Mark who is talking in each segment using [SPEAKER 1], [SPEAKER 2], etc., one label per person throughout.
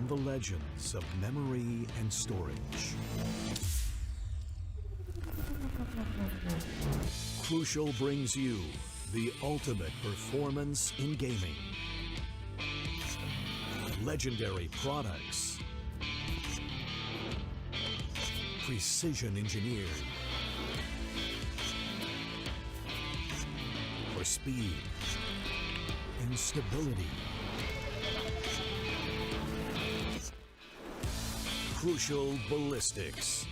[SPEAKER 1] from the legends of memory and storage. Crucial brings you the ultimate performance in gaming. Legendary products. Precision engineered. For speed and stability. Crucial ballistics.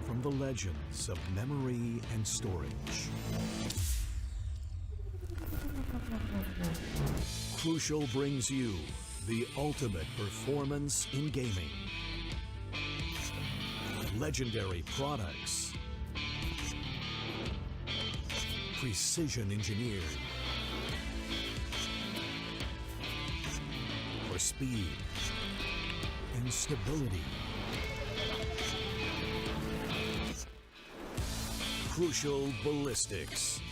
[SPEAKER 1] From the legends of memory and storage, Crucial brings you the ultimate performance in gaming. Legendary products, precision engineered for speed and stability. Crucial Ballistics.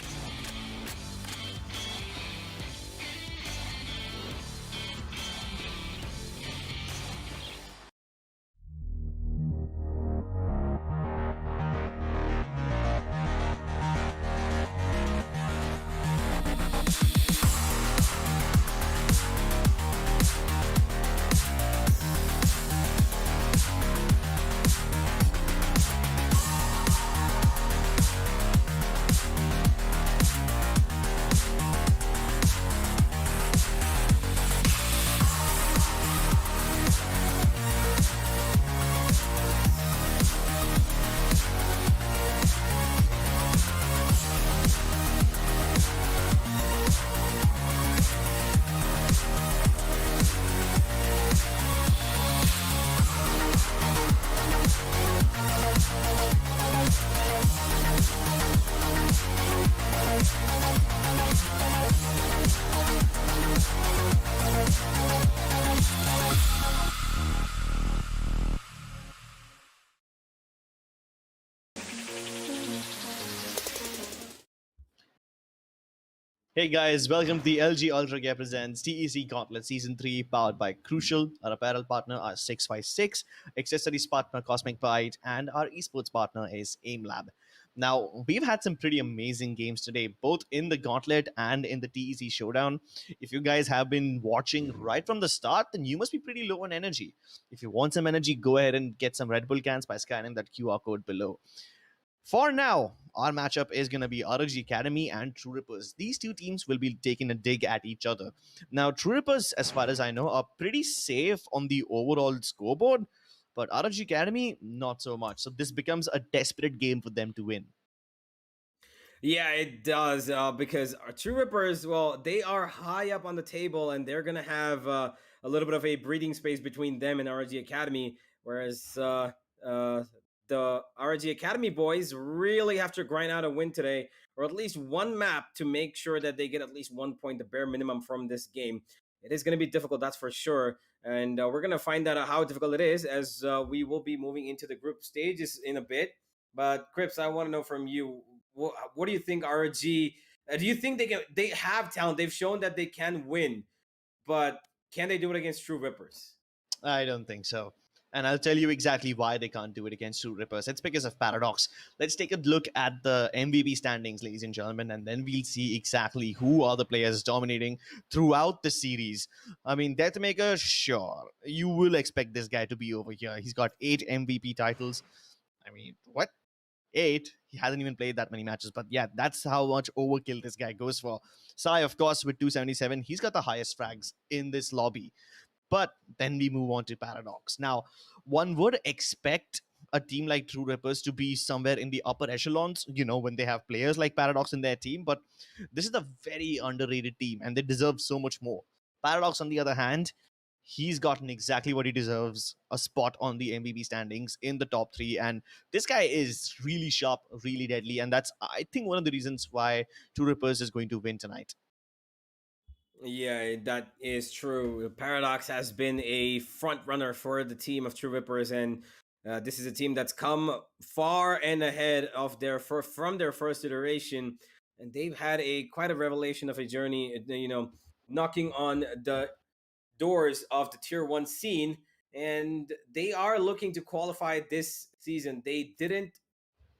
[SPEAKER 2] Hey guys, welcome to the LG Ultragear presents Tec Gauntlet Season 3 powered by Crucial, our apparel partner are 656, accessories partner Cosmic Byte, and our esports partner is Aimlab. Now, we've had some pretty amazing games today, both in the Gauntlet and in the TEC Showdown. If you guys have been watching right from the start, then you must be pretty low on energy. If you want some energy, go ahead and get some Red Bull cans by scanning that QR code below. For now, our matchup is going to be ROG Academy and True Rippers. These two teams will be taking a dig at each other. Now, True Rippers, as far as I know, are pretty safe on the overall scoreboard, but ROG Academy, not so much. So this becomes a desperate game for them to win.
[SPEAKER 3] Yeah, it does, because our True Rippers, well, they are high up on the table, and they're going to have a little bit of a breathing space between them and RG Academy, whereas the RG Academy boys really have to grind out a win today, or at least one map to make sure that they get at least 1 point, the bare minimum from this game. It is going to be difficult, that's for sure, and we're going to find out how difficult it is as we will be moving into the group stages in a bit. But Crips, I want to know from you, what do you think RG? Do you think they have talent? They've shown that they can win, but can they do it against True Rippers?
[SPEAKER 2] I don't think so. And I'll tell you exactly why they can't do it against True Rippers. It's because of Paradox. Let's take a look at the MVP standings, ladies and gentlemen, and then we'll see exactly who are the players dominating throughout the series. I mean, Deathmaker, sure. You will expect this guy to be over here. He's got 8 MVP titles. I mean, what? 8? He hasn't even played that many matches, but yeah, that's how much overkill this guy goes for. Sai, of course, with 277, he's got the highest frags in this lobby. But then we move on to Paradox. Now, one would expect a team like True Rippers to be somewhere in the upper echelons, when they have players like Paradox in their team. But this is a very underrated team and they deserve so much more. Paradox, on the other hand, he's gotten exactly what he deserves, a spot on the MVP standings in the top three. And this guy is really sharp, really deadly. And that's, I think, one of the reasons why True Rippers is going to win tonight.
[SPEAKER 3] Yeah, that is true. Paradox has been a front runner for the team of True Rippers, and this is a team that's come far and ahead of from their first iteration, and they've had a quite a revelation of a journey. Knocking on the doors of the tier one scene, and they are looking to qualify this season. They didn't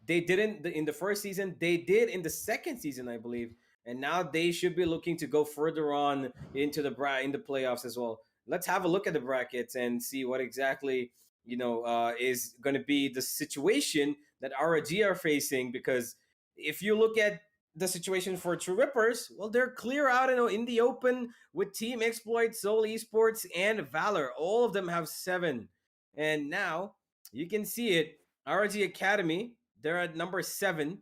[SPEAKER 3] in the first season. They did in the second season, I believe, and now they should be looking to go further on into in the playoffs as well. Let's have a look at the brackets and see what exactly is going to be the situation that RG are facing. Because if you look at the situation for True Rippers, well, they're clear out in the open with Team Exploit, Seoul Esports, and Valor. All of them have 7, and now you can see it. RG Academy, they're at number 7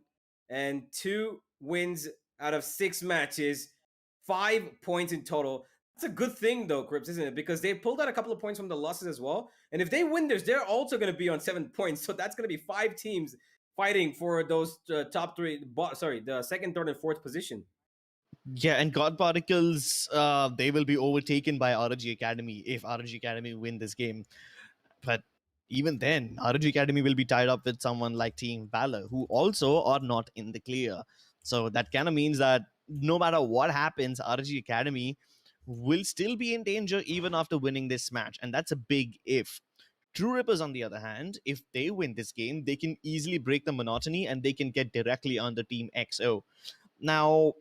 [SPEAKER 3] and 2 wins out of 6 matches, 5 points in total. That's a good thing though, Crips, isn't it? Because they pulled out a couple of points from the losses as well. And if they win theirs, they're also going to be on 7 points. So that's going to be 5 teams fighting for those top 3, the second, third, and fourth position.
[SPEAKER 2] Yeah, and God Particles, they will be overtaken by RG Academy if RG Academy win this game. But even then, RG Academy will be tied up with someone like Team Valor, who also are not in the clear. So that kind of means that no matter what happens, RG Academy will still be in danger even after winning this match. And that's a big if. True Rippers, on the other hand, if they win this game, they can easily break the monotony and they can get directly under TEAMXO. Now,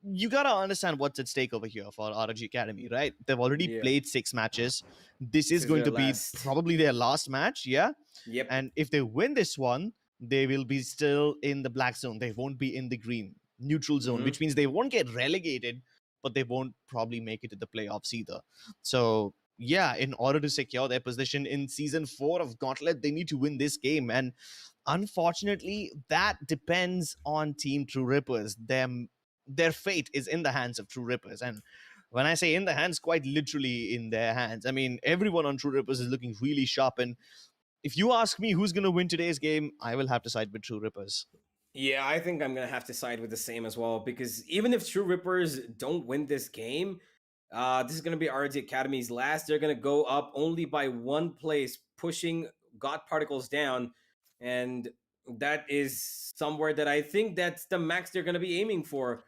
[SPEAKER 2] you gotta understand what's at stake over here for RG Academy, right? They've already played 6 matches. This is going to be probably their last match, yeah?
[SPEAKER 3] Yep.
[SPEAKER 2] And if they win this one, they will be still in the black zone. They won't be in the green, neutral zone, which means they won't get relegated, but they won't probably make it to the playoffs either. So, yeah, in order to secure their position in Season 4 of Gauntlet, they need to win this game. And unfortunately, that depends on Team True Rippers. Their fate is in the hands of True Rippers. And when I say in the hands, quite literally in their hands. I mean, everyone on True Rippers is looking really sharp. And if you ask me who's going to win today's game, I will have to side with True Rippers.
[SPEAKER 3] Yeah, I think I'm going to have to side with the same as well. Because even if True Rippers don't win this game, this is going to be RG Academy's last. They're going to go up only by 1 place, pushing God Particles down. And that is somewhere that I think that's the max they're going to be aiming for.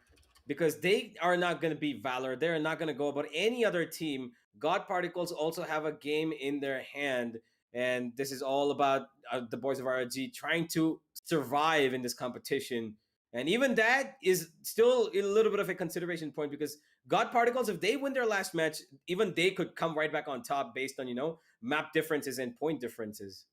[SPEAKER 3] Because they are not going to be Valor. They're not going to go about any other team. God Particles also have a game in their hand. And this is all about the boys of RG trying to survive in this competition. And even that is still a little bit of a consideration point, because God Particles, if they win their last match, even they could come right back on top based on, map differences and point differences.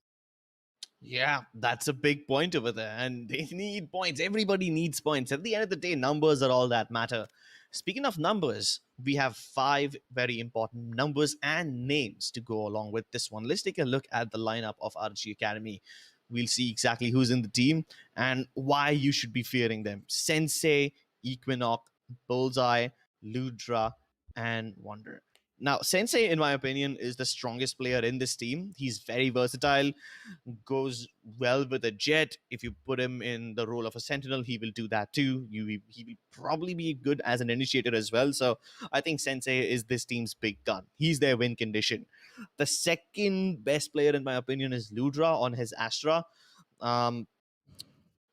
[SPEAKER 2] Yeah, that's a big point over there. And they need points. Everybody needs points. At the end of the day, numbers are all that matter. Speaking of numbers, we have 5 very important numbers and names to go along with this one. Let's take a look at the lineup of RG Academy. We'll see exactly who's in the team and why you should be fearing them. Sensei, Equinox, Bullseye, Ludra, and Wonder. Now, Sensei, in my opinion, is the strongest player in this team. He's very versatile, goes well with a jet. If you put him in the role of a sentinel, he will do that too. He will probably be good as an initiator as well. So I think Sensei is this team's big gun. He's their win condition. The second best player, in my opinion, is Ludra on his Astra.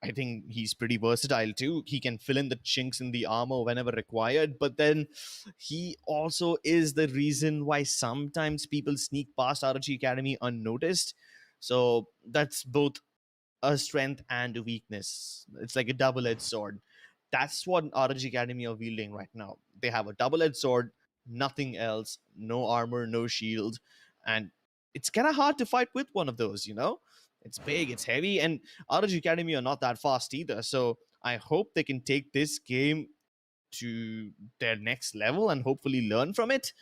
[SPEAKER 2] I think he's pretty versatile too. He can fill in the chinks in the armor whenever required, but then he also is the reason why sometimes people sneak past RG Academy unnoticed. So that's both a strength and a weakness. It's like a double-edged sword. That's what RG Academy are wielding right now. They have a double-edged sword, nothing else, no armor, no shield, and it's kind of hard to fight with one of those, It's big, it's heavy, and RG Academy are not that fast either. So I hope they can take this game to their next level and hopefully learn from it.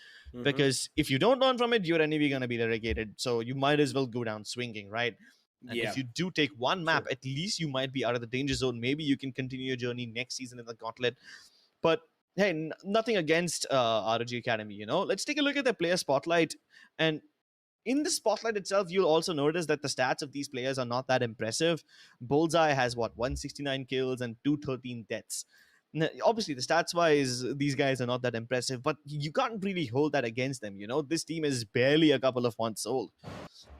[SPEAKER 2] Because if you don't learn from it, you're anyway going to be relegated. So you might as well go down swinging, right? And
[SPEAKER 3] Yeah.
[SPEAKER 2] if you do take one map,
[SPEAKER 3] True.
[SPEAKER 2] at least you might be out of the danger zone. Maybe you can continue your journey next season in the Gauntlet. But hey, nothing against ROG Academy. Let's take a look at the player spotlight. And in the spotlight itself, you'll also notice that the stats of these players are not that impressive. Bullseye has 169 kills and 213 deaths. Now, obviously, the stats wise, these guys are not that impressive, but you can't really hold that against them. This team is barely a couple of months old,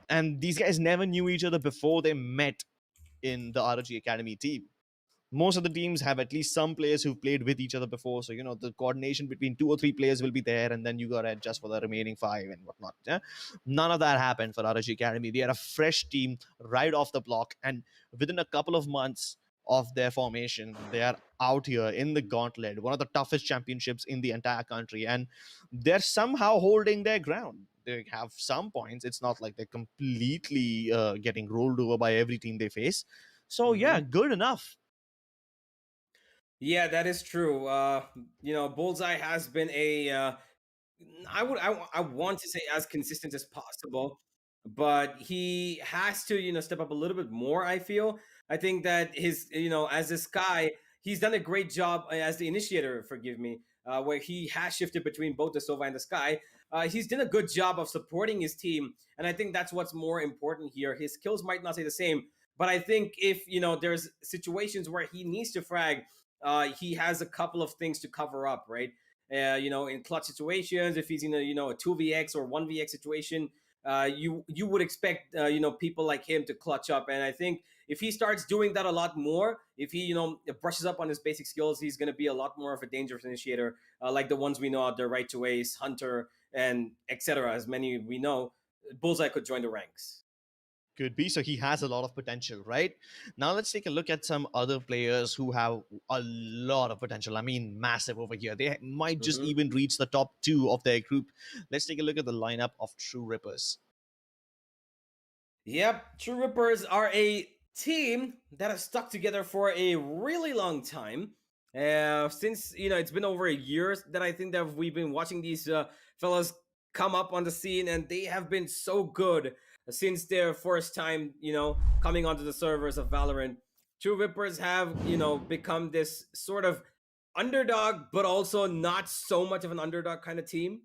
[SPEAKER 2] and these guys never knew each other before they met in the ROG Academy team. Most of the teams have at least some players who've played with each other before, so the coordination between 2 or 3 players will be there, and then you gotta adjust for the remaining 5 and whatnot. Yeah? None of that happened for ROG Academy. They are a fresh team right off the block, and within a couple of months of their formation, they are out here in the Gauntlet, one of the toughest championships in the entire country, and they're somehow holding their ground. They have some points. It's not like they're completely getting rolled over by every team they face. So yeah, good enough.
[SPEAKER 3] Yeah, that is true. Bullseye has been I want to say as consistent as possible, but he has to step up a little bit more. I think that his as this guy, he's done a great job as the initiator. Forgive me, where he has shifted between both the Sova and the Sky. He's done a good job of supporting his team, and I think that's what's more important here. His skills might not say the same, but I think if there's situations where he needs to frag, he has a couple of things to cover up, right? In clutch situations, if he's in a 2vx or 1vx situation, you would expect people like him to clutch up. And I think if he starts doing that a lot more, if he brushes up on his basic skills, he's going to be a lot more of a dangerous initiator, like the ones we know out there, Right to Ace, Hunter, and etc. As many we know, Bullseye could join the ranks.
[SPEAKER 2] Could be. So he has a lot of potential, right? Now let's take a look at some other players who have a lot of potential. I mean, massive over here. They might just even reach the top 2 of their group. Let's take a look at the lineup of True Rippers.
[SPEAKER 3] Yep, True Rippers are a team that has stuck together for a really long time. Since it's been over a year that I think that we've been watching these fellas come up on the scene, and they have been so good since their first time, coming onto the servers of Valorant. True Rippers have, become this sort of underdog, but also not so much of an underdog kind of team.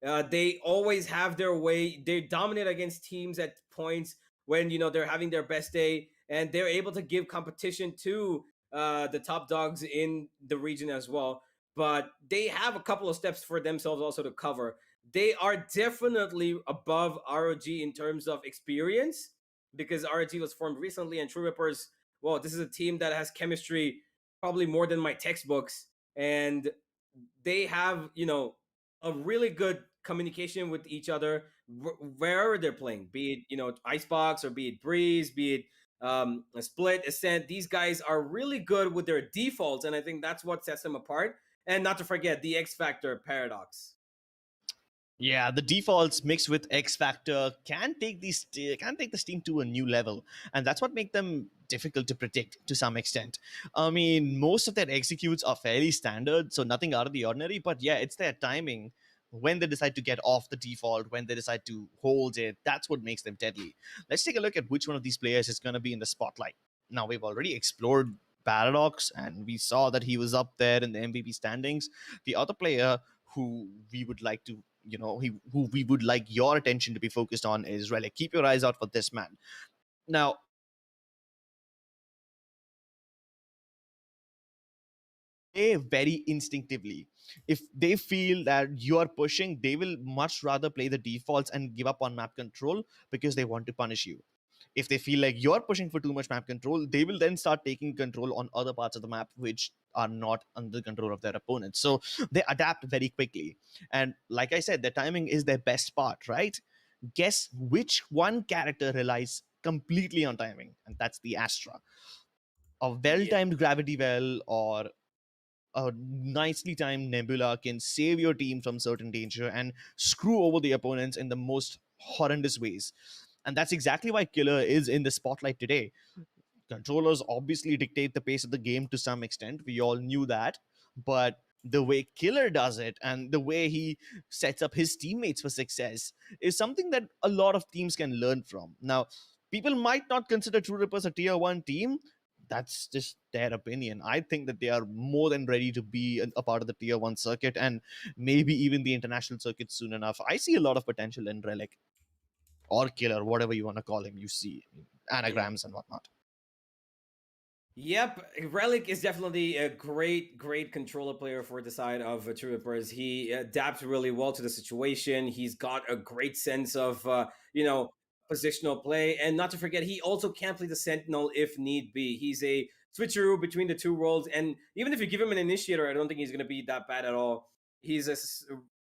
[SPEAKER 3] They always have their way. They dominate against teams at points when they're having their best day, and they're able to give competition to the top dogs in the region as well. But they have a couple of steps for themselves also to cover. They are definitely above ROG in terms of experience, because ROG was formed recently, and True Rippers, well, this is a team that has chemistry probably more than my textbooks, and they have a really good communication with each other wherever they're playing, be it Icebox, or be it Breeze, be it a Split, Ascent. These guys are really good with their defaults, and I think that's what sets them apart. And not to forget the X Factor Paradox.
[SPEAKER 2] Yeah, the defaults mixed with X Factor can take this team to a new level, and that's what makes them difficult to predict to some extent. I mean, most of their executes are fairly standard, so nothing out of the ordinary. But yeah, it's their timing when they decide to get off the default, when they decide to hold it. That's what makes them deadly. Let's take a look at which one of these players is going to be in the spotlight. Now, we've already explored Paradox, and we saw that he was up there in the MVP standings. The other player who we would like to who we would like your attention to be focused on is Relic. Keep your eyes out for this man. Now, they very instinctively, if they feel that you are pushing, they will much rather play the defaults and give up on map control because they want to punish you. If they feel like you're pushing for too much map control, they will then start taking control on other parts of the map which are not under control of their opponents. So they adapt very quickly. And like I said, their timing is their best part, right? Guess which one character relies completely on timing, and that's the Astra. A well-timed gravity well or a nicely timed nebula can save your team from certain danger and screw over the opponents in the most horrendous ways. And that's exactly why Killer is in the spotlight today. Controllers obviously dictate the pace of the game to some extent. We all knew that. But the way Killer does it and the way he sets up his teammates for success is something that a lot of teams can learn from. Now, people might not consider True Rippers a tier 1 team. That's just their opinion. I think that they are more than ready to be a part of the tier 1 circuit and maybe even the international circuit soon enough. I see a lot of potential in Relic or Killer, whatever you want to call him. You see anagrams and whatnot.
[SPEAKER 3] Yep, Relic is definitely a great controller player for the side of True Rippers. He adapts really well to the situation. He's got a great sense of, positional play. And not to forget, he also can play the Sentinel if need be. He's a switcheroo between the two roles. And even if you give him an initiator, I don't think he's going to be that bad at all. He's a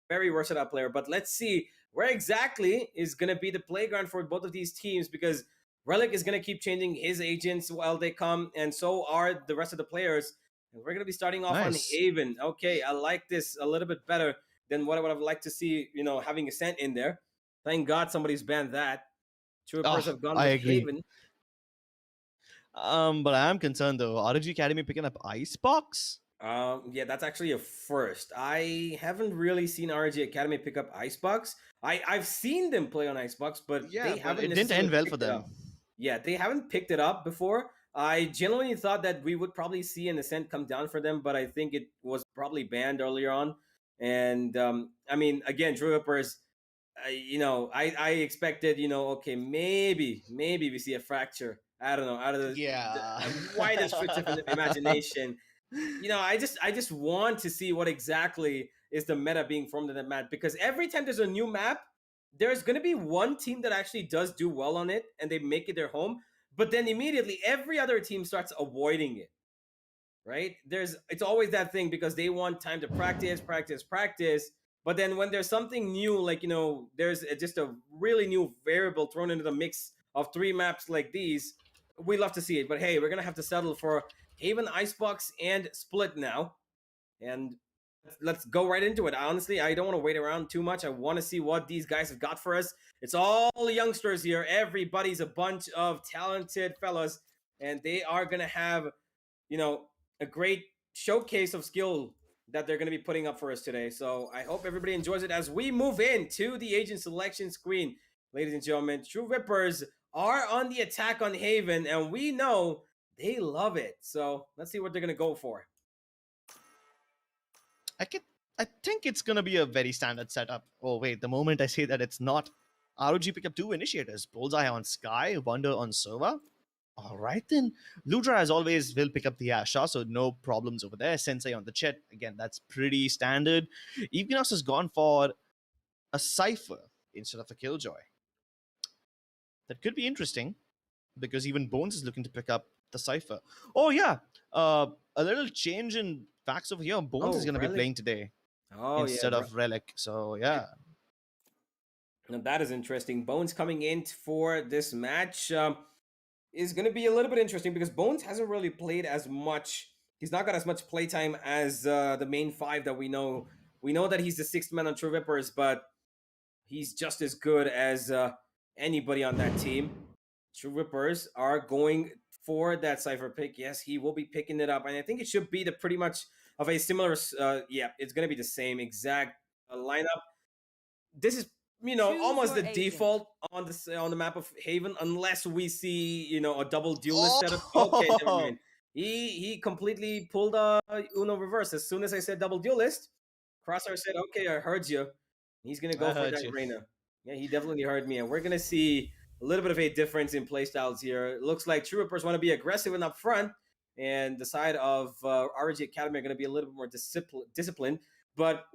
[SPEAKER 3] very versatile player. But let's see where exactly is going to be the playground for both of these teams, because Relic is going to keep changing his agents while they come, and so are the rest of the players. And we're going to be starting off on Haven. Okay, I like this a little bit better than what I would have liked to see, having Ascent in there. Thank God somebody's banned that. True Rippers have gone with Haven.
[SPEAKER 2] But I am concerned though. RG Academy picking up Icebox?
[SPEAKER 3] Yeah, that's actually a first. I haven't really seen RG Academy pick up Icebox. I've seen them play on Icebox, but they haven't.
[SPEAKER 2] It didn't end well for them.
[SPEAKER 3] Yeah, they haven't picked it up before. I genuinely thought that we would probably see an Ascent come down for them, but I think it was probably banned earlier on. And again, True Rippers, I expected, okay, maybe we see a fracture. I don't know, out of the widest stretch of imagination. I just want to see what exactly is the meta being formed in the map, because every time there's a new map, there's going to be one team that actually does do well on it and they make it their home, but then immediately every other team starts avoiding it, right? It's always that thing, because they want time to practice, but then when there's something new, like, there's just a really new variable thrown into the mix of 3 maps like these, we love to see it. But hey, we're going to have to settle for Haven, Icebox, and Split now. And let's go right into it. Honestly, I don't want to wait around too much. I want to see what these guys have got for us. It's all youngsters here. Everybody's a bunch of talented fellas, and they are going to have, a great showcase of skill that they're going to be putting up for us today. So I hope everybody enjoys it as we move into the agent selection screen. Ladies and gentlemen, True Rippers are on the attack on Haven, and we know they love it. So let's see what they're going to go for.
[SPEAKER 2] I think it's going to be a very standard setup. Oh, wait, the moment I say that it's not, ROG pick up 2 initiators. Bullseye on Sky, Wonder on Sova. All right, then. Ludra, as always, will pick up the Asha, so no problems over there. Sensei on the Chet. Again, that's pretty standard. Evenos has gone for a Cypher instead of a Killjoy. That could be interesting, because even Bones is looking to pick up the Cypher. Oh, yeah. A little change in facts over here. Bones is going to be playing today instead of Relic. So, yeah.
[SPEAKER 3] Now, that is interesting. Bones coming in for this match is going to be a little bit interesting, because Bones hasn't really played as much. He's not got as much playtime as the main 5 that we know. We know that he's the 6th man on True Rippers, but he's just as good as anybody on that team. True Rippers are going for that Cypher pick. Yes, he will be picking it up, and I think it should be the pretty much of a similar. It's going to be the same exact lineup. This is almost the default on the map of Haven, unless we see a double duelist setup. Okay, never mind. He completely pulled a Uno reverse. As soon as I said double duelist, Crosshair said, "Okay, I heard you." He's gonna go for that Reyna. Yeah, he definitely heard me, and we're gonna see a little bit of a difference in playstyles here. It looks like True Rippers want to be aggressive and up front, and the side of RG Academy are going to be a little bit more disciplined. But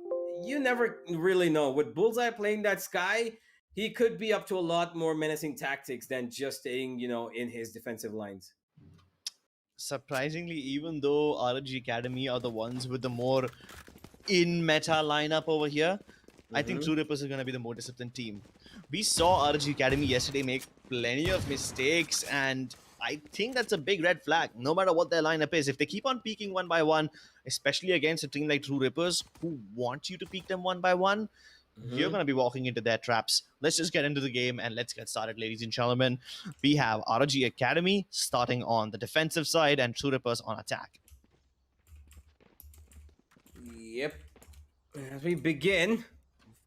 [SPEAKER 3] you never really know. With Bullseye playing that Sky, he could be up to a lot more menacing tactics than just staying, in his defensive lines.
[SPEAKER 2] Surprisingly, even though RG Academy are the ones with the more in-meta lineup over here, I think True Rippers are going to be the more disciplined team. We saw RG Academy yesterday make plenty of mistakes, and I think that's a big red flag. No matter what their lineup is, if they keep on peeking one by one, especially against a team like True Rippers, who want you to peek them one by one, you're going to be walking into their traps. Let's just get into the game and let's get started, ladies and gentlemen. We have RG Academy starting on the defensive side and True Rippers on attack.
[SPEAKER 3] Yep. As we begin,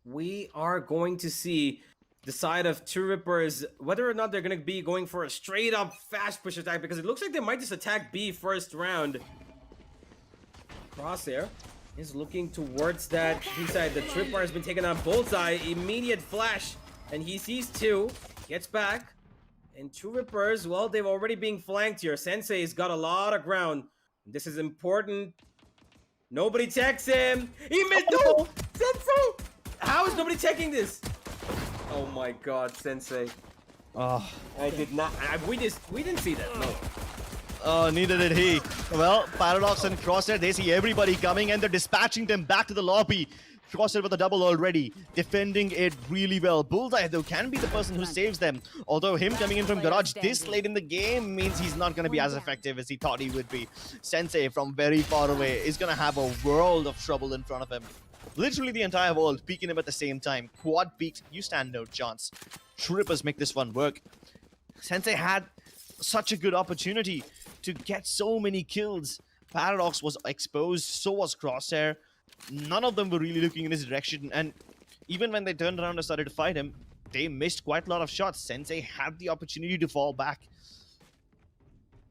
[SPEAKER 3] we are going to see the side of True Rippers, whether or not they're going to be going for a straight up fast push attack, because it looks like they might just attack B first round. Crosshair is looking towards that B side. The Tripper has been taken on Bullseye. Immediate flash, and he sees two. Gets back. And True Rippers, well, they've already been flanked here. Sensei's got a lot of ground. This is important. Nobody techs him. He missed. No! Sensei! How is nobody teching this? Oh my god, Sensei.
[SPEAKER 2] Oh,
[SPEAKER 3] I did not. We didn't see that. No.
[SPEAKER 2] oh, neither did he. Well, Paradox and Crosshair, they see everybody coming and they're dispatching them back to the lobby. Crosshair with a double already, defending it really well. Bullseye, though, can be the person who saves them. Although him coming in from Garage this late in the game means he's not going to be as effective as he thought he would be. Sensei from very far away is going to have a world of trouble in front of him. Literally the entire world peeking him at the same time. Quad peaked, you stand no chance. True Rippers make this one work. Sensei had such a good opportunity to get so many kills. Paradox was exposed, so was Crosshair. None of them were really looking in his direction, and even when they turned around and started to fight him, they missed quite a lot of shots. Sensei had the opportunity to fall back.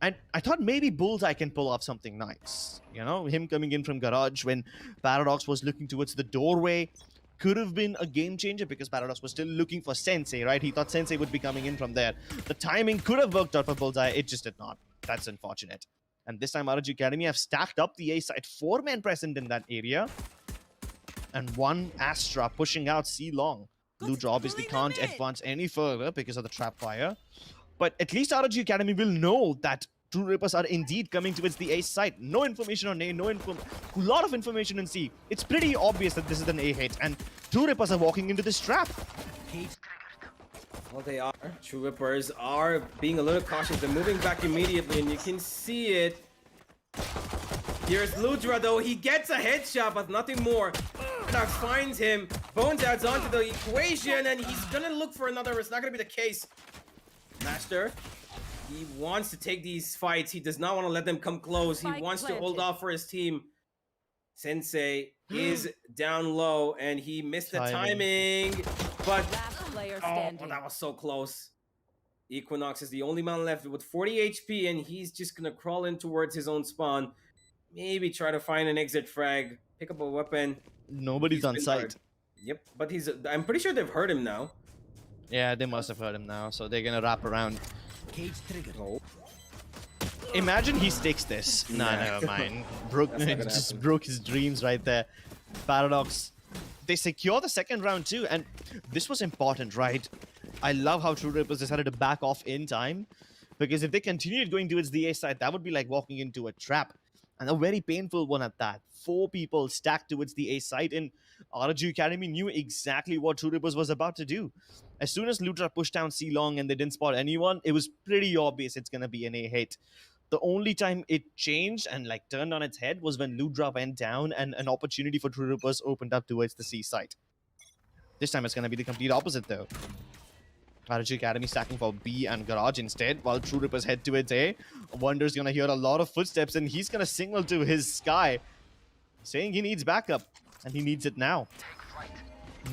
[SPEAKER 2] And I thought maybe Bullseye can pull off something nice. You know, him coming in from Garage when Paradox was looking towards the doorway could have been a game changer because Paradox was still looking for Sensei, right? He thought Sensei would be coming in from there. The timing could have worked out for Bullseye, it just did not. That's unfortunate. And this time RNG Academy have stacked up the A side. 4 men present in that area. And 1 Astra pushing out C long. Lutra obviously can't advance any further because of the trap fire. But at least RNG Academy will know that True Rippers are indeed coming towards the A side. No information on A, a lot of information in C. It's pretty obvious that this is an A hit. And True Rippers are walking into this trap.
[SPEAKER 3] Well, they are. True Rippers are being a little cautious. They're moving back immediately, and you can see it. Here's Ludra, though. He gets a headshot, but nothing more. Knox finds him. Bones adds onto the equation, and he's gonna look for another. It's not gonna be the case. Master, he wants to take these fights. He does not want to let them come close. He wants to hold off for his team. Sensei is down low, and he missed the timing. But oh, that was so close. Equinox is the only man left with 40 HP, and he's just gonna crawl in towards his own spawn. Maybe try to find an exit frag, pick up a weapon.
[SPEAKER 2] Nobody's on site.
[SPEAKER 3] Yep, but I'm pretty sure they've heard him now.
[SPEAKER 2] Yeah, they must have heard him now, so they're gonna wrap around.
[SPEAKER 4] Cage trigger.
[SPEAKER 3] Oh.
[SPEAKER 2] Imagine he sticks this. Nah, never mind. Just broke his dreams right there. Paradox. They secure the second round too, and this was important, right? I love how True Rippers decided to back off in time, because if they continued going towards the A side, that would be like walking into a trap, and a very painful one at that. 4 people stacked towards the A side, and RNG Academy knew exactly what True Rippers was about to do. As soon as Lutra pushed down C long and they didn't spot anyone, it was pretty obvious it's gonna be an A hit. The only time it changed and like turned on its head was when Ludra went down and an opportunity for True Rippers opened up towards the C side. This time it's going to be the complete opposite though. RNG Academy stacking for B and Garage instead, while True Rippers head towards A. Wonder's going to hear a lot of footsteps and he's going to signal to his Sky, saying he needs backup, and he needs it now.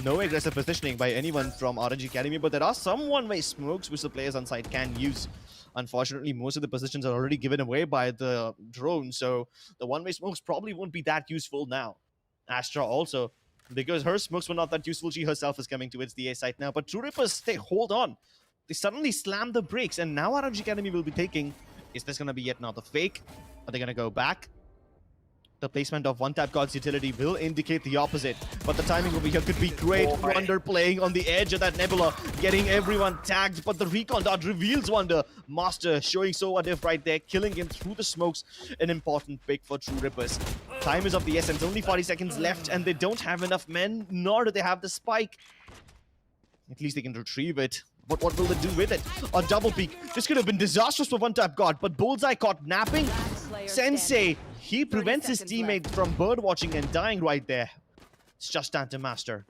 [SPEAKER 2] No aggressive positioning by anyone from RNG Academy, but there are some one-way smokes which the players on site can use. Unfortunately, most of the positions are already given away by the drone, so the one-way smokes probably won't be that useful now. Astra also, because her smokes were not that useful, she herself is coming towards the A site now, but True Rippers, they hold on. They suddenly slam the brakes, and now RNG Academy will be taking, is this going to be yet another fake? Are they going to go back? The placement of one-tap God's utility will indicate the opposite, but the timing over here could be great. Wonder playing on the edge of that Nebula, getting everyone tagged, but the recon dot reveals Wonder. Master showing so what if right there, killing him through the smokes. An important pick for True Rippers. Time is of the essence, only 40 seconds left, and they don't have enough men, nor do they have the spike. At least they can retrieve it. But what will they do with it? A double peek. This could have been disastrous for one-tap God, but Bullseye caught napping. Sensei, he prevents his teammate from bird watching and dying right there. It's just down to Master.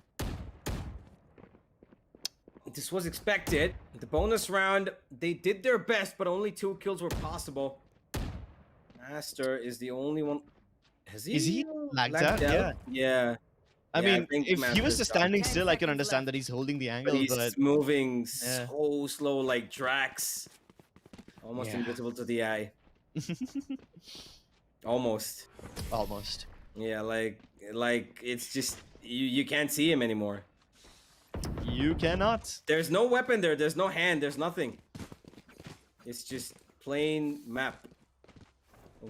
[SPEAKER 3] This was expected. The bonus round, they did their best, but only 2 kills were possible. Master is the only one.
[SPEAKER 2] Is he lagged out?
[SPEAKER 3] Yeah.
[SPEAKER 2] I
[SPEAKER 3] Yeah, I
[SPEAKER 2] mean,
[SPEAKER 3] think
[SPEAKER 2] if he was
[SPEAKER 3] Master's
[SPEAKER 2] just
[SPEAKER 3] done.
[SPEAKER 2] standing
[SPEAKER 4] 10
[SPEAKER 2] still, I can
[SPEAKER 4] seconds
[SPEAKER 2] understand
[SPEAKER 4] left.
[SPEAKER 2] that he's holding the
[SPEAKER 3] But
[SPEAKER 2] angle,
[SPEAKER 3] he's
[SPEAKER 2] but
[SPEAKER 3] moving
[SPEAKER 2] yeah.
[SPEAKER 3] so slow, like Drax. Almost
[SPEAKER 2] Yeah.
[SPEAKER 3] invisible to the eye. Almost.
[SPEAKER 2] Almost.
[SPEAKER 3] Yeah, like it's just you can't see him anymore.
[SPEAKER 2] You cannot.
[SPEAKER 3] There's no weapon there. There's no hand. There's nothing. It's just plain map.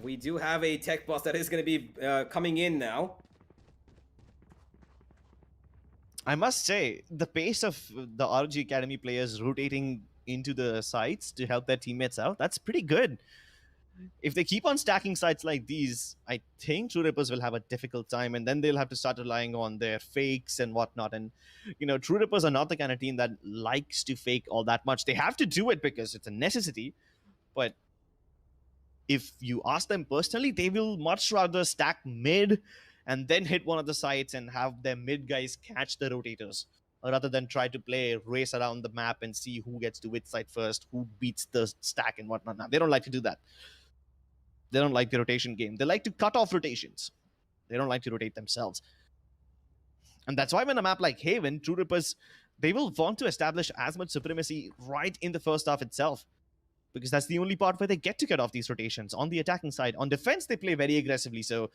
[SPEAKER 3] We do have a tech boss that is going to be coming in now.
[SPEAKER 2] I must say, the pace of the RG Academy players rotating into the sites to help their teammates out, that's pretty good. If they keep on stacking sites like these, I think True Rippers will have a difficult time, and then they'll have to start relying on their fakes and whatnot. And, True Rippers are not the kind of team that likes to fake all that much. They have to do it because it's a necessity, but if you ask them personally, they will much rather stack mid and then hit one of the sites and have their mid guys catch the rotators rather than try to play race around the map and see who gets to which side first, who beats the stack and whatnot. Now, they don't like to do that. They don't like the rotation game. They like to cut off rotations. They don't like to rotate themselves. And that's why when a map like Haven, True Rippers, they will want to establish as much supremacy right in the first half itself, because that's the only part where they get to cut off these rotations. On the attacking side, on defense, they play very aggressively, so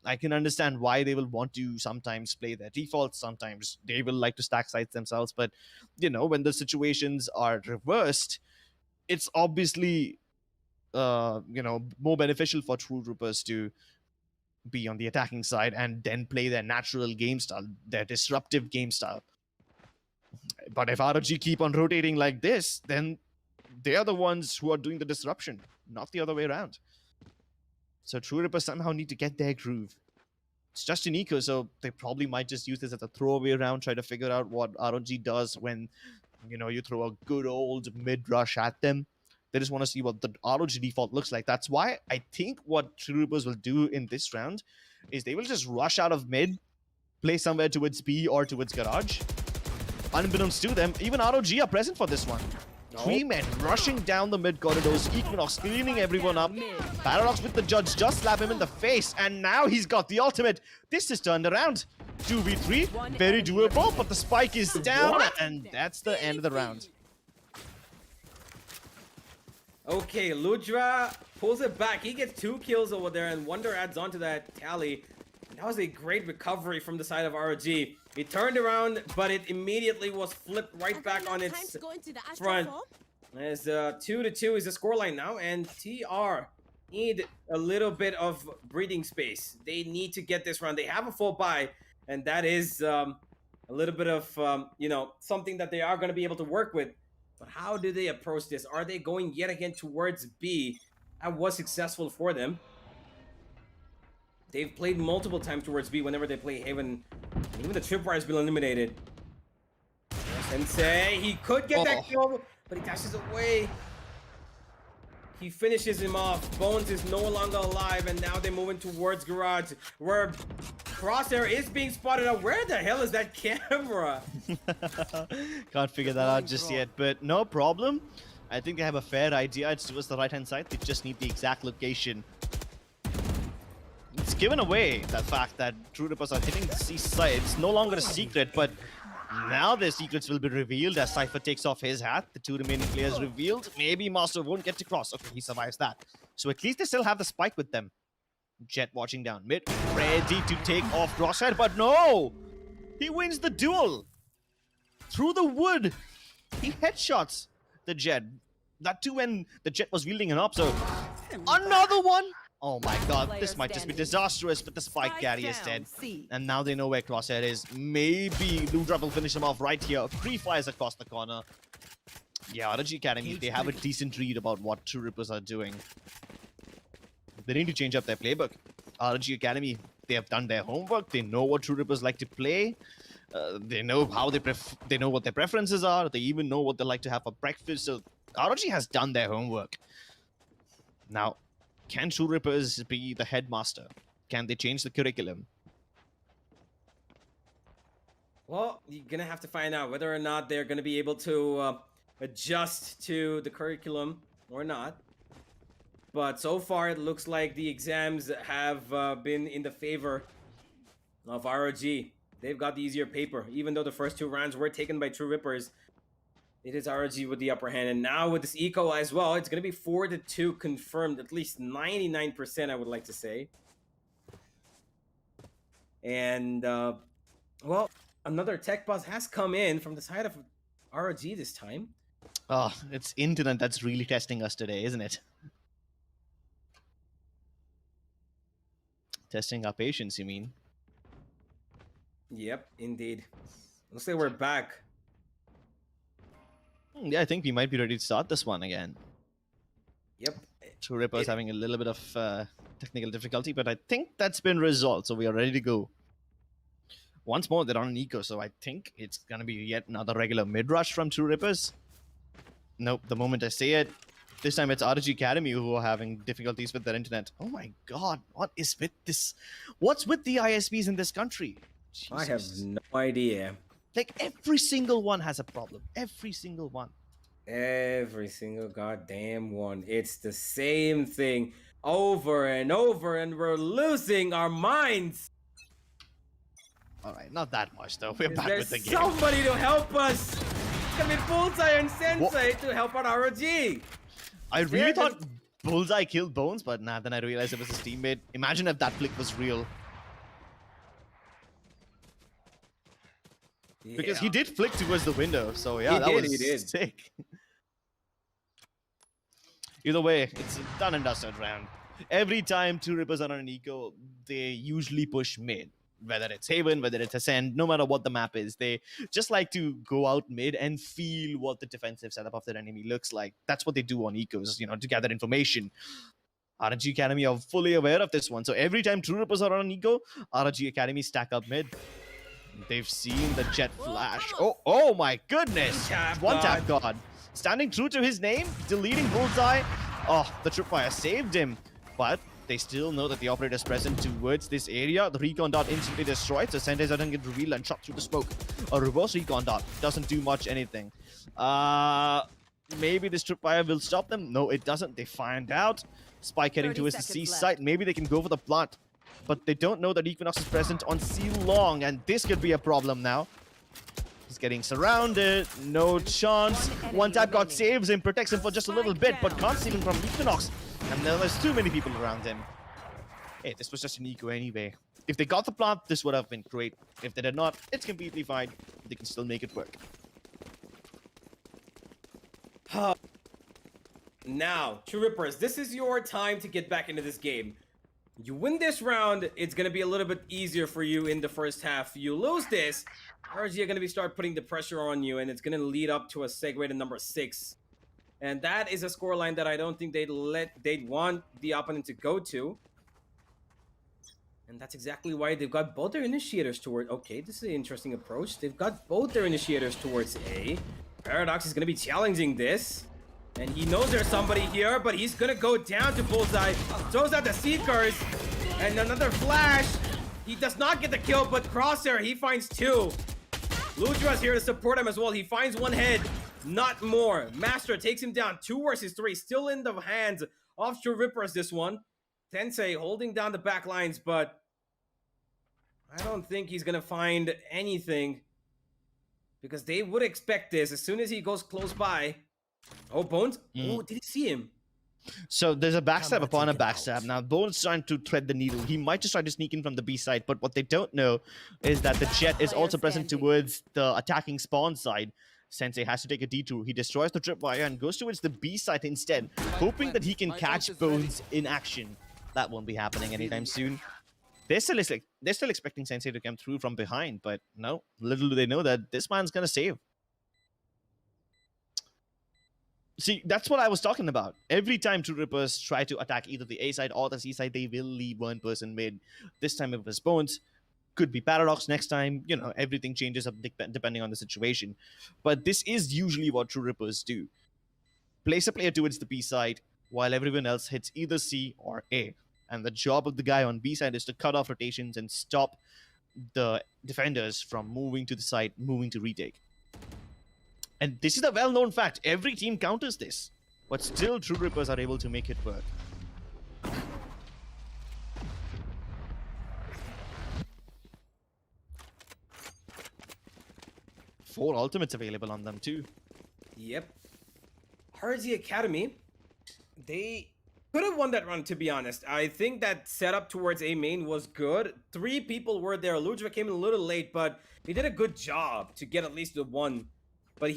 [SPEAKER 2] I can understand why they will want to sometimes play their defaults. Sometimes they will like to stack sites themselves, but, when the situations are reversed, it's obviously, more beneficial for True Troopers to be on the attacking side and then play their natural game style, their disruptive game style. But if ROG keep on rotating like this, then they are the ones who are doing the disruption, not the other way around. So True Rippers somehow need to get their groove. It's just an eco, so they probably might just use this as a throwaway round, try to figure out what ROG does when, you throw a good old mid-rush at them. They just want to see what the ROG default looks like. That's why I think what True Rippers will do in this round is they will just rush out of mid, play somewhere towards B or towards garage. Unbeknownst to them, even ROG are present for this one. Three men rushing down the mid corridors, Equinox cleaning everyone up. Paradox with the judge just slap him in the face, and now he's got the ultimate. This is turned around. 2v3, very doable, but the spike is down, and that's the end of the round.
[SPEAKER 3] Okay, Ludra pulls it back. He gets 2 kills over there, and Wonder adds on to that tally. And that was a great recovery from the side of ROG. It turned around, but it immediately was flipped right back on its front. As 2-2 is the scoreline now, and TR need a little bit of breathing space. They need to get this round. They have a full buy, and that is a little bit of something that they are going to be able to work with. But how do they approach this? Are they going yet again towards B? That was successful for them. They've played multiple times towards B whenever they play Haven. Even the tripwire has been eliminated. Sensei, he could get that kill, but he dashes away. He finishes him off. Bones is no longer alive, and now they're moving towards garage, where Crosshair is being spotted out. Where the hell is that camera?
[SPEAKER 2] Can't figure that out just yet, but no problem. I think they have a fair idea. It's towards the right-hand side. They just need the exact location. It's given away, that fact that True Rippers are hitting the C side. It's no longer a secret, but now their secrets will be revealed as Cypher takes off his hat. The 2 remaining players revealed. Maybe Master won't get to cross. Okay, he survives that. So at least they still have the spike with them. Jet watching down mid, ready to take off Crosshair, but no! He wins the duel! Through the wood! He headshots the Jet. That too when the Jet was wielding an up, so another one! Oh my god, this might just be disastrous, but the spike carry is dead. And now they know where Crosshair is. Maybe Ludra will finish him off right here. Pre-fires across the corner. Yeah, RG Academy, they have a decent read about what True Rippers are doing. They need to change up their playbook. RG Academy, they have done their homework. They know what True Rippers like to play. They know how they know what their preferences are. They even know what they like to have for breakfast. So RG has done their homework. Now, can True Rippers be the headmaster? Can they change the curriculum?
[SPEAKER 3] Well, you're gonna have to find out whether or not they're gonna be able to adjust to the curriculum or not. But so far, it looks like the exams have been in the favor of ROG. they've got the easier paper. Even though the first 2 rounds were taken by True Rippers, it is RG with the upper hand. And now with this eco as well, it's going to be 4-2 confirmed, at least 99%, I would like to say. And, well, another tech buzz has come in from the side of ROG this time.
[SPEAKER 2] Oh, it's internet that's really testing us today, isn't it? Testing our patience, you mean?
[SPEAKER 3] Yep, indeed. Looks like we're back.
[SPEAKER 2] Yeah, I think we might be ready to start this one again.
[SPEAKER 3] Yep.
[SPEAKER 2] True Rippers having a little bit of technical difficulty, but I think that's been resolved, so we are ready to go. Once more, they're on an eco, so I think it's going to be yet another regular mid-rush from True Rippers. Nope, the moment I say it, this time it's RG Academy who are having difficulties with their internet. Oh my god, what is with this? What's with the ISPs in this country? Jesus.
[SPEAKER 3] I have no idea.
[SPEAKER 2] Like, every single one has a problem. Every single one.
[SPEAKER 3] Every single goddamn one. It's the same thing over and over, and we're losing our minds.
[SPEAKER 2] Alright, not that much though. We're back with the game.
[SPEAKER 3] Somebody to help us. Come in, Bullseye and Sensei to help out ROG.
[SPEAKER 2] I really thought Bullseye killed Bones, but nah, then I realized it was his teammate. Imagine if that flick was real.
[SPEAKER 3] Yeah.
[SPEAKER 2] Because he did flick towards the window, so yeah, that was sick. Either way, it's a done and dusted round. Every time True Rippers are on an eco, they usually push mid. Whether it's Haven, whether it's Ascend, no matter what the map is, they just like to go out mid and feel what the defensive setup of their enemy looks like. That's what they do on ecos, you know, to gather information. RNG Academy are fully aware of this one. So every time True Rippers are on an eco, RNG Academy stack up mid. They've seen the jet flash. Oh my goodness! One tap god. Standing true to his name, deleting Bullseye. Oh, the Tripwire saved him. But they still know that the operator is present towards this area. The recon dot instantly destroyed, so Sendai doesn't get revealed and shot through the smoke. A reverse recon dot doesn't do much anything. Maybe this Tripwire will stop them. No, it doesn't. They find out. Spike heading towards the C site. Maybe they can go for the plant. But they don't know that Equinox is present on C long, and this could be a problem now. He's getting surrounded, no chance. One tap god saves him, protects him for just a little bit, but can't save him from Equinox. And then there's too many people around him. Hey, this was just an eco anyway. If they got the plant, this would have been great. If they did not, it's completely fine. They can still make it work.
[SPEAKER 3] Now, True Rippers, this is your time to get back into this game. You win this round, it's going to be a little bit easier for you in the first half. You lose this, RG are going to start putting the pressure on you, and it's going to lead up to a segue to number 6. And that is a scoreline that I don't think they'd want the opponent to go to. And that's exactly why they've got both their initiators toward... Okay, this is an interesting approach. They've got both their initiators towards A. Paradox is going to be challenging this. And he knows there's somebody here, but he's going to go down to Bullseye. Throws out the Seekers. And another flash. He does not get the kill, but Crosshair, he finds 2. Ludra's here to support him as well. He finds 1 head. Not more. Master takes him down. 2 versus 3. Still in the hands of True Rippers, this one. Tensei holding down the back lines, but I don't think he's going to find anything. Because they would expect this as soon as he goes close by. Oh, Bones. Oh, did he see him?
[SPEAKER 2] So there's a backstab upon a backstab. Now, Bones trying to thread the needle. He might just try to sneak in from the B side, but what they don't know is that the jet is also present towards the attacking spawn side. Sensei has to take a detour. He destroys the tripwire and goes towards the B side instead, hoping that he can catch Bones in action. That won't be happening anytime soon. They're still expecting Sensei to come through from behind, but no, little do they know that this man's gonna save. See, that's what I was talking about. Every time True Rippers try to attack either the A side or the C side, they will leave one person mid. This time it was Bones. Could be Paradox next time. You know, everything changes up depending on the situation. But this is usually what True Rippers do. Place a player towards the B side while everyone else hits either C or A. And the job of the guy on B side is to cut off rotations and stop the defenders from moving to the side, moving to retake. And this is a well-known fact. Every team counters this. But still, True Rippers are able to make it work. 4 ultimates available on them too.
[SPEAKER 3] Yep. RG Academy, they could have won that run, to be honest. I think that setup towards A main was good. 3 people were there. Ultragear came in a little late, but he did a good job to get at least the 1. But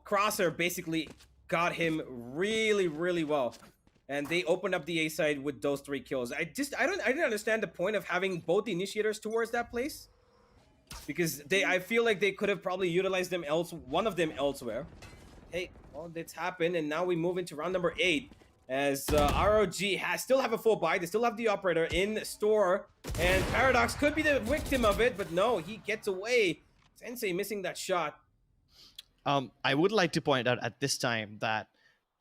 [SPEAKER 3] Crosser basically got him really, really well. And they opened up the A side with those 3 kills. I didn't understand the point of having both the initiators towards that place. Because I feel like they could have probably utilized them one of them elsewhere. Hey, well, it's happened, and now we move into round number 8. As ROG still have a full buy, they still have the operator in store, and Paradox could be the victim of it, but no, he gets away. Sensei missing that shot.
[SPEAKER 2] I would like to point out at this time that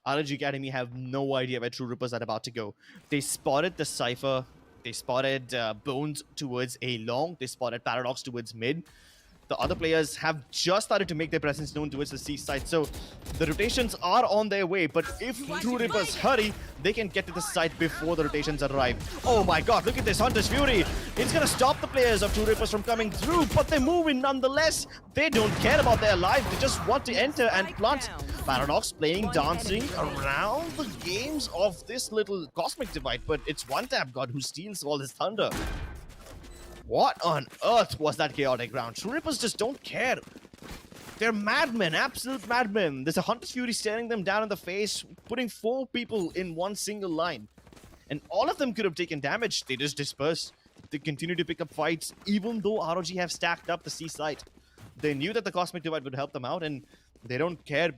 [SPEAKER 2] ROG Academy have no idea where True Rippers are about to go. They spotted the Cypher, they spotted Bones towards A long, they spotted Paradox towards mid. The other players have just started to make their presence known towards the C side, so the rotations are on their way, but if True Rippers hurry, they can get to the site before the rotations arrive. Oh my god, look at this Hunter's Fury! It's gonna stop the players of True Rippers from coming through, but they're moving nonetheless. They don't care about their life, they just want to enter and plant. Paradox playing, dancing around the games of this little Cosmic Divide, but it's One Tap God who steals all his thunder. What on earth was that chaotic round? True Rippers just don't care. They're madmen, absolute madmen. There's a Hunter's Fury staring them down in the face, putting 4 people in one single line. And all of them could have taken damage. They just disperse. They continue to pick up fights, even though ROG have stacked up the C side. They knew that the Cosmic Divide would help them out, and they don't care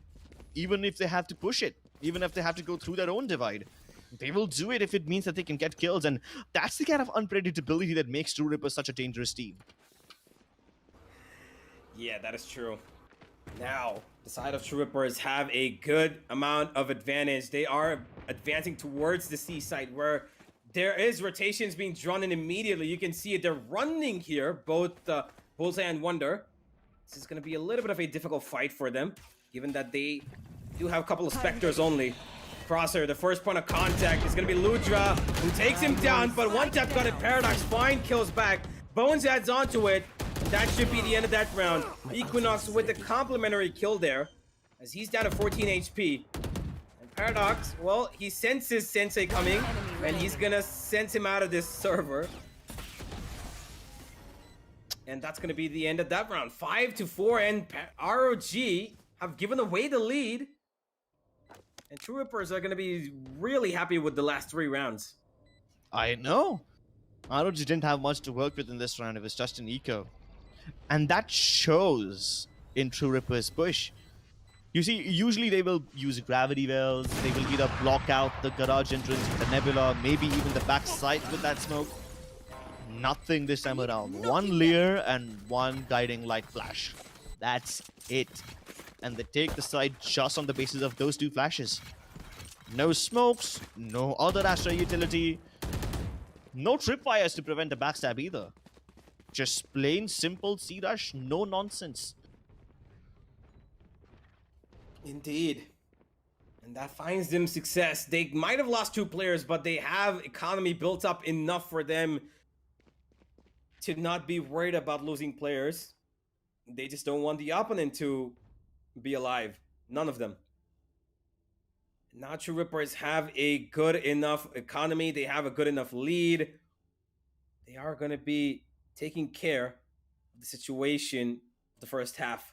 [SPEAKER 2] even if they have to push it, even if they have to go through their own divide. They will do it if it means that they can get kills, and that's the kind of unpredictability that makes True Rippers such a dangerous team.
[SPEAKER 3] Yeah, that is true. Now, the side of True Rippers have a good amount of advantage. They are advancing towards the C side where there is rotations being drawn in immediately. You can see it. They're running here, both Bullseye and Wonder. This is going to be a little bit of a difficult fight for them, given that they do have a couple of Spectres only. Crosser, the first point of contact is going to be Ludra, who takes him down, but One Tap got it. Paradox fine kills back. Bones adds onto it. That should be the end of that round. Equinox with the complimentary kill there, as he's down to 14 HP. And Paradox, well, he senses Sensei coming, and he's going to sense him out of this server. And that's going to be the end of that round. 5-4, and ROG have given away the lead. And True Rippers are going to be really happy with the last 3 rounds.
[SPEAKER 2] I know. ROG didn't have much to work with in this round. It was just an eco. And that shows in True Rippers' push. You see, usually they will use gravity wells. They will either block out the garage entrance with the nebula, maybe even the backside with that smoke. Nothing this time around. 1 Leer and 1 guiding light flash. That's it. And they take the side just on the basis of those 2 flashes. No smokes, no other Astra utility, no tripwires to prevent a backstab either. Just plain simple C-Rush, no nonsense.
[SPEAKER 3] Indeed. And that finds them success. They might have lost 2 players, but they have economy built up enough for them to not be worried about losing players. They just don't want the opponent to be alive. None of them. Now True Rippers have a good enough economy. They have a good enough lead. They are going to be taking care of the situation the first half.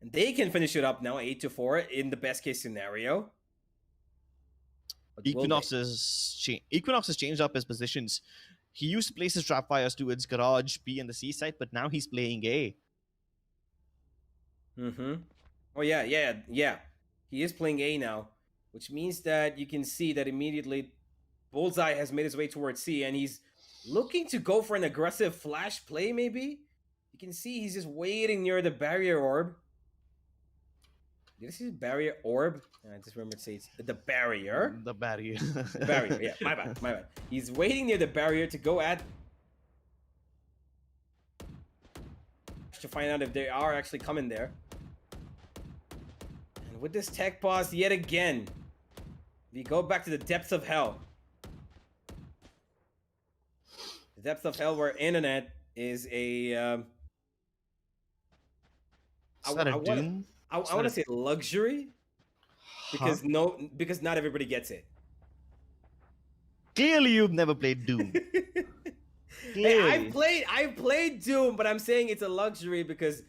[SPEAKER 3] And they can finish it up now 8-4 in the best case scenario.
[SPEAKER 2] Equinox has changed up his positions. He used to place his trap fires towards garage, B, and the C side, but now he's playing A.
[SPEAKER 3] Oh, yeah. He is playing A now, which means that you can see that immediately Bullseye has made his way towards C, and he's looking to go for an aggressive flash play, maybe? You can see he's just waiting near the barrier orb. Did I see the barrier orb? I just remembered to say it's the barrier.
[SPEAKER 2] The barrier.
[SPEAKER 3] The barrier, yeah. My bad. He's waiting near the barrier to go at... to find out if they are actually coming there. And with this tech pause yet again, we go back to the depths of hell. The depths of hell where internet is a
[SPEAKER 2] Is that a
[SPEAKER 3] want
[SPEAKER 2] Doom?
[SPEAKER 3] I
[SPEAKER 2] Is
[SPEAKER 3] want
[SPEAKER 2] that
[SPEAKER 3] to say luxury
[SPEAKER 2] Huh?
[SPEAKER 3] because not everybody gets it.
[SPEAKER 2] Clearly, you've never played Doom.
[SPEAKER 3] Hey,
[SPEAKER 2] Clearly.
[SPEAKER 3] I've played Doom, but I'm saying it's a luxury because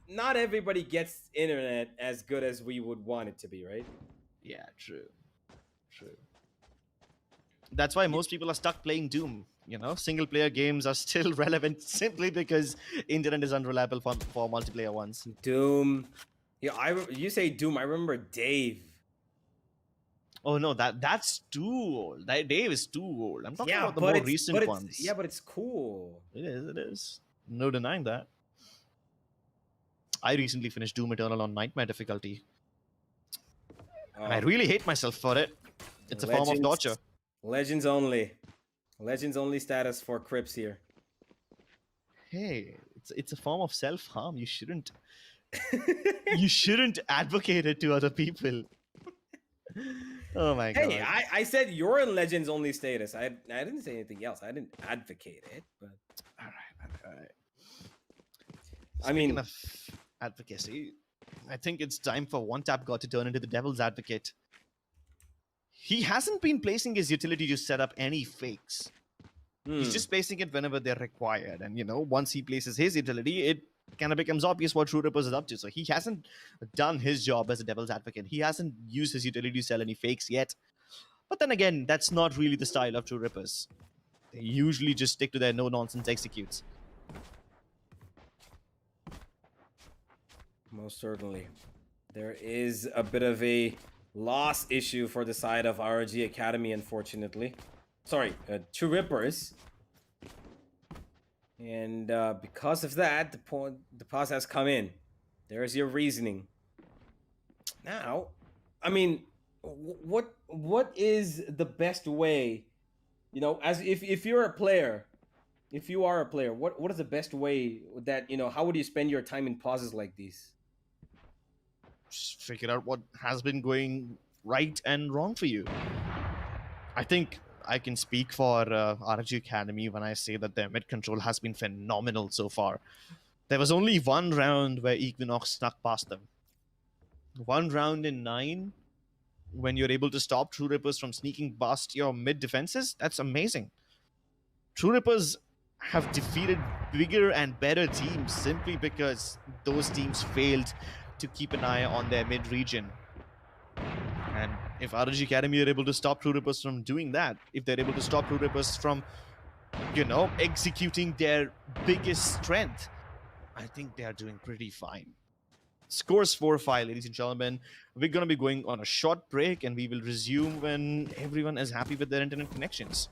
[SPEAKER 3] not everybody gets internet as good as we would want it to be, right?
[SPEAKER 2] Yeah, true. True. That's why most people are stuck playing Doom. You know, single player games are still relevant simply because internet is unreliable for multiplayer ones.
[SPEAKER 3] Doom. Yeah, you say Doom. I remember Dave.
[SPEAKER 2] Oh no, that's too old. Dave is too old. I'm talking
[SPEAKER 3] Yeah,
[SPEAKER 2] about the more
[SPEAKER 3] but
[SPEAKER 2] recent ones.
[SPEAKER 3] it's cool.
[SPEAKER 2] It is, it is. No denying that. I recently finished Doom Eternal on Nightmare difficulty. And I really hate myself for it. It's a form of torture.
[SPEAKER 3] Legends only. Legends only status for Crips here.
[SPEAKER 2] Hey, it's a form of self-harm. You shouldn't advocate it to other people. Oh my god.
[SPEAKER 3] Hey, I said you're in Legends only status. I didn't say anything else. I didn't advocate it, but
[SPEAKER 2] Alright.
[SPEAKER 3] I mean,
[SPEAKER 2] Speaking of advocacy, I think it's time for One Tap God to turn into the devil's advocate. He hasn't been placing his utility to set up any fakes. He's just placing it whenever they're required. And, you know, once he places his utility, it kind of becomes obvious what True Rippers is up to. So he hasn't done his job as a devil's advocate. He hasn't used his utility to sell any fakes yet. But then again, that's not really the style of True Rippers. They usually just stick to their no-nonsense executes.
[SPEAKER 3] most certainly. There is a bit of a loss issue for the side of RG Academy, unfortunately. Sorry, True Rippers. And because of that, the pause has come in. There's your reasoning. Now, I mean, what is the best way? You know, as if you're a player, if you are a player, what is the best way that, you know, how would you spend your time in pauses like these?
[SPEAKER 2] Just figure out what has been going right and wrong for you. I think I can speak for RG Academy when I say that their mid control has been phenomenal so far. There was only one round where Equinox snuck past them. One round in 9, when you're able to stop True Rippers from sneaking past your mid defenses, that's amazing. True Rippers have defeated bigger and better teams simply because those teams failed to keep an eye on their mid region. And if RG Academy are able to stop True Rippers from doing that, if they're able to stop True Rippers from, you know, executing their biggest strength, I think they are doing pretty fine. Scores 4-5, ladies and gentlemen. We're going to be going on a short break and we will resume when everyone is happy with their internet connections.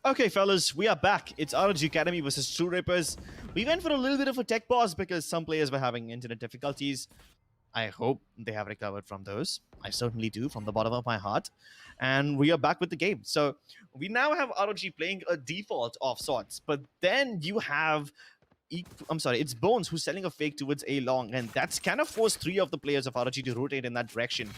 [SPEAKER 2] Okay, fellas, we are back. It's ROG Academy versus True Rippers. We went for a little bit of a tech pause because some players were having internet difficulties. I hope they have recovered from those. I certainly do, from the bottom of my heart. And we are back with the game. So we now have ROG playing a default of sorts, but then you have it's Bones who's selling a fake towards A long, and that's kind of forced 3 of the players of ROG to rotate in that direction.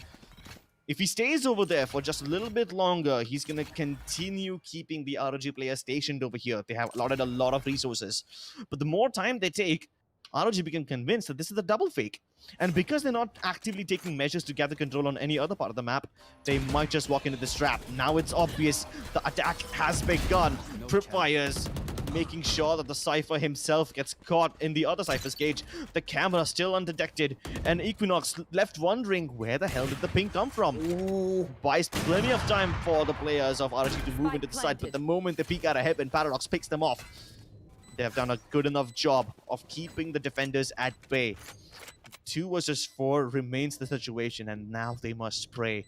[SPEAKER 2] If he stays over there for just a little bit longer, he's going to continue keeping the ROG players stationed over here. They have allotted a lot of resources. But the more time they take, ROG become convinced that this is a double fake. And because they're not actively taking measures to gather control on any other part of the map, they might just walk into this trap. Now it's obvious the attack has begun. Tripwires making sure that the Cypher himself gets caught in the other Cypher's cage. The camera still undetected, and Equinox left wondering where the hell did the ping come from. Ooh, buys plenty of time for the players of ROG to move into the side, but the moment they peek out ahead and Paradox picks them off, they have done a good enough job of keeping the defenders at bay. 2 versus 4 remains the situation, and now they must pray.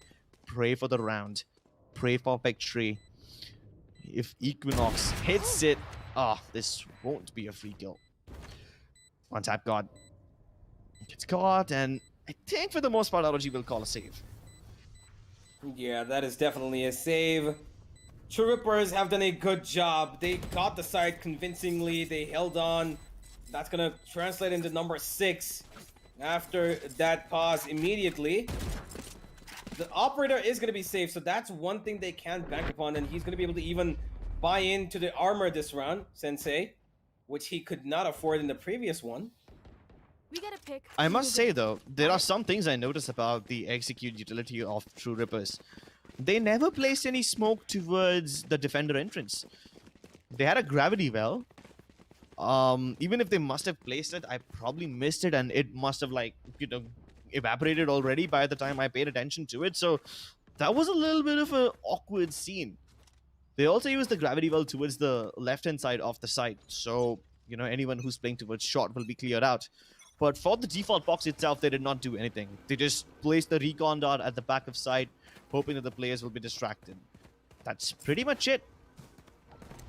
[SPEAKER 2] Pray for the round. Pray for victory. If Equinox hits it, this won't be a free kill. One tap God gets caught, and I think for the most part, ROG will call a save.
[SPEAKER 3] Yeah, that is definitely a save. True Rippers have done a good job. They got the side convincingly. They held on. That's going to translate into number 6 after that pause immediately. The operator is going to be safe, so that's one thing they can bank upon, and he's going to be able to even buy into the armor this round, Sensei, which he could not afford in the previous one.
[SPEAKER 4] We gotta pick.
[SPEAKER 2] I must say, though, there are some things I notice about the execute utility of True Rippers. They never placed any smoke towards the defender entrance. They had a gravity well. Even if they must have placed it, I probably missed it, and it must have, like, evaporated already by the time I paid attention to it. So that was a little bit of an awkward scene. They also used the gravity well towards the left-hand side of the site. So, anyone who's playing towards short will be cleared out. But for the default box itself, they did not do anything. They just placed the recon dart at the back of site, hoping that the players will be distracted. That's pretty much it.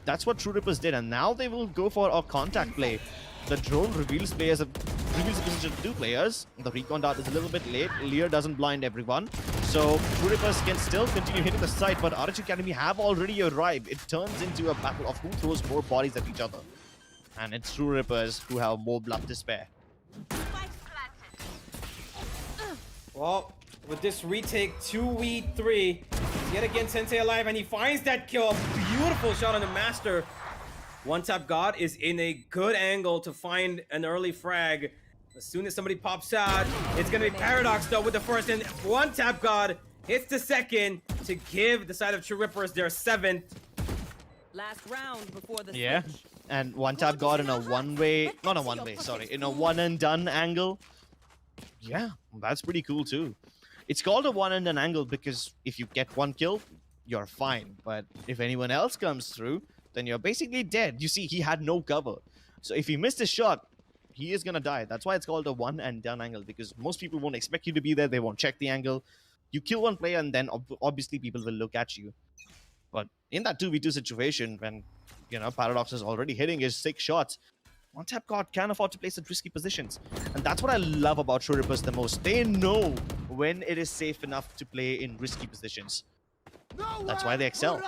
[SPEAKER 2] That's what True Rippers did, and now they will go for a contact play. The drone reveals the position to 2 players. The recon dart is a little bit late. Lear doesn't blind everyone. So True Rippers can still continue hitting the site, but ROG Academy have already arrived. It turns into a battle of who throws more bodies at each other. And it's True Rippers who have more blood to spare.
[SPEAKER 3] Well, with this retake, 2v3, yet again Sensei alive, and he finds that kill. Beautiful shot on the Master. One Tap God is in a good angle to find an early frag. As soon as somebody pops out, it's going to be Paradox, though, with the first, and One Tap God hits the second to give the side of True Rippers their 7th.
[SPEAKER 4] Last round before the
[SPEAKER 2] Yeah,
[SPEAKER 4] switch.
[SPEAKER 2] and One Tap God in a one-way, not a one-way, sorry, in a one-and-done angle. Yeah, that's pretty cool, too. It's called a one-and-done angle because if you get 1 kill, you're fine. But if anyone else comes through, then you're basically dead. You see, he had no cover. So if he missed his shot, he is going to die. That's why it's called a one-and-done angle, because most people won't expect you to be there. They won't check the angle. You kill one player, and then obviously people will look at you. But in that 2v2 situation, when, Paradox is already hitting his 6 shots, One Tap God can afford to place at risky positions. And that's what I love about True Rippers the most. They know when it is safe enough to play in risky positions. That's why they excel.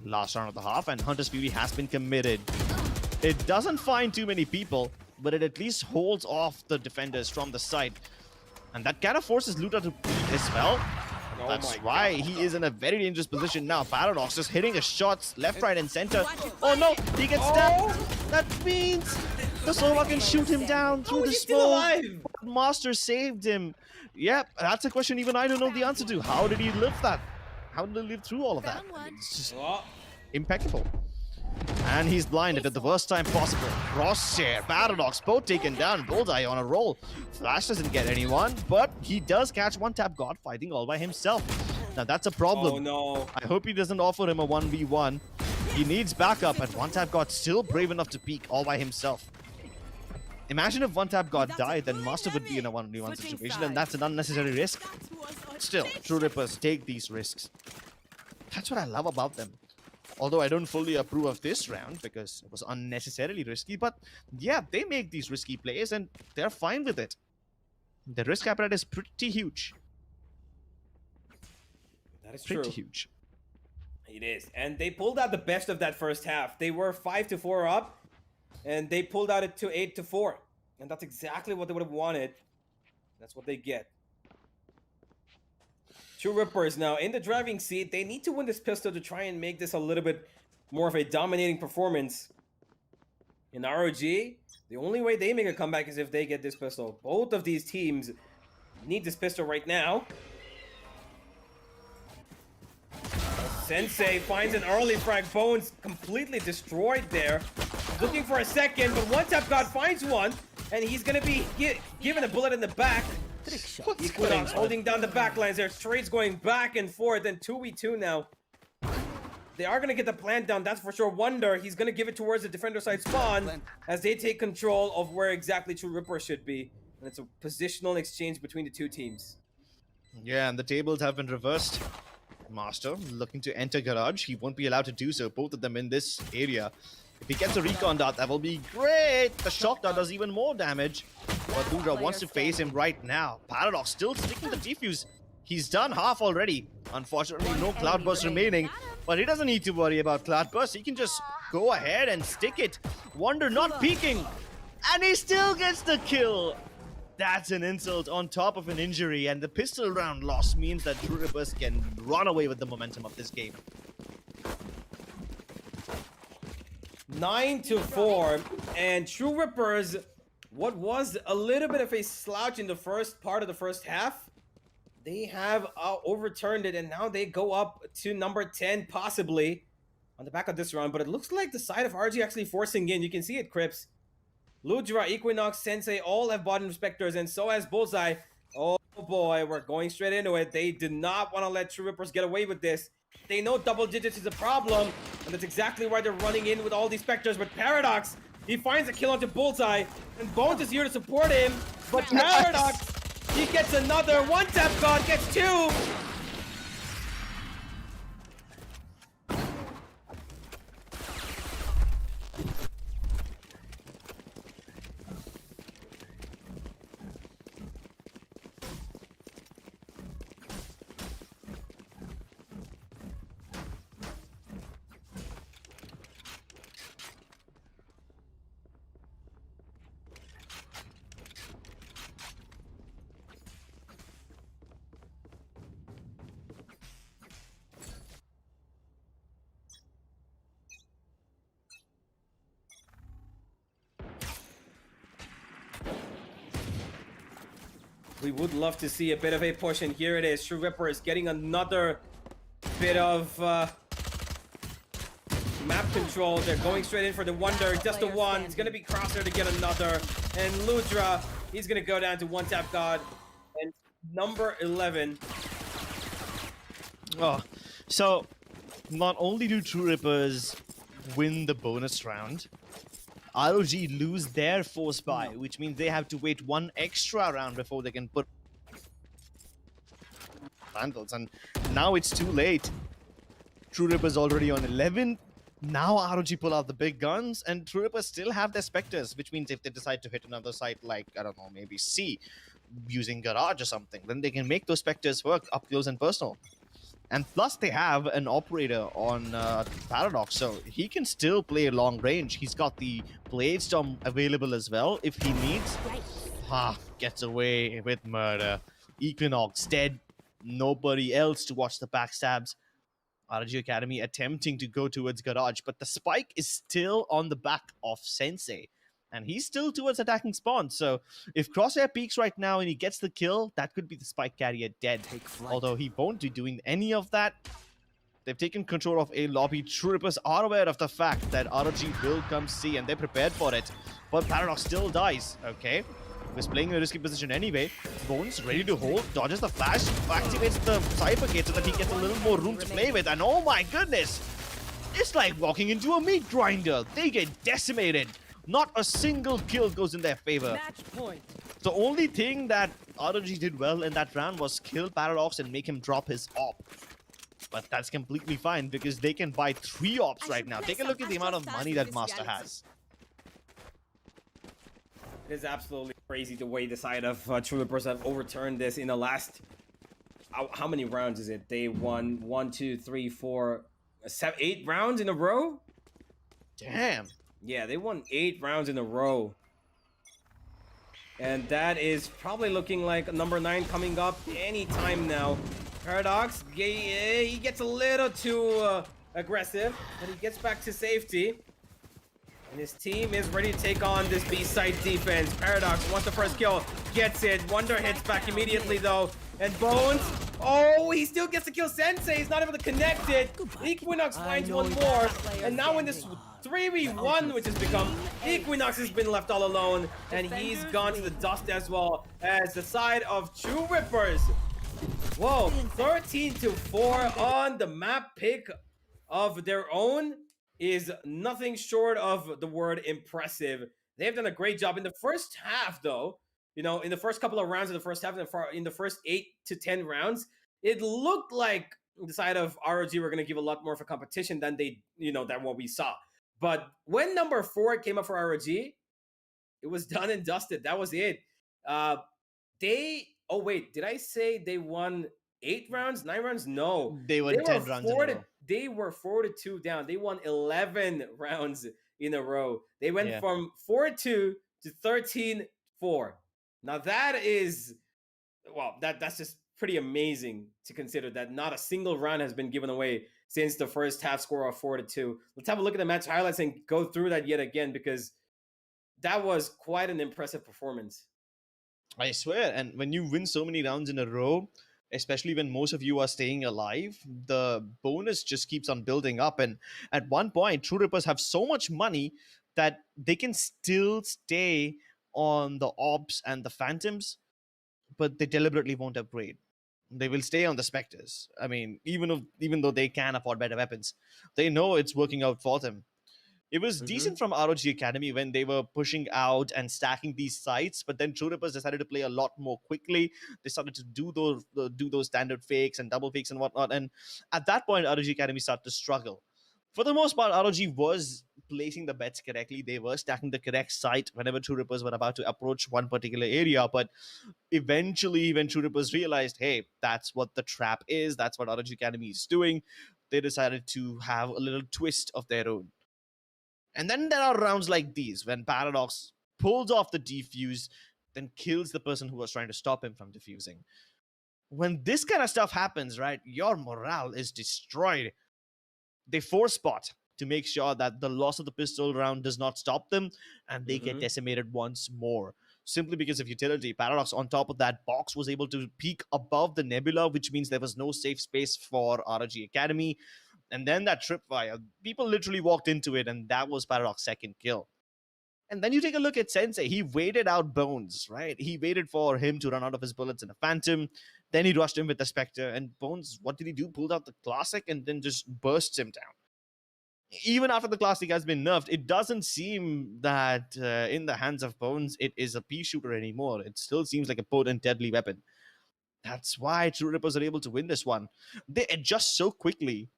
[SPEAKER 2] Last round of the half, and Hunter's Fury has been committed. It doesn't find too many people, but it at least holds off the defenders from the side. And that kind of forces Luta to peek as well. That's why he is in a very dangerous position now. Paradox just hitting his shots left, right, and center. Oh no, he gets stabbed. That means The Sova can shoot him down through the
[SPEAKER 3] He's still
[SPEAKER 2] smoke.
[SPEAKER 3] alive.
[SPEAKER 2] Master saved him. Yep, that's a question even I don't know the answer to. How did he live that? How did he live through all of that?
[SPEAKER 4] Found one.
[SPEAKER 2] It's just
[SPEAKER 3] Oh,
[SPEAKER 2] impeccable. And he's blinded at the worst time possible. Crosshair, Paradox, both taken down. Bullseye on a roll. Flash doesn't get anyone, but he does catch one tap God fighting all by himself. Now that's a problem.
[SPEAKER 3] oh no.
[SPEAKER 2] I hope he doesn't offer him a 1v1. He needs backup, and one tap God still brave enough to peek all by himself. Imagine if one tap God died, then Master would be in a 1v1
[SPEAKER 4] Switching
[SPEAKER 2] situation,
[SPEAKER 4] sides.
[SPEAKER 2] and that's an unnecessary risk.
[SPEAKER 4] That was a
[SPEAKER 2] Still, True Rippers take these risks. That's what I love about them. Although I don't fully approve of this round because it was unnecessarily risky, but yeah, they make these risky plays and they're fine with it. The risk appetite is pretty huge.
[SPEAKER 3] That is
[SPEAKER 2] Pretty
[SPEAKER 3] true.
[SPEAKER 2] huge.
[SPEAKER 3] It is. And they pulled out the best of that first half. They were 5-4 up, and they pulled out it to 8-4. And that's exactly what they would have wanted. That's what they get. True Rippers now in the driving seat. They need to win this pistol to try and make this a little bit more of a dominating performance. In ROG, the only way they make a comeback is if they get this pistol. Both of these teams need this pistol right now. Sensei finds an early frag. Bones completely destroyed there. Looking for a second, but one tap God finds one, and he's gonna be given a bullet in the back. Equinox holding down the back lines there. Trades going back and forth, and 2v2 now. They are gonna get the plant down, that's for sure. Wonder, he's gonna give it towards the defender side spawn as they take control of where exactly True Ripper should be. And it's a positional exchange between the two teams.
[SPEAKER 2] Yeah, and the tables have been reversed. Master looking to enter garage. He won't be allowed to do so. Both of them in this area. If he gets a recon dart, that will be great. The shock dart does even more damage. But Ludra wants to face him right now. Paradox still sticking the defuse. He's done half already. Unfortunately, no Cloudburst remaining. But he doesn't need to worry about Cloudburst. He can just go ahead and stick it. Wonder not peeking. And he still gets the kill. That's an insult on top of an injury, and the pistol round loss means that True Rippers can run away with the momentum of this game.
[SPEAKER 3] 9-4, and True Rippers, what was a little bit of a slouch in the first part of the first half, they have overturned it, and now they go up to number 10 possibly on the back of this round. But it looks like the side of RG actually forcing in. You can see it, Crips. Ludra, Equinox, Sensei all have bottom Spectres, and so has Bullseye. Oh boy, we're going straight into it. They do not want to let True Rippers get away with this. They know double digits is a problem, and that's exactly why they're running in with all these Spectres. But Paradox, he finds a kill onto Bullseye, and Bones is here to support him. But Paradox, he gets another one tap God, gets two. We would love to see a bit of a push, and here it is. True Ripper is getting another bit of map control. They're going straight in for the Wonder. Just a one. It's going to be Crosshair to get another. And Ludra, he's going to go down to one tap God. And number 11.
[SPEAKER 2] Oh, so not only do True Rippers win the bonus round, ROG lose their force buy, which means they have to wait one extra round before they can put Vandals, and now it's too late. True Rippers already on 11. Now ROG pull out the big guns, and True Rippers still have their Spectres, which means if they decide to hit another site like, I don't know, maybe C, using Garage or something, then they can make those Spectres work up close and personal. And plus, they have an operator on Paradox, so he can still play long range. He's got the Blade Storm available as well if he needs. Gets away with murder. Equinox dead. Nobody else to watch the backstabs. RG Academy attempting to go towards Garage, but the spike is still on the back of Sensei. and he's still towards attacking spawn. So if Crosshair peeks right now and he gets the kill, that could be the spike carrier dead. Although he won't be doing any of that. They've taken control of a lobby. True Rippers are aware of the fact that ROG will come see, and they're prepared for it. But Paradox still dies. Okay. Was playing in a risky position anyway. Bones ready to hold, dodges the flash, activates the Cypher Gate so that he gets a little more room to play with. And oh my goodness! It's like walking into a meat grinder. They get decimated. Not a single kill goes in their favor.
[SPEAKER 4] Match point.
[SPEAKER 2] The only thing that ROG did well in that round was kill Paradox and make him drop his op. But that's completely fine because they can buy 3 ops right now. Take a look at the amount of money that Master has.
[SPEAKER 3] It is absolutely crazy the way the side of True Rippers have overturned this in the last... How many rounds is it? They won 1, 2, 3, 4, 7, 8 rounds in a row?
[SPEAKER 2] Damn.
[SPEAKER 3] Yeah, they won 8 rounds in a row. And that is probably looking like number 9 coming up anytime now. Paradox, he gets a little too aggressive, but he gets back to safety. And his team is ready to take on this B-side defense. Paradox wants the first kill, gets it. Wonder hits back immediately though. And Bones, oh, he still gets to kill Sensei. He's not able to connect it. Equinox finds one more. And now in this 3v1, which has become, Equinox has been left all alone. And he's gone to the dust as well as the side of True Rippers. Whoa, 13-4 on the map pick of their own is nothing short of the word impressive. They've done a great job in the first half, though. You know, in the first couple of rounds of the first half, in the first 8 to 10 rounds, it looked like the side of ROG were going to give a lot more of a competition than than what we saw. But when number 4 came up for ROG, it was done and dusted. That was it. Oh wait, did I say they won 8 rounds, 9 rounds? No,
[SPEAKER 2] they won 10 rounds in a row.
[SPEAKER 3] They were 4-2 down. They won 11 rounds in a row. They went from 4-2 to 13-4. Now that is, well, that's just pretty amazing to consider that not a single round has been given away since the first half score of 4-2. Let's have a look at the match highlights and go through that yet again, because that was quite an impressive performance.
[SPEAKER 2] I swear, and when you win so many rounds in a row, especially when most of you are staying alive, the bonus just keeps on building up. And at one point, True Rippers have so much money that they can still stay on the Orbs and the Phantoms, but they deliberately won't upgrade. They will stay on the Spectres. I mean, even though they can afford better weapons, they know it's working out for them. It was decent from ROG Academy when they were pushing out and stacking these sites, but then True Rippers decided to play a lot more quickly. They started to do those standard fakes and double fakes and whatnot, and at that point, ROG Academy started to struggle. For the most part, ROG was placing the bets correctly. They were stacking the correct site whenever True Rippers were about to approach one particular area, but eventually, when True Rippers realized, hey, that's what the trap is, that's what ROG Academy is doing, they decided to have a little twist of their own. And then there are rounds like these when Paradox pulls off the defuse, then kills the person who was trying to stop him from defusing. When this kind of stuff happens, right, your morale is destroyed. They force spot to make sure that the loss of the pistol round does not stop them, and they get decimated once more. Simply because of utility. Paradox, on top of that box, was able to peek above the nebula, which means there was no safe space for ROG Academy. And then that tripwire, people literally walked into it, and that was Paradox's second kill. And then you take a look at Sensei. He waited out Bones, right? He waited for him to run out of his bullets in a Phantom. Then he rushed him with the Spectre. And Bones, what did he do? Pulled out the Classic and then just bursts him down. Even after the Classic has been nerfed, it doesn't seem that in the hands of Bones, it is a pea shooter anymore. It still seems like a potent, deadly weapon. That's why True Rippers are able to win this one. They adjust so quickly.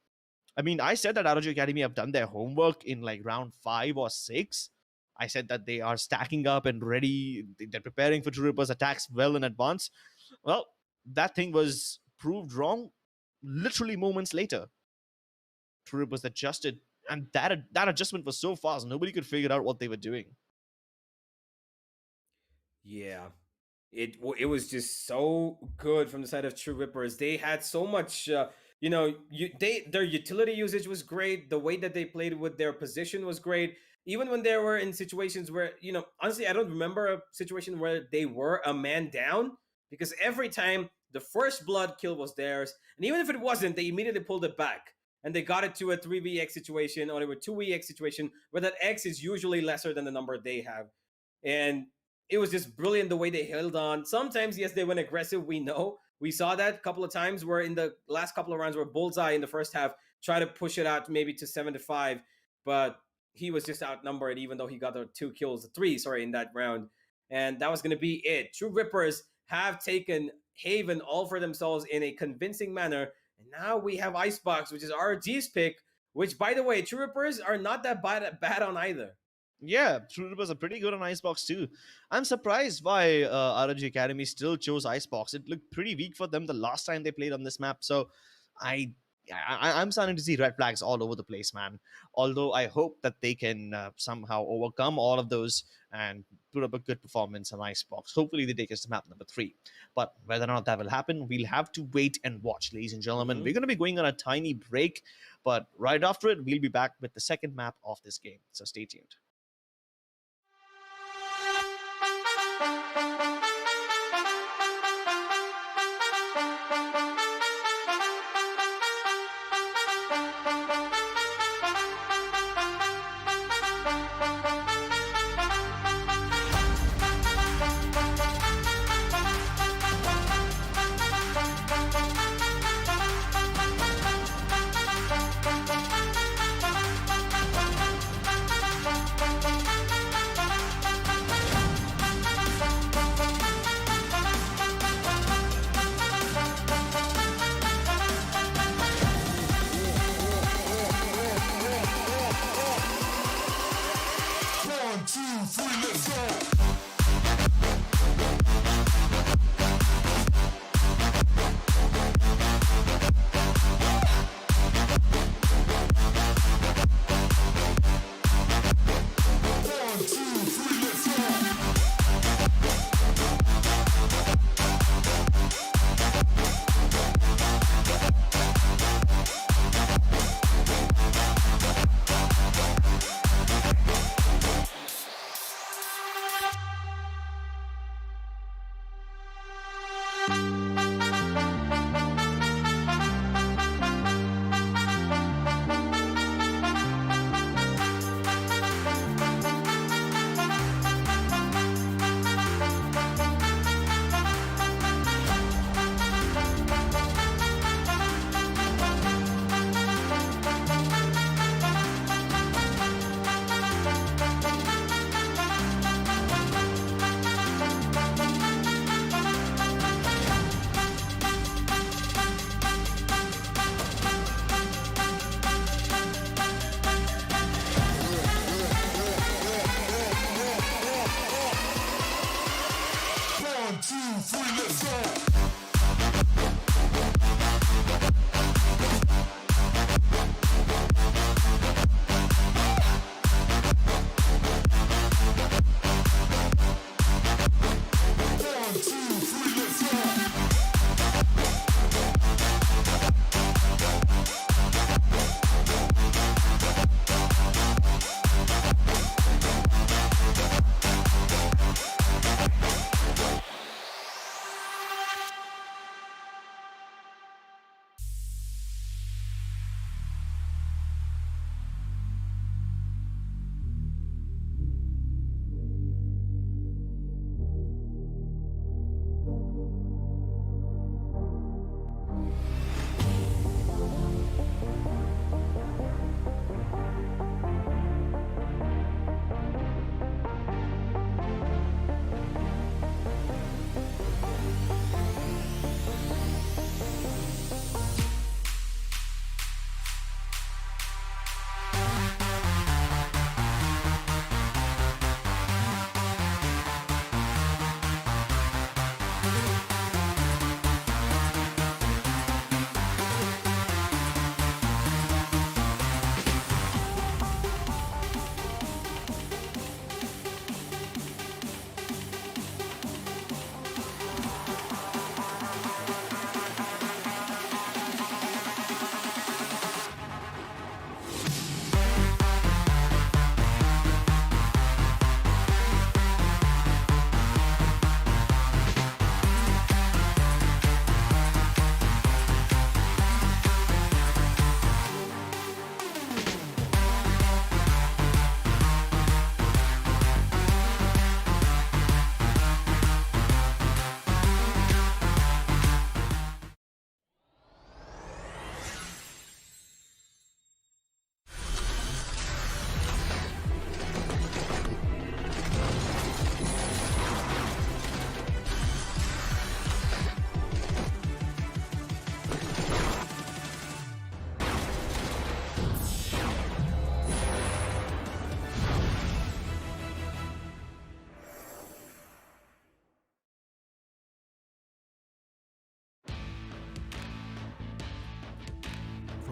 [SPEAKER 2] I mean, I said that ROG Academy have done their homework in like round 5 or 6. I said that they are stacking up and ready. They're preparing for True Rippers attacks well in advance. Well, that thing was proved wrong literally moments later. True Rippers adjusted, and that adjustment was so fast, nobody could figure out what they were doing.
[SPEAKER 3] Yeah. It was just so good from the side of True Rippers. They had so much... their utility usage was great. The way that they played with their position was great. even when they were in situations where, honestly, I don't remember a situation where they were a man down, because every time the first blood kill was theirs, and even if it wasn't, they immediately pulled it back and they got it to a 3vx situation or a 2vx situation where that X is usually lesser than the number they have. And it was just brilliant the way they held on. Sometimes, yes, they went aggressive. We know. We saw that a couple of times where in the last couple of rounds where Bullseye in the first half tried to push it out maybe to 7-5, but he was just outnumbered, even though he got the 3, in that round. And that was going to be it. True Rippers have taken Haven all for themselves in a convincing manner. And now we have Icebox, which is RG's pick, which, by the way, True Rippers are not that bad on either.
[SPEAKER 2] Yeah, True Rippers are pretty good on Icebox too. I'm surprised why RNG Academy still chose Icebox. It looked pretty weak for them the last time they played on this map. So I'm starting to see red flags all over the place, man. Although I hope that they can somehow overcome all of those and put up a good performance on Icebox. Hopefully they take us to map number 3. But whether or not that will happen, we'll have to wait and watch, ladies and gentlemen. We're going to be going on a tiny break, but right after it, we'll be back with the second map of this game. So stay tuned.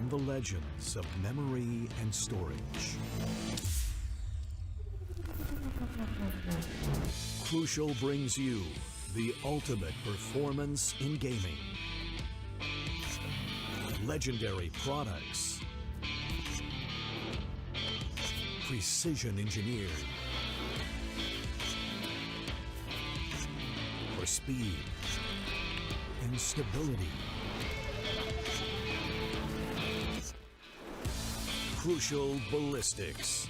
[SPEAKER 1] from the legends of memory and storage. Crucial brings you the ultimate performance in gaming. Legendary products. Precision engineered. For speed and stability. Crucial ballistics.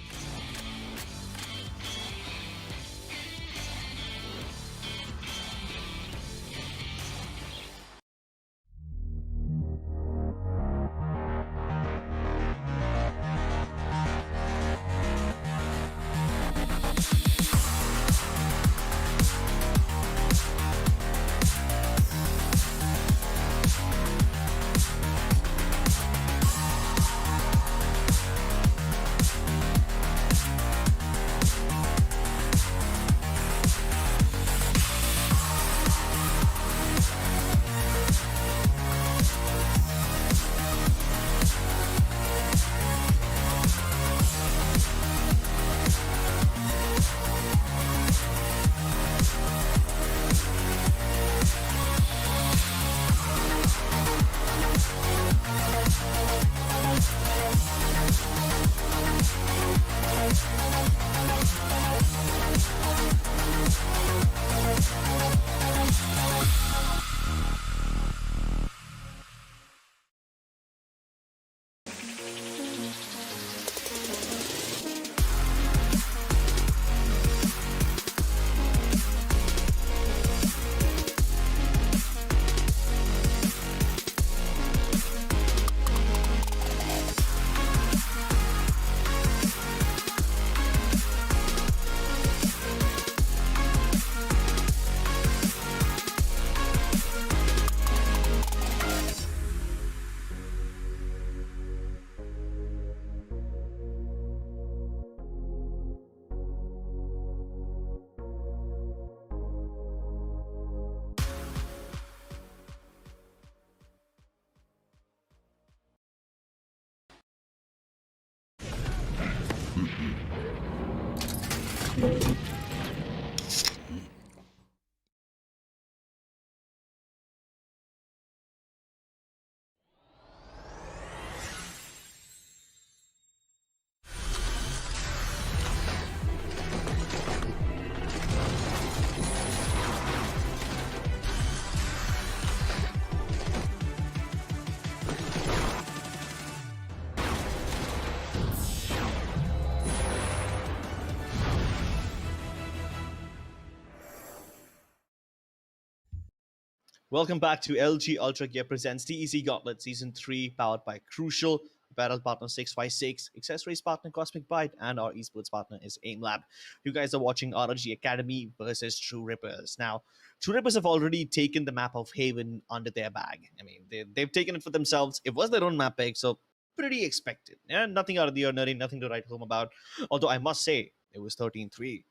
[SPEAKER 2] Welcome back to LG Ultragear presents TEC Gauntlet Season 3, powered by Crucial, apparel partner 656, accessories partner Cosmic Byte, and our esports partner is Aimlab. You guys are watching ROG Academy versus True Rippers. Now, True Rippers have already taken the map of Haven under their bag. I mean, they've taken it for themselves. It was their own map pick, so pretty expected. Yeah, nothing out of the ordinary, nothing to write home about. Although I must say, it was 13-3.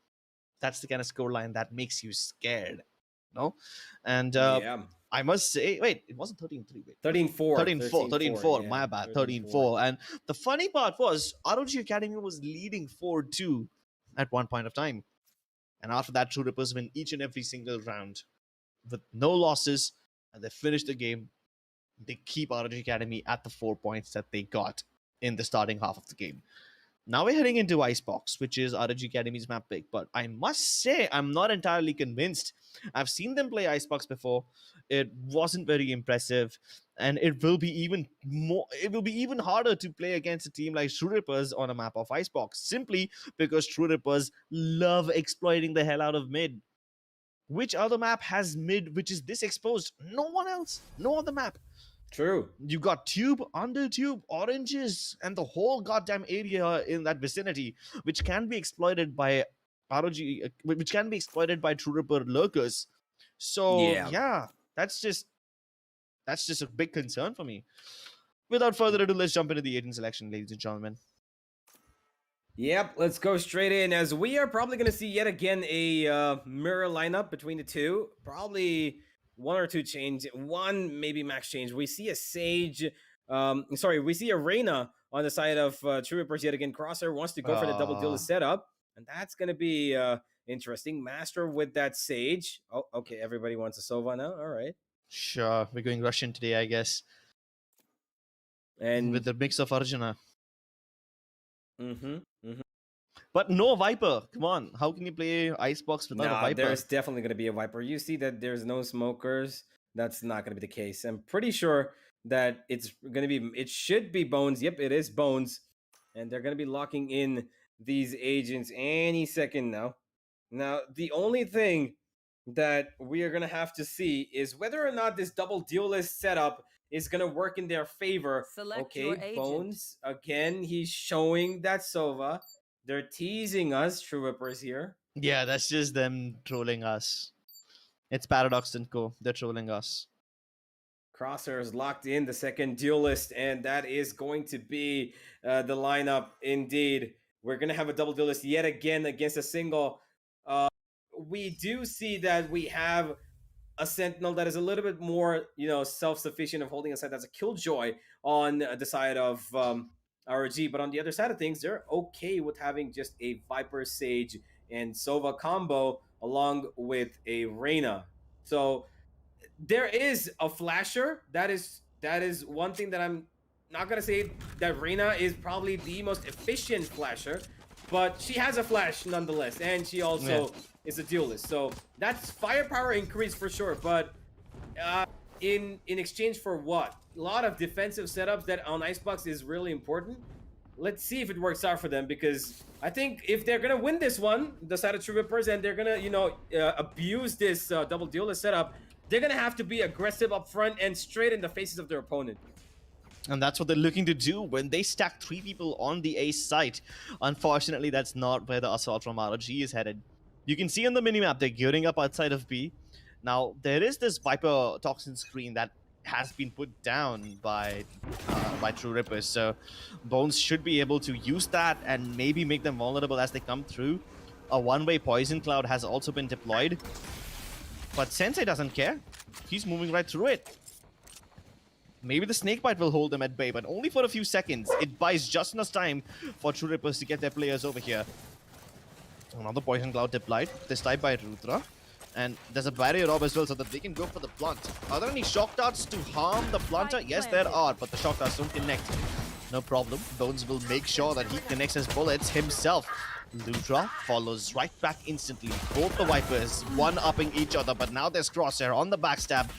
[SPEAKER 2] That's the kind of scoreline that makes you scared. No? And
[SPEAKER 3] Yeah.
[SPEAKER 2] I must say, wait, it wasn't 13-3. Wait.
[SPEAKER 3] 13-4.
[SPEAKER 2] 13-4,
[SPEAKER 3] Yeah,
[SPEAKER 2] my bad,
[SPEAKER 3] 13-4.
[SPEAKER 2] 13-4. And the funny part was, ROG Academy was leading 4-2 at one point of time. And after that, True Rippers win each and every single round with no losses, and they finish the game. They keep ROG Academy at the 4 points that they got in the starting half of the game. Now we're heading into Icebox, which is ROG Academy's map pick, but I must say I'm not entirely convinced. I've seen them play Icebox before. It wasn't very impressive, and it will be even harder to play against a team like True Rippers on a map of Icebox, simply because True Rippers love exploiting the hell out of mid. Which other map has mid which is this exposed? No one else. No other map.
[SPEAKER 3] True.
[SPEAKER 2] You got tube, under tube, oranges, and the whole goddamn area in that vicinity, which can be exploited by ROG, which can be exploited by True Ripper lurkers. So yeah, that's just a big concern for me. Without further ado, let's jump into the agent selection, ladies and gentlemen.
[SPEAKER 3] Yep, let's go straight in, as we are probably going to see yet again a mirror lineup between the two. Probably one or two change, one maybe max change. We see a Sage Sorry, we see a Reyna on the side of True Rippers yet again. Crosshair wants to go for the double duelist setup, and that's going to be interesting. Master with that Sage. Oh, okay, everybody wants a Sova now. All right.
[SPEAKER 2] Sure, we're going Russian today, I guess.
[SPEAKER 3] And
[SPEAKER 2] with the mix of Arjuna.
[SPEAKER 3] Mm-hmm.
[SPEAKER 2] But no Viper. Come on. How can you play Icebox without a Viper?
[SPEAKER 3] There's definitely going to be a Viper. You see that there's no smokers. That's not going to be the case. I'm pretty sure that it's going to be, it should be Bones. Yep, it is Bones. And they're going to be locking in these agents any second now. Now, the only thing that we are going to have to see is whether or not this double duelist setup is going to work in their favor.
[SPEAKER 4] Select your
[SPEAKER 3] Okay,
[SPEAKER 4] agent.
[SPEAKER 3] Bones. Again, he's showing that Sova. They're teasing us, True Rippers here.
[SPEAKER 2] Yeah, that's just them trolling us. It's Paradox and Co. They're trolling us.
[SPEAKER 3] Crosshair is locked in, the second duelist, and that is going to be the lineup indeed. We're going to have a double duelist yet again against a single. We do see that we have a Sentinel that is a little bit more, self-sufficient of holding a side. That's a Killjoy on the side of RG, but on the other side of things, they're okay with having just a Viper, Sage, and Sova combo along with a Reyna. So there is a flasher. That is one thing that I'm not gonna say that Reyna is probably the most efficient flasher, but she has a flash nonetheless, and she also is a duelist. So that's firepower increase for sure. But in exchange for what? A lot of defensive setups that on Icebox is really important. Let's see if it works out for them, because I think if they're gonna win this one, the side of True Rippers, and they're gonna abuse this double duelist setup, they're gonna have to be aggressive up front and straight in the faces of their opponent.
[SPEAKER 2] And that's what they're looking to do when they stack 3 people on the A site. Unfortunately, that's not where the assault from RG is headed. You can see on the minimap they're gearing up outside of B. Now, there is this Viper Toxin screen that has been put down by True Rippers, so Bones should be able to use that and maybe make them vulnerable as they come through. A one-way Poison Cloud has also been deployed, but Sensei doesn't care. He's moving right through it. Maybe the Snakebite will hold them at bay, but only for a few seconds. It buys just enough time for True Rippers to get their players over here. Another Poison Cloud deployed, this time by Rudra. And there's a barrier orb as well, so that they can go for the blunt. Are there any shock darts to harm the blunter? Yes, there are, but the shock darts don't connect. No problem. Bones will make sure that he connects his bullets himself. Ludra follows right back instantly. Both the Vipers one-upping each other, but now there's Crosshair on the backstab.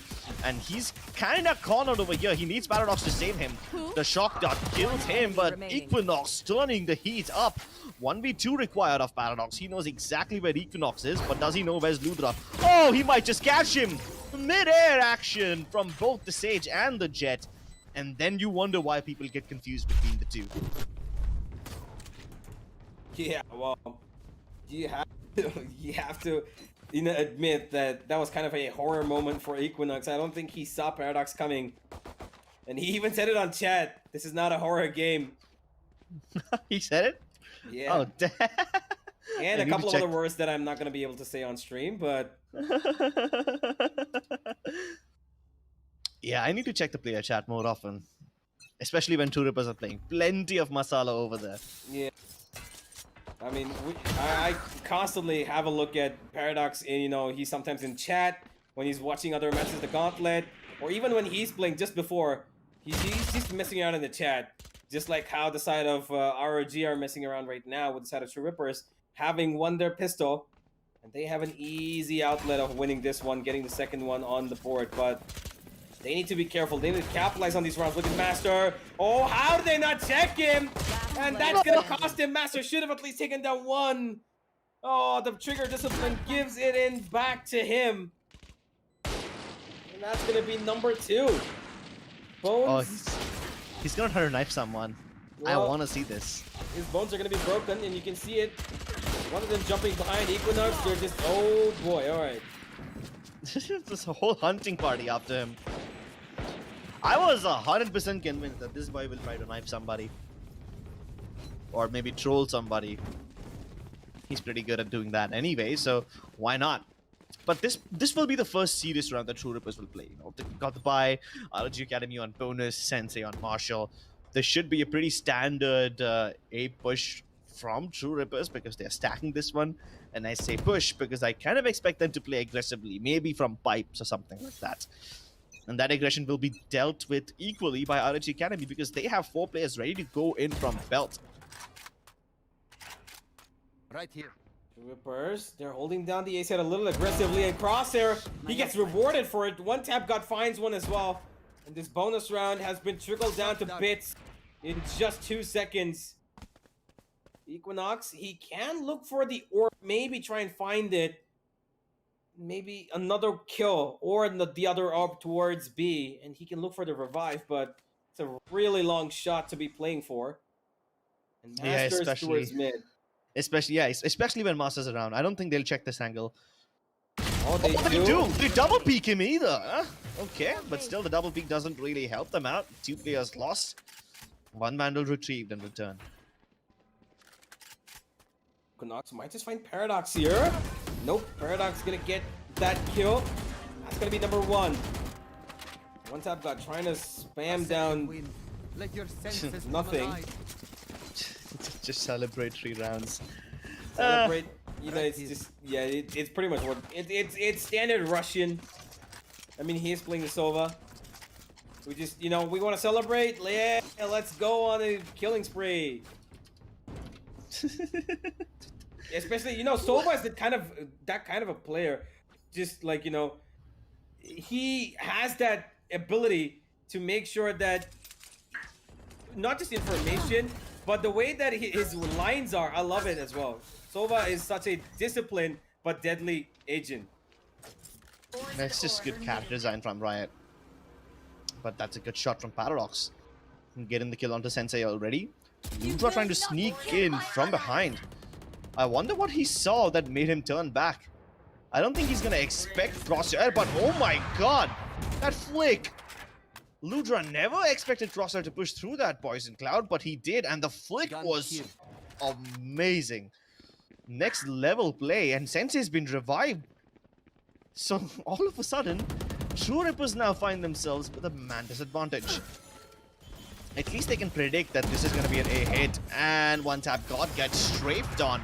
[SPEAKER 2] And he's kind of cornered over here. He needs Paradox to save him. The shock dart kills him, but Equinox turning the heat up. 1v2 required of Paradox. He knows exactly where Equinox is, but does he know where's Ludra? Oh, he might just catch him! Mid-air action from both the Sage and the Jet. And then you wonder why people get confused between the two.
[SPEAKER 3] Yeah, well, you have to admit that that was kind of a horror moment for Equinox. I don't think he saw Paradox coming. And he even said it on chat. This is not a horror game.
[SPEAKER 2] He said it?
[SPEAKER 3] Yeah.
[SPEAKER 2] Oh, damn.
[SPEAKER 3] And a couple of other words that I'm not going to be able to say on stream, but...
[SPEAKER 2] Yeah, I need to check the player chat more often. Especially when True Rippers are playing. Plenty of masala over there.
[SPEAKER 3] Yeah. I mean, I constantly have a look at Paradox, and he's sometimes in chat, when he's watching other matches of the Gauntlet, or even when he's playing just before, he's just messing around in the chat. Just like how the side of ROG are messing around right now with the side of True Rippers, having won their pistol, and they have an easy outlet of winning this one, getting the second one on the board, but they need to be careful. They need to capitalize on these rounds. Look at Master. Oh, how did they not check him? And that's going to cost him. Master should have at least taken down one. Oh, the trigger discipline gives it in back to him. And that's going to be number 2. Bones.
[SPEAKER 2] Oh, he's going to try to knife someone. Well, I want to see this.
[SPEAKER 3] His bones are going to be broken, and you can see it. One of them jumping behind Equinox. They're just, oh boy, all right.
[SPEAKER 2] This a whole hunting party after him. I was 100% convinced that this boy will try to knife somebody. Or maybe troll somebody. He's pretty good at doing that anyway, so why not? But this will be the first serious round that True Rippers will play. You know, they got the bye, RG Academy on bonus, Sensei on Marshall. There should be a pretty standard A push from True Rippers because they're stacking this one. And I say push because I kind of expect them to play aggressively, maybe from pipes or something like that. And that aggression will be dealt with equally by RG Academy because they have 4 players ready to go in from belt.
[SPEAKER 5] Right here.
[SPEAKER 3] Rippers, they're holding down the A side a little aggressively, and Crosshair, he gets rewarded for it. One tap got finds one as well. And this bonus round has been trickled down to bits in just 2 seconds. Equinox, he can look for the orb, maybe try and find it. Maybe another kill, or the other orb towards B, and he can look for the revive, but it's a really long shot to be playing for. And Masters towards mid.
[SPEAKER 2] Especially when Master's around. I don't think they'll check this angle.
[SPEAKER 3] Oh, they
[SPEAKER 2] do. They double peek him either. Huh? Okay, but still the double peek doesn't really help them out. 2 players lost. 1 Vandal retrieved in return.
[SPEAKER 3] Equinox might just find Paradox here. Nope, Paradox gonna get that kill. That's gonna be number 1. One tap got trying to spam down
[SPEAKER 5] Let your senses come
[SPEAKER 3] nothing.
[SPEAKER 5] alive.
[SPEAKER 2] Just celebrate 3 rounds.
[SPEAKER 3] Celebrate. You know, it's just it's pretty much what it's standard Russian. I mean, he is playing the Sova. We just we want to celebrate. Yeah, let's go on a killing spree. Especially Sova is that kind of a player. Just like he has that ability to make sure that not just information, but the way that his lines are, I love it as well. Sova is such a disciplined but deadly agent.
[SPEAKER 2] That's just good character design from Riot. But that's a good shot from Paradox. Getting the kill onto Sensei already. Ludra trying to sneak in from behind. I wonder what he saw that made him turn back. I don't think he's gonna expect Crosshair, but oh my god! That flick! Ludra never expected Crosshair to push through that poison cloud, but he did, and the flick was amazing. Next level play, and Sensei's been revived. So all of a sudden, True Rippers now find themselves with a man disadvantage. At least they can predict that this is going to be an A hit, and one tap god gets strafed on.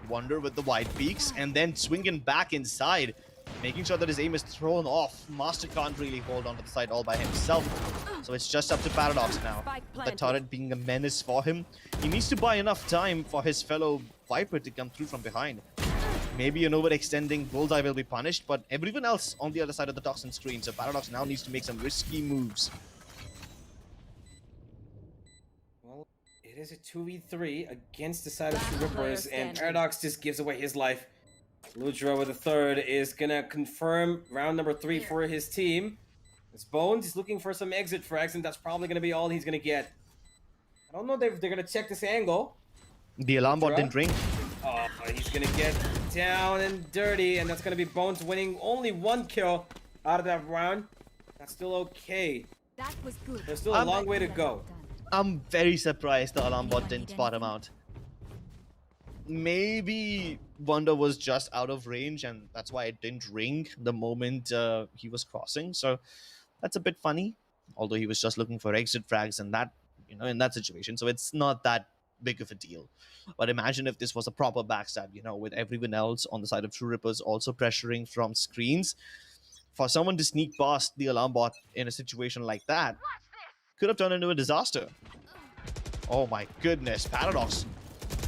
[SPEAKER 2] Wonder with the wide peaks, and then swinging back inside, making sure that his aim is thrown off. Master can't really hold onto the side all by himself, so it's just up to Paradox now. The turret being a menace for him. He needs to buy enough time for his fellow Viper to come through from behind. Maybe an overextending Bullseye will be punished, but everyone else on the other side of the toxin screen, so Paradox now needs to make some risky moves.
[SPEAKER 3] Well, it is a 2v3 against the side of True Rippers, and Paradox just gives away his life. Ludra with the third is gonna confirm round number 3 for his team. It's Bones, he's looking for some exit frags, and that's probably gonna be all he's gonna get. I don't know if they're gonna check this angle.
[SPEAKER 2] The alarm bot didn't ring.
[SPEAKER 3] Oh, he's gonna get down and dirty, and that's gonna be Bones winning only 1 kill out of that round. That's still okay.
[SPEAKER 4] That was good.
[SPEAKER 3] There's still a long way to go.
[SPEAKER 2] I'm very surprised the alarm bot didn't spot him out. Maybe Wonder was just out of range, and that's why it didn't ring the moment he was crossing. So that's a bit funny. Although he was just looking for exit frags and that, in that situation. So it's not that big of a deal. But imagine if this was a proper backstab, with everyone else on the side of True Rippers also pressuring from screens. For someone to sneak past the alarm bot in a situation like that could have turned into a disaster. Oh my goodness, Paradox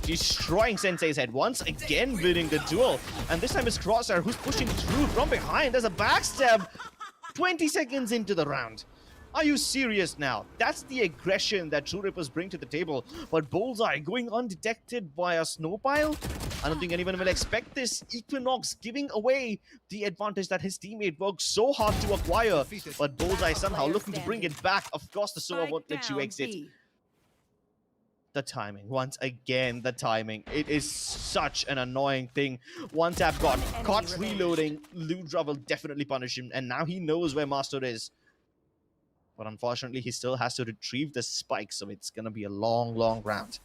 [SPEAKER 2] destroying Sensei's head once again, winning the duel. And this time it's Crosshair who's pushing through from behind. There's a backstab 20 seconds into the round. Are you serious now? That's the aggression that True Rippers bring to the table. But Bullseye going undetected by a snow pile? I don't think anyone will expect this. Equinox giving away the advantage that his teammate worked so hard to acquire. But Bullseye somehow looking to bring it back. Of course, the Sova won't let you exit. The timing. Once again, the timing. It is such an annoying thing. One tap got caught reloading. Ludra will definitely punish him. And now he knows where Master is. But unfortunately, he still has to retrieve the spike, so it's going to be a long, long round.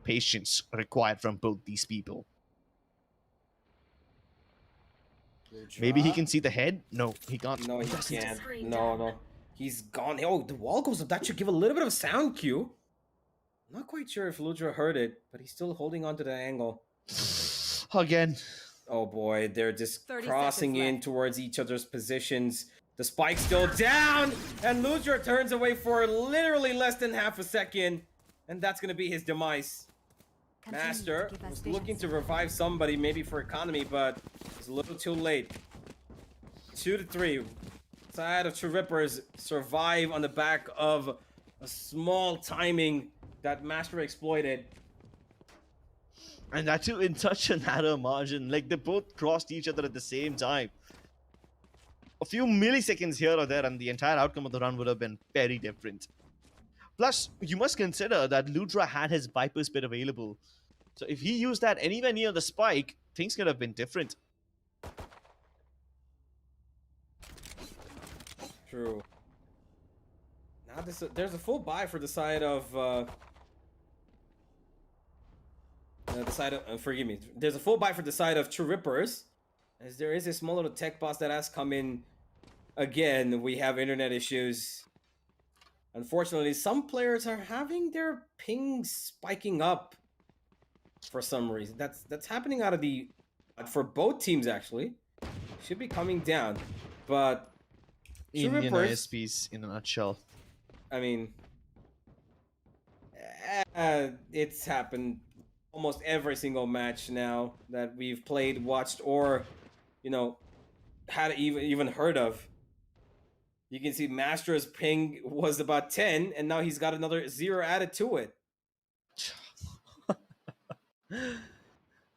[SPEAKER 2] Patience required from both these people. Maybe he can see the head? No, he can't.
[SPEAKER 3] No, he
[SPEAKER 2] doesn't.
[SPEAKER 3] can't. No. He's gone. Oh, the wall goes up. That should give a little bit of a sound cue. Not quite sure if Ludra heard it, but he's still holding on to the angle.
[SPEAKER 2] Again.
[SPEAKER 3] Oh boy, they're just
[SPEAKER 4] 30
[SPEAKER 3] crossing
[SPEAKER 4] seconds
[SPEAKER 3] in
[SPEAKER 4] left.
[SPEAKER 3] towards each other's positions. The spike's still down, and Ludra turns away for literally less than half a second, and that's going to be his demise. Master was looking to revive somebody, maybe for economy, but it's a little too late. 2-3. Side of True Rippers survive on the back of a small timing that Master exploited.
[SPEAKER 2] And that too in such a narrow margin. Like, they both crossed each other at the same time. A few milliseconds here or there, and the entire outcome of the run would have been very different. Plus, you must consider that Ludra had his Viper Spit available. So if he used that anywhere near the spike, things could have been different.
[SPEAKER 3] True. Now there's a full buy for the side of forgive me. There's a full buy for the side of True Rippers, as there is a small little tech boss that has come in. Again, we have internet issues. Unfortunately, some players are having their pings spiking up for some reason. That's happening out of the for both teams actually. Should be coming down, but True
[SPEAKER 2] Indian
[SPEAKER 3] Rippers,
[SPEAKER 2] ISPs in a nutshell.
[SPEAKER 3] I mean, it's happened almost every single match now that we've played, watched, or had even heard of. You can see Master's ping was about 10, and now he's got another 0 added to it.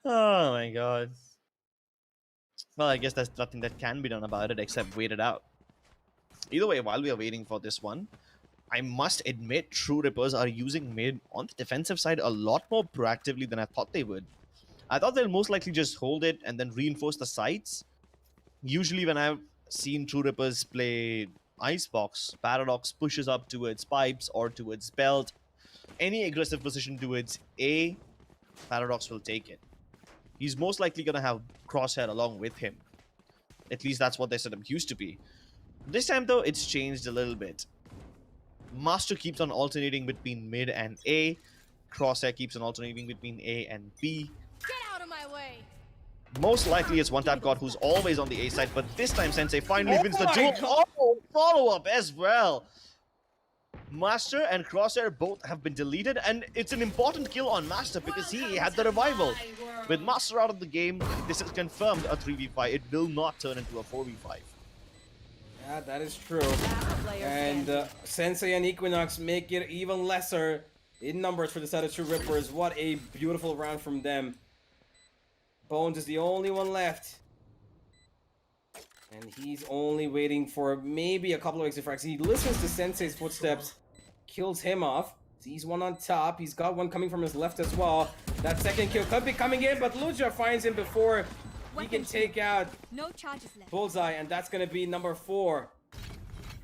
[SPEAKER 2] Oh my god. Well, I guess there's nothing that can be done about it except wait it out. Either way, while we are waiting for this one, I must admit True Rippers are using mid on the defensive side a lot more proactively than I thought they would. I thought they'll most likely just hold it and then reinforce the sides. Usually when I've seen True Rippers play Icebox, Paradox pushes up towards pipes or towards belt. Any aggressive position towards A, Paradox will take it. He's most likely going to have Crosshair along with him. At least that's what their setup used to be. This time though, it's changed a little bit. Master keeps on alternating between mid and A. Crosshair keeps on alternating between A and B.
[SPEAKER 4] Get out of my way.
[SPEAKER 2] Most likely it's one-tap god who's always on the A side, but this time Sensei finally wins the
[SPEAKER 3] my
[SPEAKER 2] duel.
[SPEAKER 3] God.
[SPEAKER 2] Oh, follow-up as well. Master and Crosshair both have been deleted, and it's an important kill on Master because he had the revival. With Master out of the game, this is confirmed a 3v5. It will not turn into a 4v5.
[SPEAKER 3] Yeah, that is true.
[SPEAKER 4] Last player
[SPEAKER 3] And
[SPEAKER 4] standing.
[SPEAKER 3] Sensei and Equinox make it even lesser in numbers for the side of True Rippers. What a beautiful round from them. Bones is the only one left. And he's only waiting for maybe a couple of extra frags. He listens to Sensei's footsteps, kills him off. Sees one on top. He's got one coming from his left as well. That second kill could be coming in, but Lucha finds him before he can take out
[SPEAKER 4] No charges left.
[SPEAKER 3] Bullseye, and that's going to be number 4.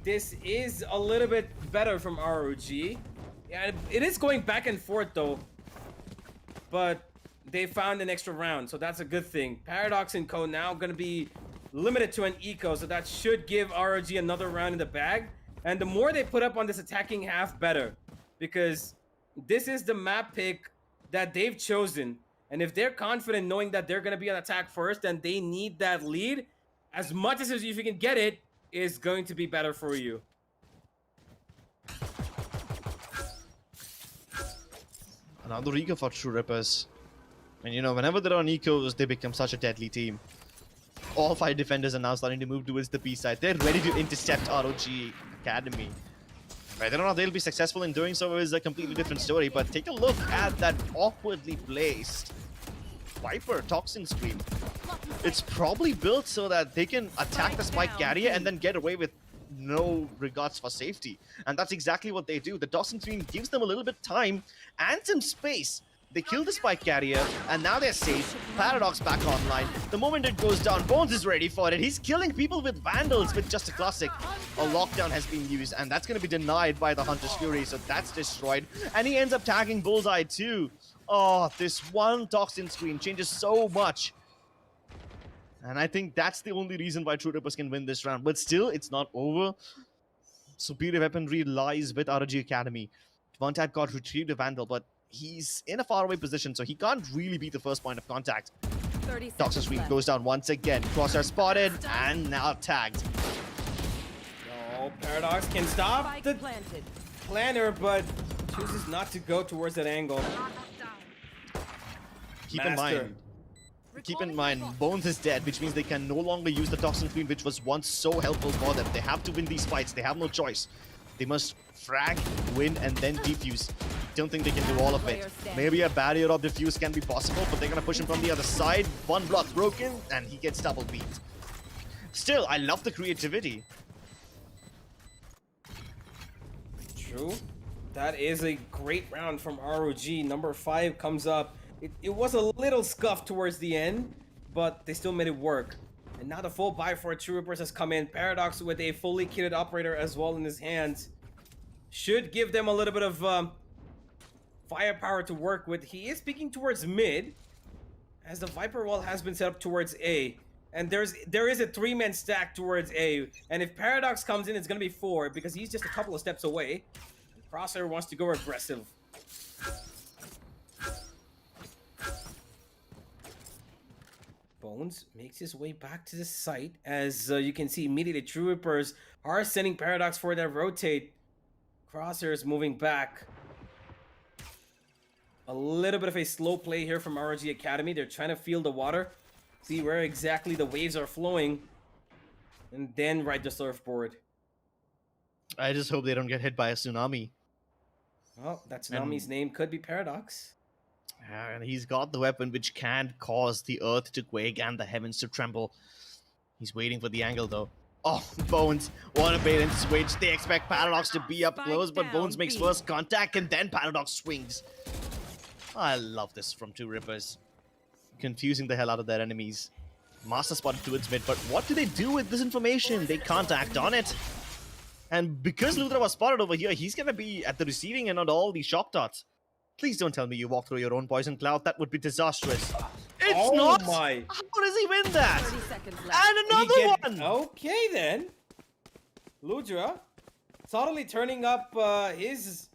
[SPEAKER 3] This is a little bit better from ROG. Yeah, it is going back and forth though, but they found an extra round, so that's a good thing. Paradox and Co now going to be limited to an eco, so that should give ROG another round in the bag. And the more they put up on this attacking half, better, because this is the map pick that they've chosen. And if they're confident knowing that they're going to be on attack first and they need that lead, as much as if you can get it, is going to be better for you.
[SPEAKER 2] Another eco for True Rippers. And you know, whenever they're on ecos, they become such a deadly team. All 5 defenders are now starting to move towards the B side. They're ready to intercept ROG Academy. Whether or not they'll be successful in doing so is a completely different story, but take a look at that awkwardly placed Viper Toxin Screen. It's probably built so that they can attack the spike carrier and then get away with no regards for safety. And that's exactly what they do. The Toxin Screen gives them a little bit time and some space. They kill the spike carrier, and now they're safe. Paradox back online. The moment it goes down, Bones is ready for it. He's killing people with Vandals with just a classic. A lockdown has been used, and that's going to be denied by the Hunter's Fury, so that's destroyed. And he ends up tagging Bullseye too. Oh, this one Toxin Screen changes so much. And I think that's the only reason why True Rippers can win this round. But still, it's not over. Superior weaponry lies with ROG Academy. One tap got retrieved to Vandal, but he's in a faraway position, so he can't really be the first point of contact.
[SPEAKER 4] 30
[SPEAKER 2] Toxic
[SPEAKER 4] seconds
[SPEAKER 2] Stream
[SPEAKER 4] left.
[SPEAKER 2] goes down once again. Crosshair spotted and now tagged.
[SPEAKER 3] Oh, Paradox can stop
[SPEAKER 4] Spike
[SPEAKER 3] the
[SPEAKER 4] planted.
[SPEAKER 3] planner, but chooses not to go towards that angle.
[SPEAKER 2] Keep in mind, Bones is dead, which means they can no longer use the Toxin Queen, which was once so helpful for them. They have to win these fights. They have no choice. They must frag, win, and then defuse. Don't think they can do all of it. Maybe a barrier of defuse can be possible, but they're going to push him from the other side. One block broken, and he gets double beat. Still, I love the creativity.
[SPEAKER 3] True. That is a great round from ROG. Number 5 comes up. It was a little scuffed towards the end, but they still made it work. And now the full buy for True Rippers has come in. Paradox with a fully kitted operator as well in his hands. Should give them a little bit of firepower to work with. He is peeking towards mid, as the Viper wall has been set up towards A. And there is a 3-man stack towards A. And if Paradox comes in, it's going to be 4, because he's just a couple of steps away. Crosshair wants to go aggressive. Bones makes his way back to the site. As you can see, immediately True Rippers are sending Paradox for that rotate. Crosshair is moving back. A little bit of a slow play here from ROG Academy. They're trying to feel the water, see where exactly the waves are flowing, and then ride the surfboard.
[SPEAKER 2] I just hope they don't get hit by a tsunami.
[SPEAKER 3] Well, that tsunami's name could be Paradox.
[SPEAKER 2] And he's got the weapon which can cause the earth to quake and the heavens to tremble. He's waiting for the angle though. Oh, Bones, what a bait and switch. They expect Paradox to be up close, but Bones makes first contact and then Paradox swings. I love this from True Rippers. Confusing the hell out of their enemies. Master spotted towards mid, but what do they do with this information? They can't act on it. And because Luthra was spotted over here, he's gonna be at the receiving end of all these shock dots. Please don't tell me you walk through your own poison cloud. That would be disastrous. It's not!
[SPEAKER 3] My.
[SPEAKER 2] How does he win that?
[SPEAKER 4] 30 seconds left.
[SPEAKER 2] And another one!
[SPEAKER 3] Okay then. Ludra totally turning up his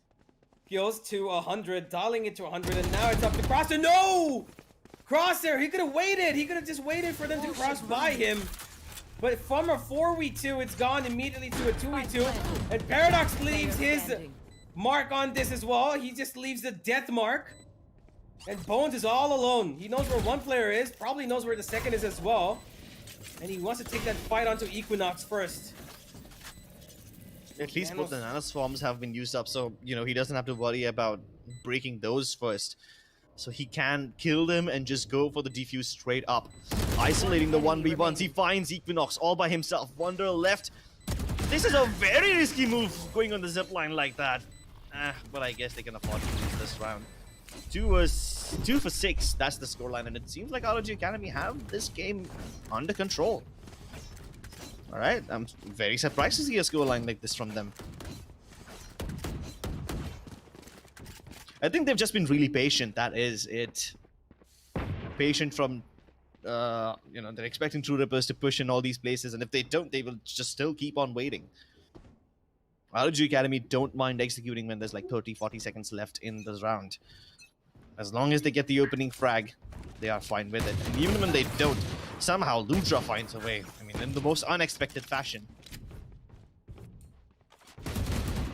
[SPEAKER 3] skills to 100, dialing it to 100, and now it's up to Crosshair. No! Crosshair, he could have waited. He could have just waited for them to cross by him. But from a 4v2, it's gone immediately to a 2v2. And Paradox leaves his mark on this as well. He just leaves the death mark. And Bones is all alone. He knows where one player is, probably knows where the second is as well. And he wants to take that fight onto Equinox first.
[SPEAKER 2] At least both the nanoswarms have been used up, so, you know, he doesn't have to worry about breaking those first. So he can kill them and just go for the defuse straight up. Isolating the 1v1s, he finds Equinox all by himself. Wonder left. This is a very risky move, going on the zipline like that. But I guess they can afford to lose this round. 2 for 6, that's the scoreline, and it seems like ROG Academy have this game under control. Alright, I'm very surprised to see a scoreline like this from them. I think they've just been really patient, that is it. Patient from, you know, they're expecting True Rippers to push in all these places, and if they don't, they will just still keep on waiting. ROG Academy don't mind executing when there's like 30-40 seconds left in this round. As long as they get the opening frag, they are fine with it. And even when they don't, somehow Ludra finds a way. I mean, in the most unexpected fashion.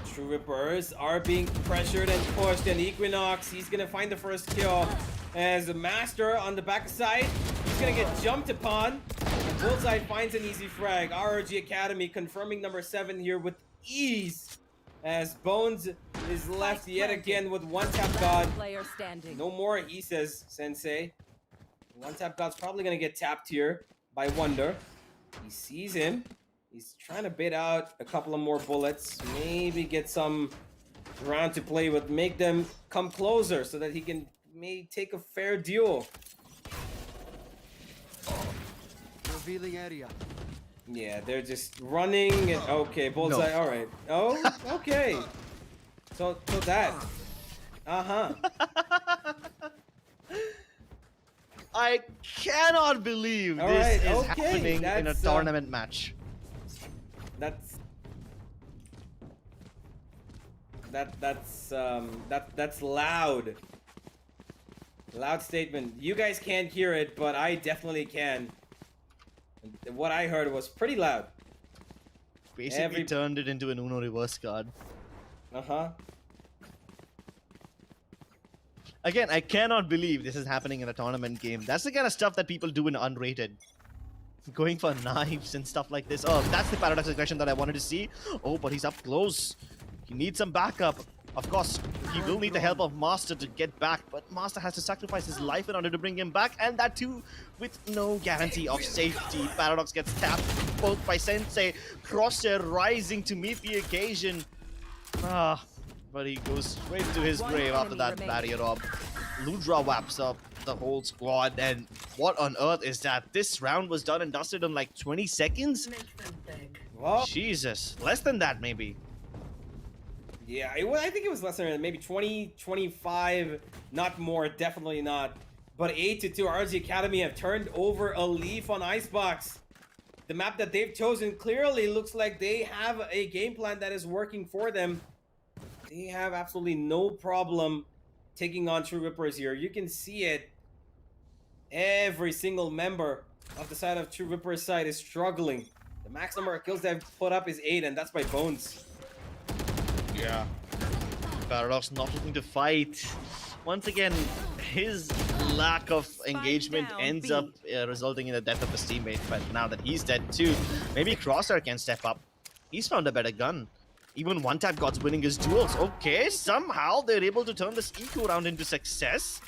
[SPEAKER 3] True Rippers are being pressured and pushed, and Equinox, he's gonna find the first kill. As the Master on the back side, he's gonna get jumped upon. And Bullseye finds an easy frag. ROG Academy confirming number 7 here with ease. As Bones is left yet again with one tap god.
[SPEAKER 4] Player standing.
[SPEAKER 3] No more, he says, Sensei. One tap god's probably gonna get tapped here by Wonder. He sees him. He's trying to bait out a couple of more bullets. Maybe get some round to play with. Make them come closer so that he can maybe take a fair duel.
[SPEAKER 5] Revealing area.
[SPEAKER 3] Yeah, they're just running. And, okay, Bullseye.
[SPEAKER 2] No.
[SPEAKER 3] All right. Oh, okay. So that.
[SPEAKER 2] I cannot believe
[SPEAKER 3] All
[SPEAKER 2] this
[SPEAKER 3] right,
[SPEAKER 2] is
[SPEAKER 3] okay,
[SPEAKER 2] happening in a
[SPEAKER 3] that's,
[SPEAKER 2] tournament match.
[SPEAKER 3] That's loud. Loud statement. You guys can't hear it, but I definitely can. What I heard was pretty loud.
[SPEAKER 2] Basically turned it into an Uno reverse card.
[SPEAKER 3] Uh-huh.
[SPEAKER 2] Again, I cannot believe this is happening in a tournament game. That's the kind of stuff that people do in unrated. Going for knives and stuff like this. Oh, that's the paradox aggression that I wanted to see. Oh, but he's up close. He needs some backup. Of course, he will need the help of Master to get back, but Master has to sacrifice his life in order to bring him back, and that too with no guarantee of safety. Paradox gets tapped both by Sensei. Crosshair rising to meet the occasion. But he goes straight to his grave after that barrier rob. Ludra whaps up the whole squad, and what on earth is that? This round was done and dusted in like 20 seconds?
[SPEAKER 3] Well,
[SPEAKER 2] Jesus, less than that maybe.
[SPEAKER 3] yeah, I think it was less than maybe 20, 25, not more, definitely not. But 8-2, RG Academy have turned over a leaf on Icebox. The map that they've chosen clearly looks like they have a game plan that is working for them. They have absolutely no problem taking on True Rippers here. You can see it. Every single member of the side of True Rippers side is struggling. The max number of kills they've put up is 8, and that's by Bones.
[SPEAKER 2] Yeah. Paradox not looking to fight. Once again, his lack of engagement
[SPEAKER 4] down,
[SPEAKER 2] ends
[SPEAKER 4] B.
[SPEAKER 2] up resulting in the death of his teammate. But now that he's dead too, maybe Crosshair can step up. He's found a better gun. Even One Tap God's winning his duels. Okay, somehow they're able to turn this eco round into success.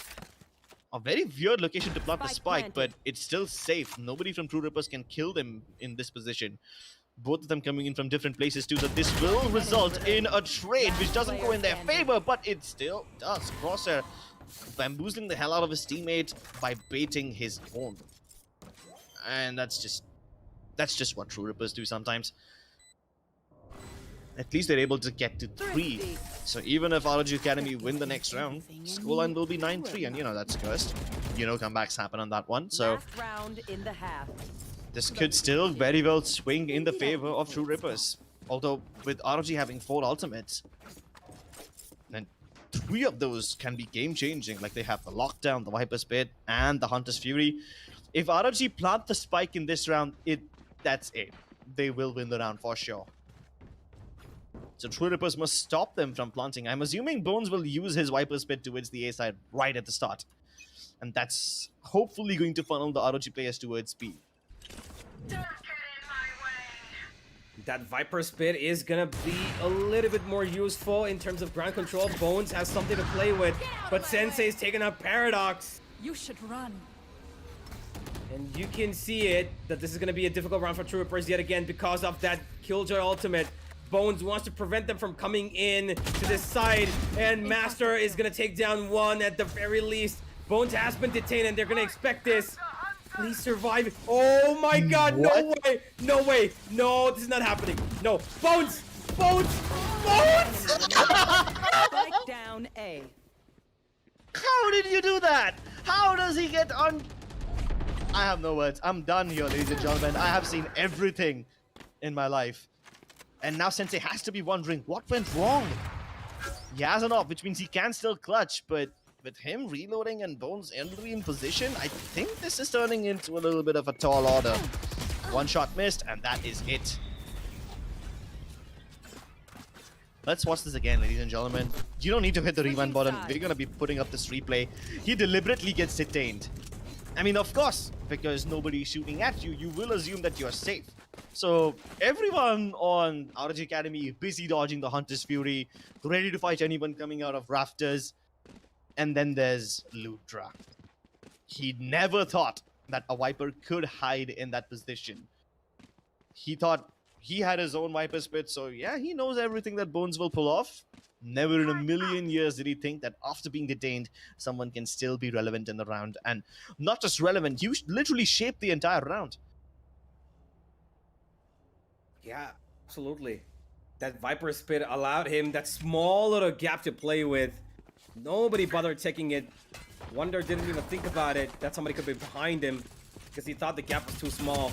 [SPEAKER 2] A very weird location to plant the spike, but it's still safe. Nobody from True Rippers can kill them in this position. Both of them coming in from different places too, so this will result in a trade which doesn't go in their favor, but it still does. Crosshair bamboozling the hell out of his teammate by baiting his own. And that's just what True Rippers do sometimes. At least they're able to get to 3. So even if RG Academy win the next round, scoreline will be 9-3, and you know that's cursed. You know comebacks happen on that one, so
[SPEAKER 4] Last round in the half.
[SPEAKER 2] this could still very well swing in the favor of True Rippers. Although with RG having 4 ultimates, and 3 of those can be game-changing. Like they have the Lockdown, the Viper's Pit, and the Hunter's Fury. If RG plant the spike in this round, that's it. They will win the round for sure. So True Rippers must stop them from planting. I'm assuming Bones will use his Viper's Pit towards the A side right at the start. And that's hopefully going to funnel the ROG players towards B.
[SPEAKER 3] That Viper Spit is gonna be a little bit more useful in terms of ground control. Bones has something to play with, but Sensei's taking up Paradox.
[SPEAKER 4] You should run.
[SPEAKER 3] And you can see it, that this is gonna be a difficult round for True Rippers yet again because of that Killjoy ultimate. Bones wants to prevent them from coming in to this side, and Master is gonna take down one at the very least. Bones has been detained, and they're gonna expect this. Please survive. Oh my god,
[SPEAKER 2] What?
[SPEAKER 3] no way, no way, no, this is not happening. No, Bones, Bones, Bones!
[SPEAKER 4] Spike down A.
[SPEAKER 2] How did you do that? How does he get on? I have no words. I'm done here, ladies and gentlemen. I have seen everything in my life. And now Sensei has to be wondering what went wrong. He has an off, which means he can still clutch, but with him reloading and Bones already in position, I think this is turning into a little bit of a tall order. One shot missed, and that is it. Let's watch this again, ladies and gentlemen. You don't need to hit the rewind button. We're going to be putting up this replay. He deliberately gets detained. I mean, of course, because nobody's shooting at you, you will assume that you're safe. So everyone on RG Academy busy dodging the Hunter's Fury, ready to fight anyone coming out of rafters. And then there's Ludra. He never thought that a Viper could hide in that position. He thought he had his own Viper Spit, so yeah, he knows everything that Bones will pull off. Never in a million years did he think that after being detained, someone can still be relevant in the round. And not just relevant, you literally shaped the entire round.
[SPEAKER 3] Yeah, absolutely. That Viper Spit allowed him that small little gap to play with. Nobody bothered taking it. Wonder didn't even think about it, that somebody could be behind him because he thought the gap was too small.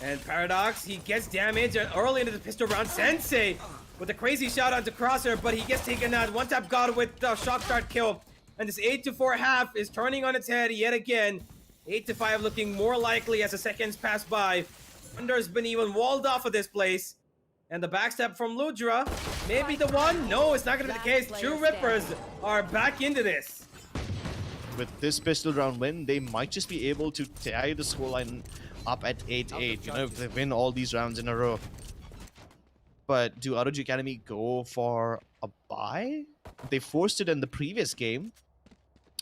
[SPEAKER 3] And Paradox, he gets damage early into the pistol round. Sensei with a crazy shot onto Crosshair, but he gets taken out. One tap God with the shock start kill. And this 8-4 half is turning on its head yet again. 8-5 looking more likely as the seconds pass by. Wonder's been even walled off of this place. And the backstep from Ludra, maybe the one? No, it's not going to be the case. True Rippers are back into this.
[SPEAKER 2] With this pistol round win, they might just be able to tie the scoreline up at 8-8, you know, if they win all these rounds in a row. But do ROG Academy go for a buy? They forced it in the previous game.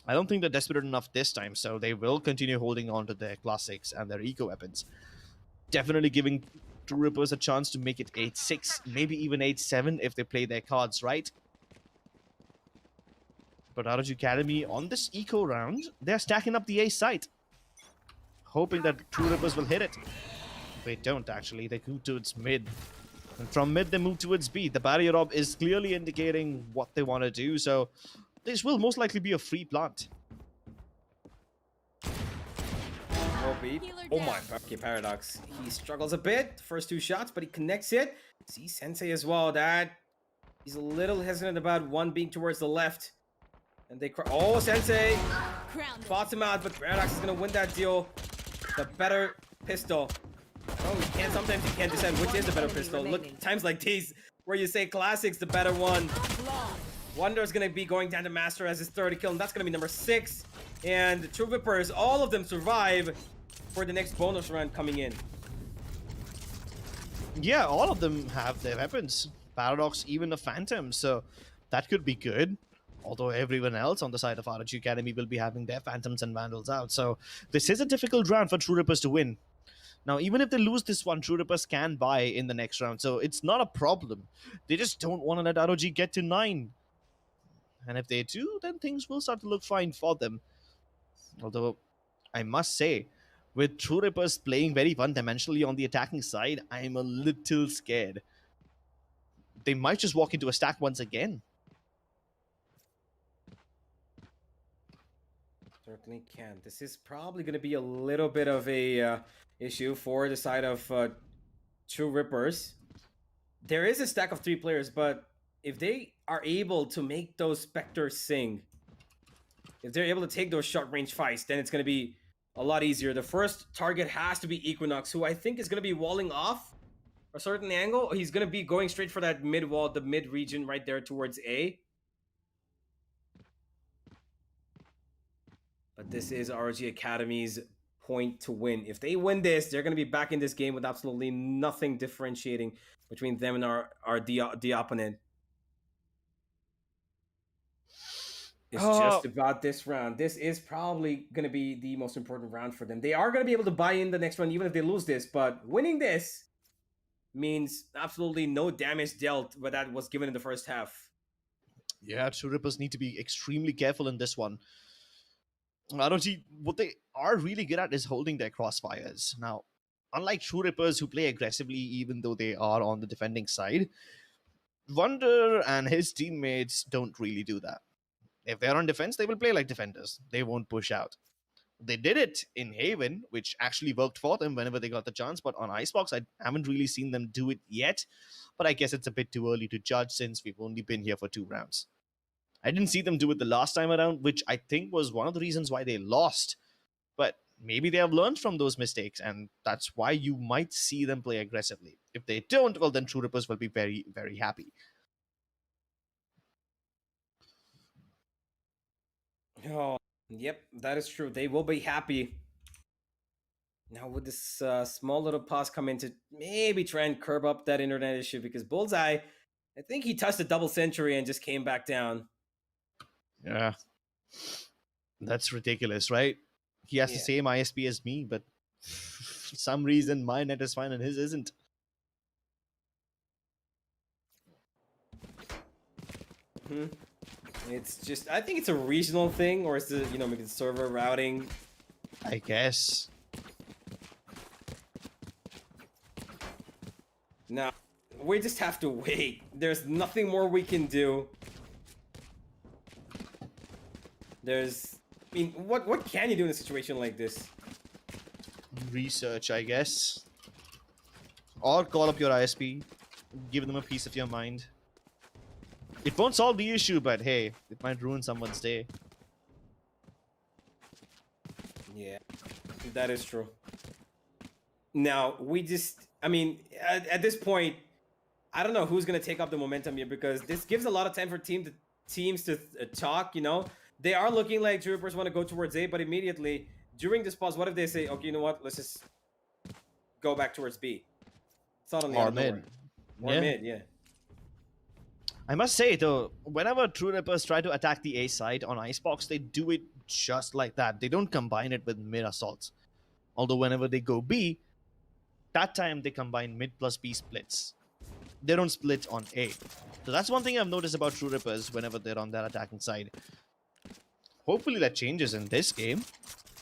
[SPEAKER 2] I don't think they're desperate enough this time, so they will continue holding on to their classics and their eco weapons. Definitely giving True Rippers a chance to make it 8-6, maybe even 8-7 if they play their cards right. But ROG Academy on this eco round, they're stacking up the A site, hoping that True Rippers will hit it. They don't actually, they move towards mid. And from mid, they move towards B. The barrier rob is clearly indicating what they want to do, so this will most likely be a free plant.
[SPEAKER 3] Oh my, okay, Paradox. He struggles a bit, first two shots, but he connects it. See Sensei as well, that he's a little hesitant about one being towards the left. And they oh, Sensei spots him out, but Paradox is gonna win that deal. The better pistol. Oh, you can't, sometimes you can't decide which is the better pistol. Look, times like these where you say classic's the better one. Wonder's gonna be going down to Master as his 30 kill, and that's gonna be number 6. And True Rippers, all of them survive for the next bonus round coming in.
[SPEAKER 2] Yeah, all of them have their weapons. Paradox, even the Phantom, so that could be good. Although everyone else on the side of ROG Academy will be having their Phantoms and Vandals out. So this is a difficult round for True Rippers to win. Now, even if they lose this one, True Rippers can buy in the next round. So it's not a problem. They just don't want to let ROG get to 9. And if they do, then things will start to look fine for them. Although, I must say, with True Rippers playing very one-dimensionally on the attacking side, I'm a little scared. They might just walk into a stack once again.
[SPEAKER 3] Certainly can. This is probably going to be a little bit of a issue for the side of True Rippers. There is a stack of 3 players, but if they are able to make those Spectres sing, if they're able to take those short range fights, then it's going to be a lot easier. The first target has to be Equinox, who I think is going to be walling off a certain angle. He's going to be going straight for that mid wall, the mid region right there towards A. But this is ROG Academy's point to win. If they win this, they're going to be back in this game with absolutely nothing differentiating between them and the opponent. It's just about this round. This is probably going to be the most important round for them. They are going to be able to buy in the next round even if they lose this, but winning this means absolutely no damage dealt but that was given in the first half.
[SPEAKER 2] Yeah, True Rippers need to be extremely careful in this one. ROG, what they are really good at is holding their crossfires. Now, unlike True Rippers who play aggressively even though they are on the defending side, Wonder and his teammates don't really do that. If they're on defense, they will play like defenders. They won't push out. They did it in Haven, which actually worked for them whenever they got the chance, but on Icebox, I haven't really seen them do it yet. But I guess it's a bit too early to judge since we've only been here for 2 rounds. I didn't see them do it the last time around, which I think was one of the reasons why they lost. But maybe they have learned from those mistakes, and that's why you might see them play aggressively. If they don't, well, then True Rippers will be very, very happy.
[SPEAKER 3] Oh, yep, that is true. They will be happy. Now, would this small little pause come in to maybe try and curb up that internet issue? Because Bullseye, I think he touched a double century and just came back down.
[SPEAKER 2] Yeah. That's ridiculous, right? He has the same ISP as me, but for some reason my net is fine and his isn't.
[SPEAKER 3] It's just, I think it's a regional thing, or is it, you know, maybe the server routing.
[SPEAKER 2] I guess.
[SPEAKER 3] Now, we just have to wait. There's nothing more we can do. There's mean, what can you do in a situation like this?
[SPEAKER 2] Research, I guess. Or call up your ISP, give them a piece of your mind. It won't solve the issue, but hey, it might ruin someone's day.
[SPEAKER 3] Yeah, that is true. Now, I mean, at this point, I don't know who's going to take up the momentum here, because this gives a lot of time for teams to talk, you know? They are looking like Troopers want to go towards A, but immediately, during this pause, what if they say, okay, you know what, let's just go back towards B? Suddenly,
[SPEAKER 2] Or mid.
[SPEAKER 3] Or mid, yeah.
[SPEAKER 2] I must say though, whenever True Rippers try to attack the A side on Icebox, they do it just like that. They don't combine it with mid assaults. Although whenever they go B, that time they combine mid plus B splits. They don't split on A. So that's one thing I've noticed about True Rippers whenever they're on that attacking side. Hopefully that changes in this game.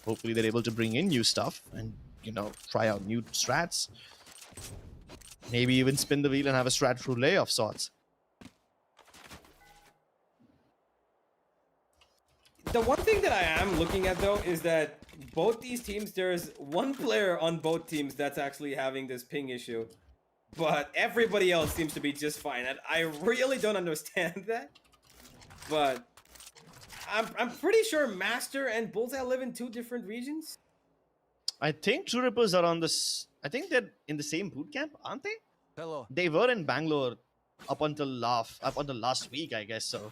[SPEAKER 2] Hopefully they're able to bring in new stuff and, you know, try out new strats. Maybe even spin the wheel and have a strat roulette of sorts.
[SPEAKER 3] The one thing that I am looking at, though, is that both these teams, there's one player on both teams that's actually having this ping issue. But everybody else seems to be just fine. And I really don't understand that. But I'm pretty sure Master and Bullseye live in 2 different regions.
[SPEAKER 2] I think True Rippers are on this. I think they're in the same boot camp, aren't they?
[SPEAKER 5] Hello.
[SPEAKER 2] They were in Bangalore up until last week, I guess. So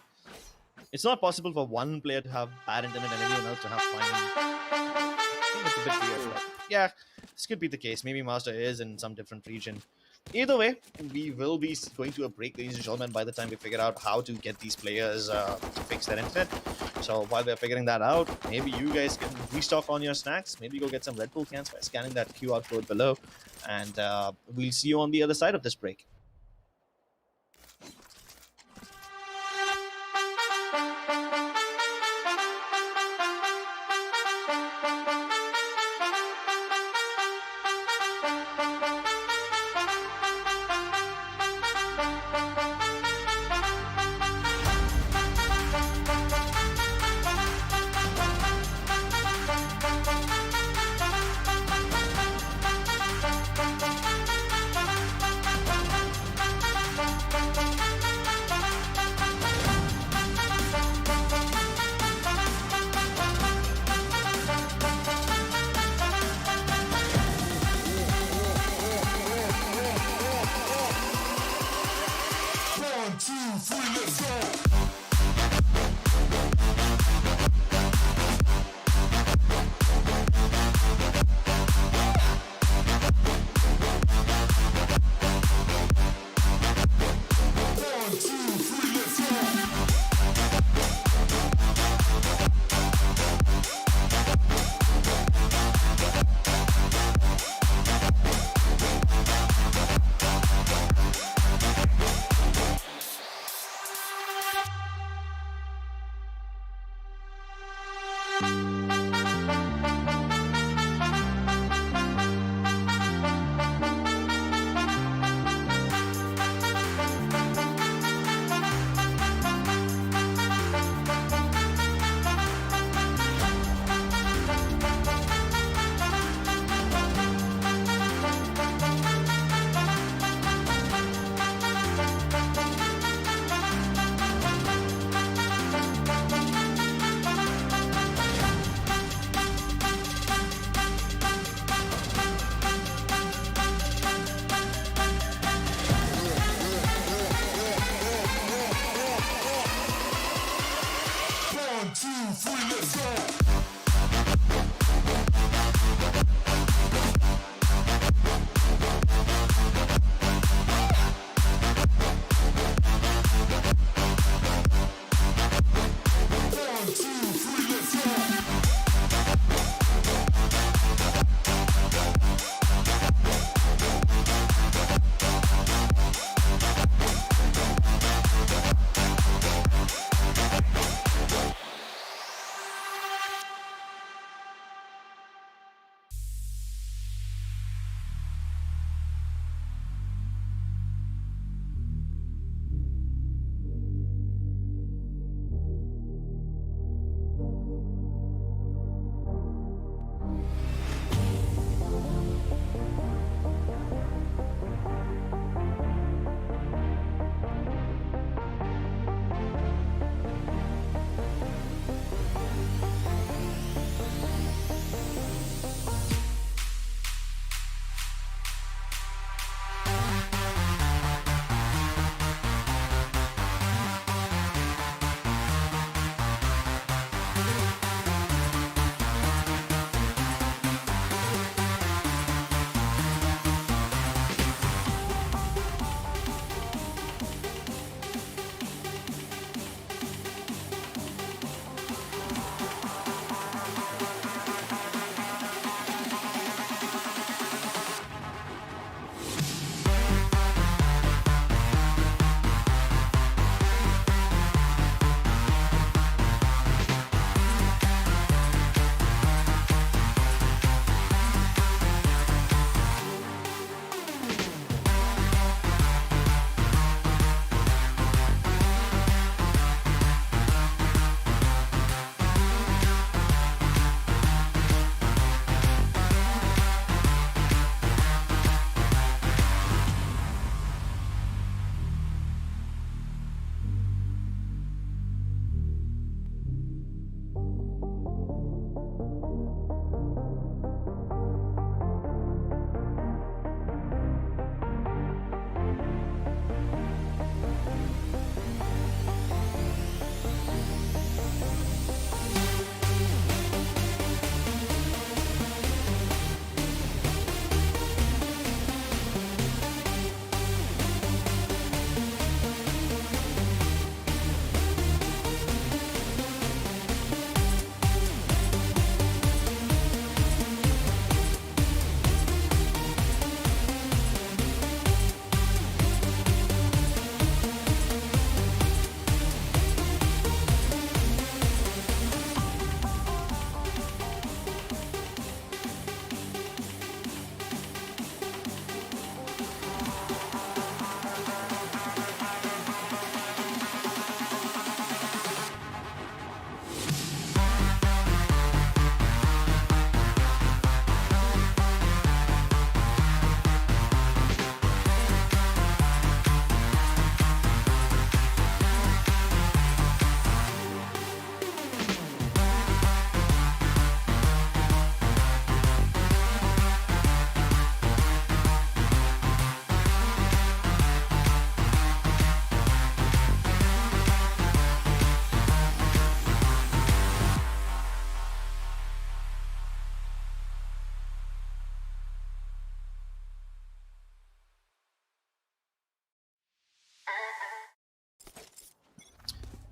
[SPEAKER 2] it's not possible for one player to have bad internet and everyone else to have fine. I think it's a bit weird. But yeah, this could be the case. Maybe Master is in some different region. Either way, we will be going to a break, ladies and gentlemen, by the time we figure out how to get these players to fix their internet. So while we're figuring that out, maybe you guys can restock on your snacks. Maybe go get some Red Bull cans by scanning that QR code below. And we'll see you on the other side of this break.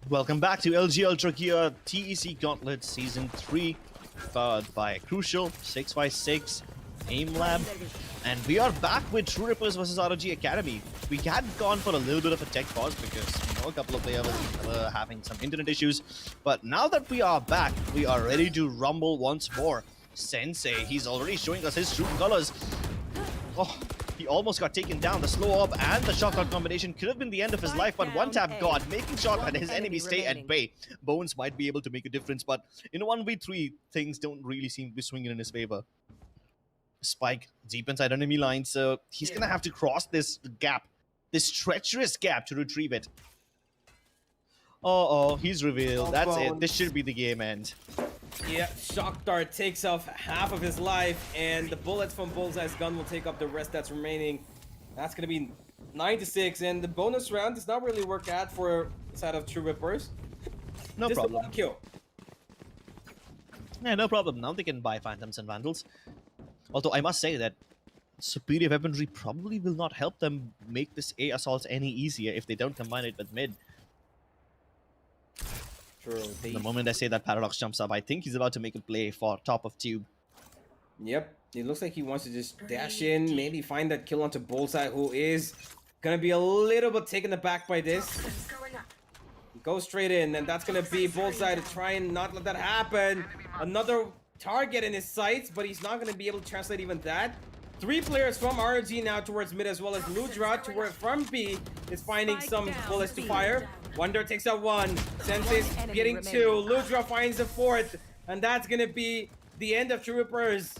[SPEAKER 2] Welcome back to LG Ultragear TEC Gauntlet Season 3, powered by Crucial, 6x6, Aimlab, and we are back with True Rippers versus ROG Academy. We had gone for a little bit of a tech pause because, you know, a couple of players were having some internet issues, but now that we are back, we are ready to rumble once more. Sensei, he's already showing us his true colors. Oh, he almost got taken down. The slow orb and the shotgun combination could have been the end of his life, but one tap God, making sure that his enemy stay at bay. Bones might be able to make a difference, but in a 1v3, things don't really seem to be swinging in his favor. Spike deep inside enemy line, so he's gonna have to cross this gap, this treacherous gap, to retrieve it. Oh, he's revealed. That's it. This should be the game end.
[SPEAKER 3] Yeah, Shock Dart takes off half of his life, and the bullets from Bullseye's gun will take up the rest that's remaining. That's going to be 9-6, and the bonus round does not really work out for the side of True Rippers.
[SPEAKER 2] No
[SPEAKER 3] Just
[SPEAKER 2] problem.
[SPEAKER 3] One kill.
[SPEAKER 2] Yeah, no problem. Now they can buy Phantoms and Vandals. Although I must say that superior weaponry probably will not help them make this A assault any easier if they don't combine it with mid.
[SPEAKER 3] True.
[SPEAKER 2] The moment I say that, Paradox jumps up. I think he's about to make a play for top of tube.
[SPEAKER 3] Yep. It looks like he wants to just dash in, maybe find that kill onto Bullseye, who is going to be a little bit taken aback by this. Go straight in, and that's going to be Bullseye to try and not let that happen. Another target in his sights, but he's not going to be able to translate even that. 3 players from ROG now towards mid, as well as Ludra from B is finding some bullets to fire. Wonder takes out 1. Sensei's getting 2. Ludra finds the 4th, and that's going to be the end of True Rippers.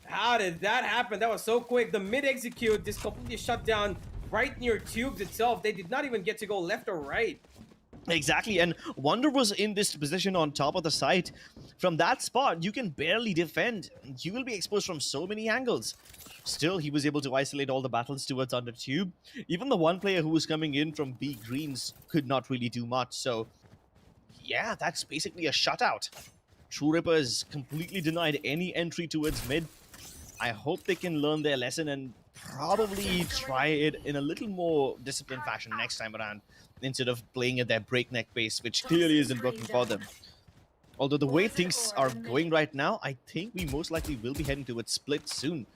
[SPEAKER 3] How did that happen? That was so quick. The mid execute just completely shut down right near tubes itself. They did not even get to go left or right.
[SPEAKER 2] Exactly, and Wonder was in this position on top of the site. From that spot, you can barely defend. You will be exposed from so many angles. Still, he was able to isolate all the battles towards under tube. Even the one player who was coming in from B greens could not really do much. So, yeah, that's basically a shutout. True Rippers completely denied any entry towards mid. I hope they can learn their lesson and probably try it in a little more disciplined fashion next time around, instead of playing at their breakneck pace, which clearly isn't working for them. Although the way things are going right now, I think we most likely will be heading towards Split soon.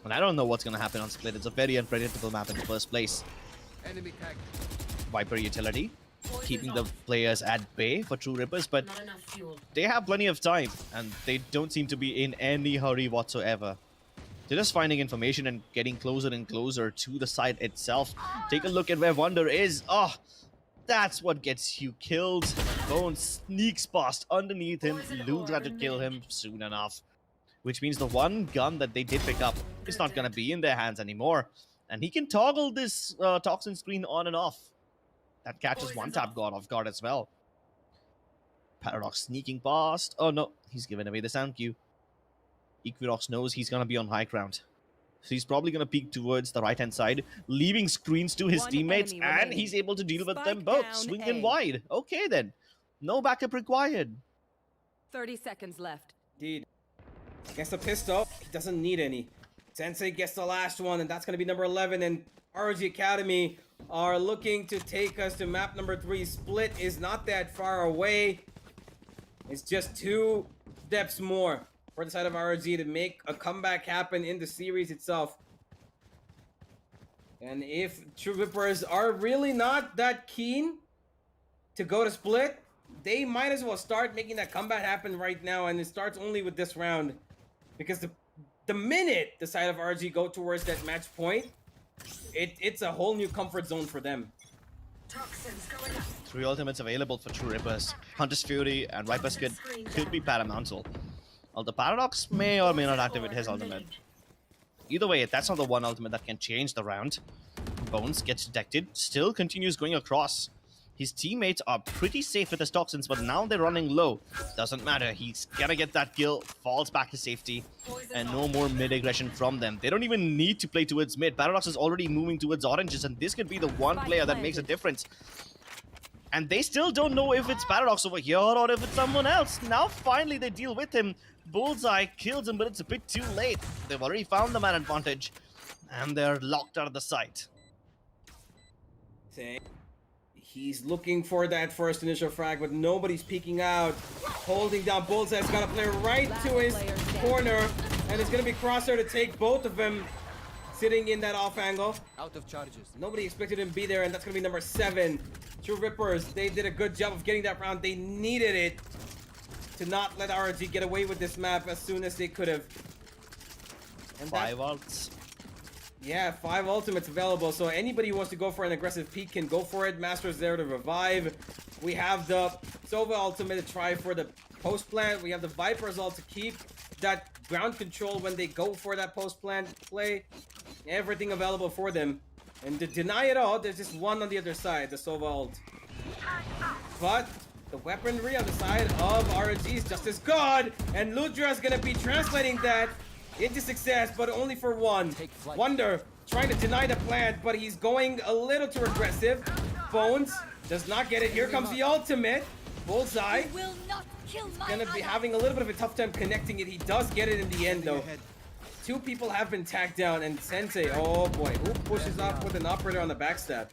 [SPEAKER 2] And I don't know what's going to happen on Split. It's a very unpredictable map in the first place.
[SPEAKER 5] Enemy tag.
[SPEAKER 2] Viper utility, keeping the players at bay for True Rippers, but they have plenty of time, and they don't seem to be in any hurry whatsoever. They're just finding information and getting closer and closer to the site itself. Take a look at where Wonder is. Oh, that's what gets you killed. Bones sneaks past underneath him. Ludra to kill him soon enough. Which means the one gun that they did pick up is not going to be in their hands anymore. And he can toggle this toxin screen on and off. That catches one tap God off guard as well. Paradox sneaking past. Oh no, he's given away the sound cue. Equinox knows he's going to be on high ground. So he's probably going to peek towards the right-hand side, leaving screens to his teammates, and he's able to deal with them both. Swinging wide. Okay then. No backup required.
[SPEAKER 4] 30 seconds left.
[SPEAKER 3] Indeed. Gets the pistol. He doesn't need any. Sensei gets the last one, and that's going to be number 11. And ROG Academy are looking to take us to map number 3. Split is not that far away. It's just 2 steps more for the side of ROG to make a comeback happen in the series itself. And if True Rippers are really not that keen to go to Split, they might as well start making that comeback happen right now, and it starts only with this round. Because the minute the side of RG go towards that match point, it's a whole new comfort zone for them.
[SPEAKER 2] 3 ultimates available for True Rippers. Hunter's Fury and Viper's Kid could be paramountal. Although Paradox may or may not activate his ultimate. Either way, that's not the one ultimate that can change the round. Bones gets detected, still continues going across. His teammates are pretty safe with his toxins, but now they're running low. Doesn't matter, he's gonna get that kill, falls back to safety, and no more mid-aggression from them. They don't even need to play towards mid. Paradox is already moving towards oranges, and this could be the one player that makes a difference. And they still don't know if it's Paradox over here or if it's someone else. Now finally they deal with him. Bullseye kills him, but it's a bit too late. They've already found the man advantage, and they're locked out of the site.
[SPEAKER 3] He's looking for that first initial frag, but nobody's peeking out. Holding down Bullseye's got to play right to his corner, and it's going to be Crosshair to take both of them, sitting in that off angle.
[SPEAKER 5] Out of charges.
[SPEAKER 3] Nobody expected him to be there, and that's going to be number 7. True Rippers, they did a good job of getting that round. They needed it to not let RG get away with this map as soon as they could have. And
[SPEAKER 2] 5 ults.
[SPEAKER 3] yeah, 5 ultimates available, so anybody who wants to go for an aggressive peek can go for it. Master's there to revive. We have the Sova ultimate to try for the post plant. We have the Viper's ult to keep that ground control when they go for that post plant play. Everything available for them. And to deny it all, there's just one on the other side, the Sova ult. But the weaponry on the side of RNG is just as good, and Ludra is gonna be translating that into success, but only for one. Wonder trying to deny the plant, but he's going a little too aggressive. Bones does not get it. Here comes the ultimate. Bullseye
[SPEAKER 4] Will not kill my
[SPEAKER 3] gonna be
[SPEAKER 4] ally.
[SPEAKER 3] having a little bit of a tough time connecting it. He does get it in the end though. 2 people have been tagged down, and Sensei, oh boy, who pushes off with an operator on the backstab?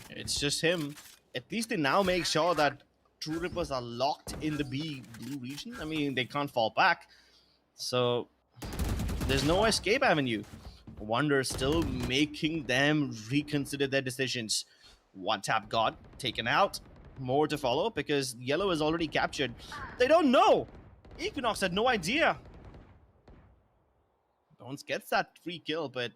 [SPEAKER 2] It's just him. At least they now make sure that True Rippers are locked in the blue region. I mean, they can't fall back. So, there's no escape avenue. Wonder still making them reconsider their decisions. 1 tap god taken out. More to follow because yellow is already captured. They don't know! Equinox had no idea. Bones gets that free kill, but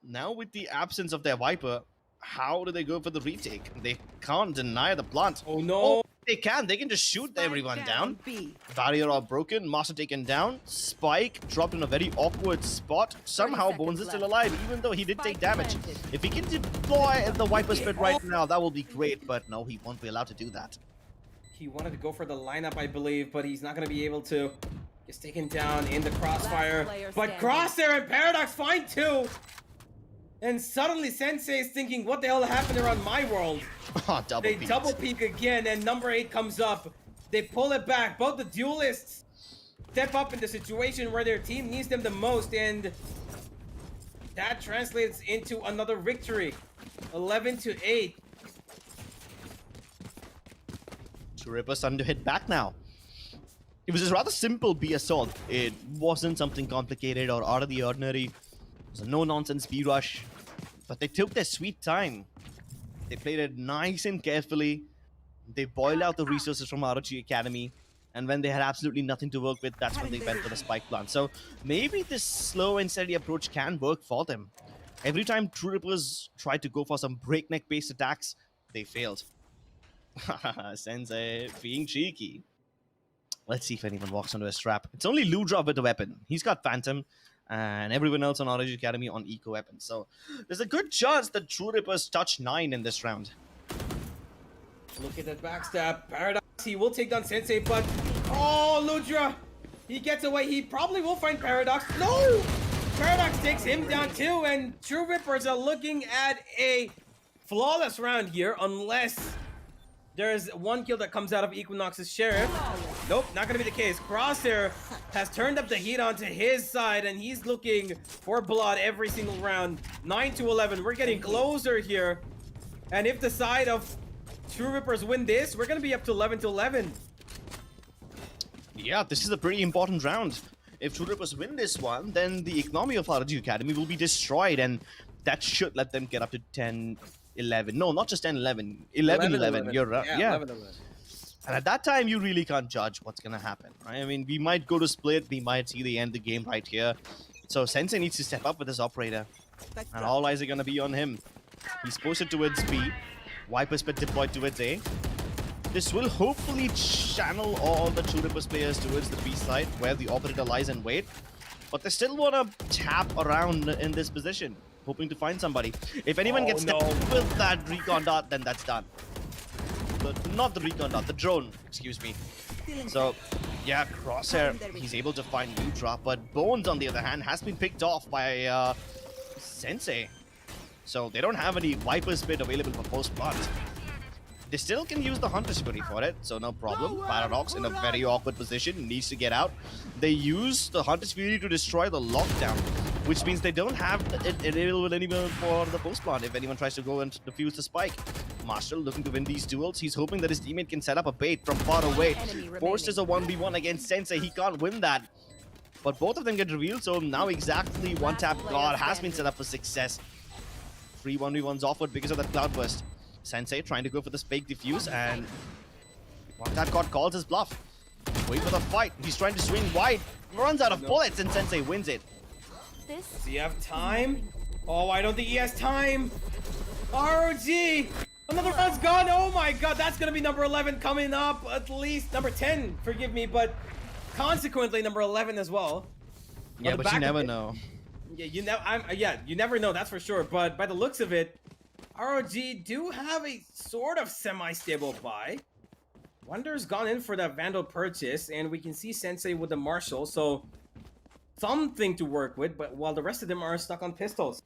[SPEAKER 2] now with the absence of their Viper, how do they go for the retake? They can't deny the plant.
[SPEAKER 3] Oh no!
[SPEAKER 2] Oh, they can just shoot everyone down.
[SPEAKER 4] B.
[SPEAKER 2] Barrier are broken, Master taken down, Spike dropped in a very awkward spot. Somehow
[SPEAKER 4] 30
[SPEAKER 2] Bones is
[SPEAKER 4] seconds
[SPEAKER 2] still alive, even though he did take damage.
[SPEAKER 4] planted.
[SPEAKER 2] If he can deploy the Viper Spit right now, that will be great, but no, he won't be allowed to do that.
[SPEAKER 3] He wanted to go for the lineup, I believe, but he's not going to be able to. Gets taken down in the crossfire.
[SPEAKER 4] Last player
[SPEAKER 3] But
[SPEAKER 4] standing.
[SPEAKER 3] Crosshair and Paradox find 2! And suddenly Sensei is thinking, what the hell happened around my world?
[SPEAKER 2] Double
[SPEAKER 3] They
[SPEAKER 2] peeked.
[SPEAKER 3] double peek again, and number 8 comes up. They pull it back. Both the duelists step up in the situation where their team needs them the most, and that translates into another victory. 11-8.
[SPEAKER 2] True Rippers starting to hit back now. It was a rather simple B assault. It wasn't something complicated or out of the ordinary. It was a no-nonsense B rush. But they took their sweet time. They played it nice and carefully. They boiled out the resources from ROG Academy. And when they had absolutely nothing to work with, that's when they went for the spike plant. So maybe this slow and steady approach can work for them. Every time True Rippers tried to go for some breakneck-based attacks, they failed. Sensei being cheeky. Let's see if anyone walks onto his trap. It's only Ludra with the weapon. He's got Phantom, and everyone else on ROG Academy on Eco weapons. So there's a good chance that True Rippers touch 9 in this round.
[SPEAKER 3] Look at that backstab. Paradox, he will take down Sensei, but... Oh, Ludra! He gets away. He probably will find Paradox. No! Paradox takes him down too, and True Rippers are looking at a flawless round here, unless there's 1 kill that comes out of Equinox's Sheriff. Nope, not gonna be the case. Crosshair has turned up the heat onto his side, and he's looking for blood every single round. 9-11. We're getting closer here. And if the side of True Rippers win this, we're gonna be up to 11-11.
[SPEAKER 2] Yeah, this is a pretty important round. If True Rippers win this one, then the economy of ROG Academy will be destroyed, and that should let them get up to 10-11. No, not just 10-11. 11-11. You're right. Yeah.
[SPEAKER 3] 11-11.
[SPEAKER 2] And at that time, you really can't judge what's going to happen. Right? I mean, we might go to split. We might see the end of the game right here. So Sensei needs to step up with his operator. And all eyes are going to be on him. He's posted towards B. Viper Spit deployed towards A. This will hopefully channel all the True Rippers players towards the B side, where the operator lies in wait. But they still want to tap around in this position, hoping to find somebody. If anyone gets stepped with that recon dart, then that's done. Not the recon dart, the drone, excuse me. So, yeah, Crosshair, he's able to find Ludra, but Bones, on the other hand, has been picked off by Sensei. So they don't have any Viper Spit available for post-plant. They still can use the Hunter's Fury for it, so no problem. Paradox in a very awkward position, needs to get out. They use the Hunter's Fury to destroy the lockdown, which means they don't have it available anymore for the post-plant if anyone tries to go and defuse the spike. Marshall looking to win these duels. He's hoping that his teammate can set up a bait from far away.
[SPEAKER 4] Enemy
[SPEAKER 2] Forced is a 1v1 against Sensei. He can't win that. But both of them get revealed, so now exactly one tap guard has been set up for success. 3 1v1s offered because of that cloudburst. Sensei trying to go for the fake defuse, and one tap guard calls his bluff. Wait for the fight. He's trying to swing wide. Runs out of bullets, and Sensei wins it.
[SPEAKER 3] Does he have time? Oh, I don't think he has time. ROG! Another round's gone. Oh my god, that's gonna be number 11 coming up. At least number 10, forgive me, but consequently number 11 as well.
[SPEAKER 2] Yeah, but you never know.
[SPEAKER 3] Yeah, you never know, that's for sure. But by the looks of it, ROG do have a sort of semi-stable buy. Wonder's gone in for that Vandal purchase, and we can see Sensei with the Marshall, so something to work with, but while the rest of them are stuck on pistols.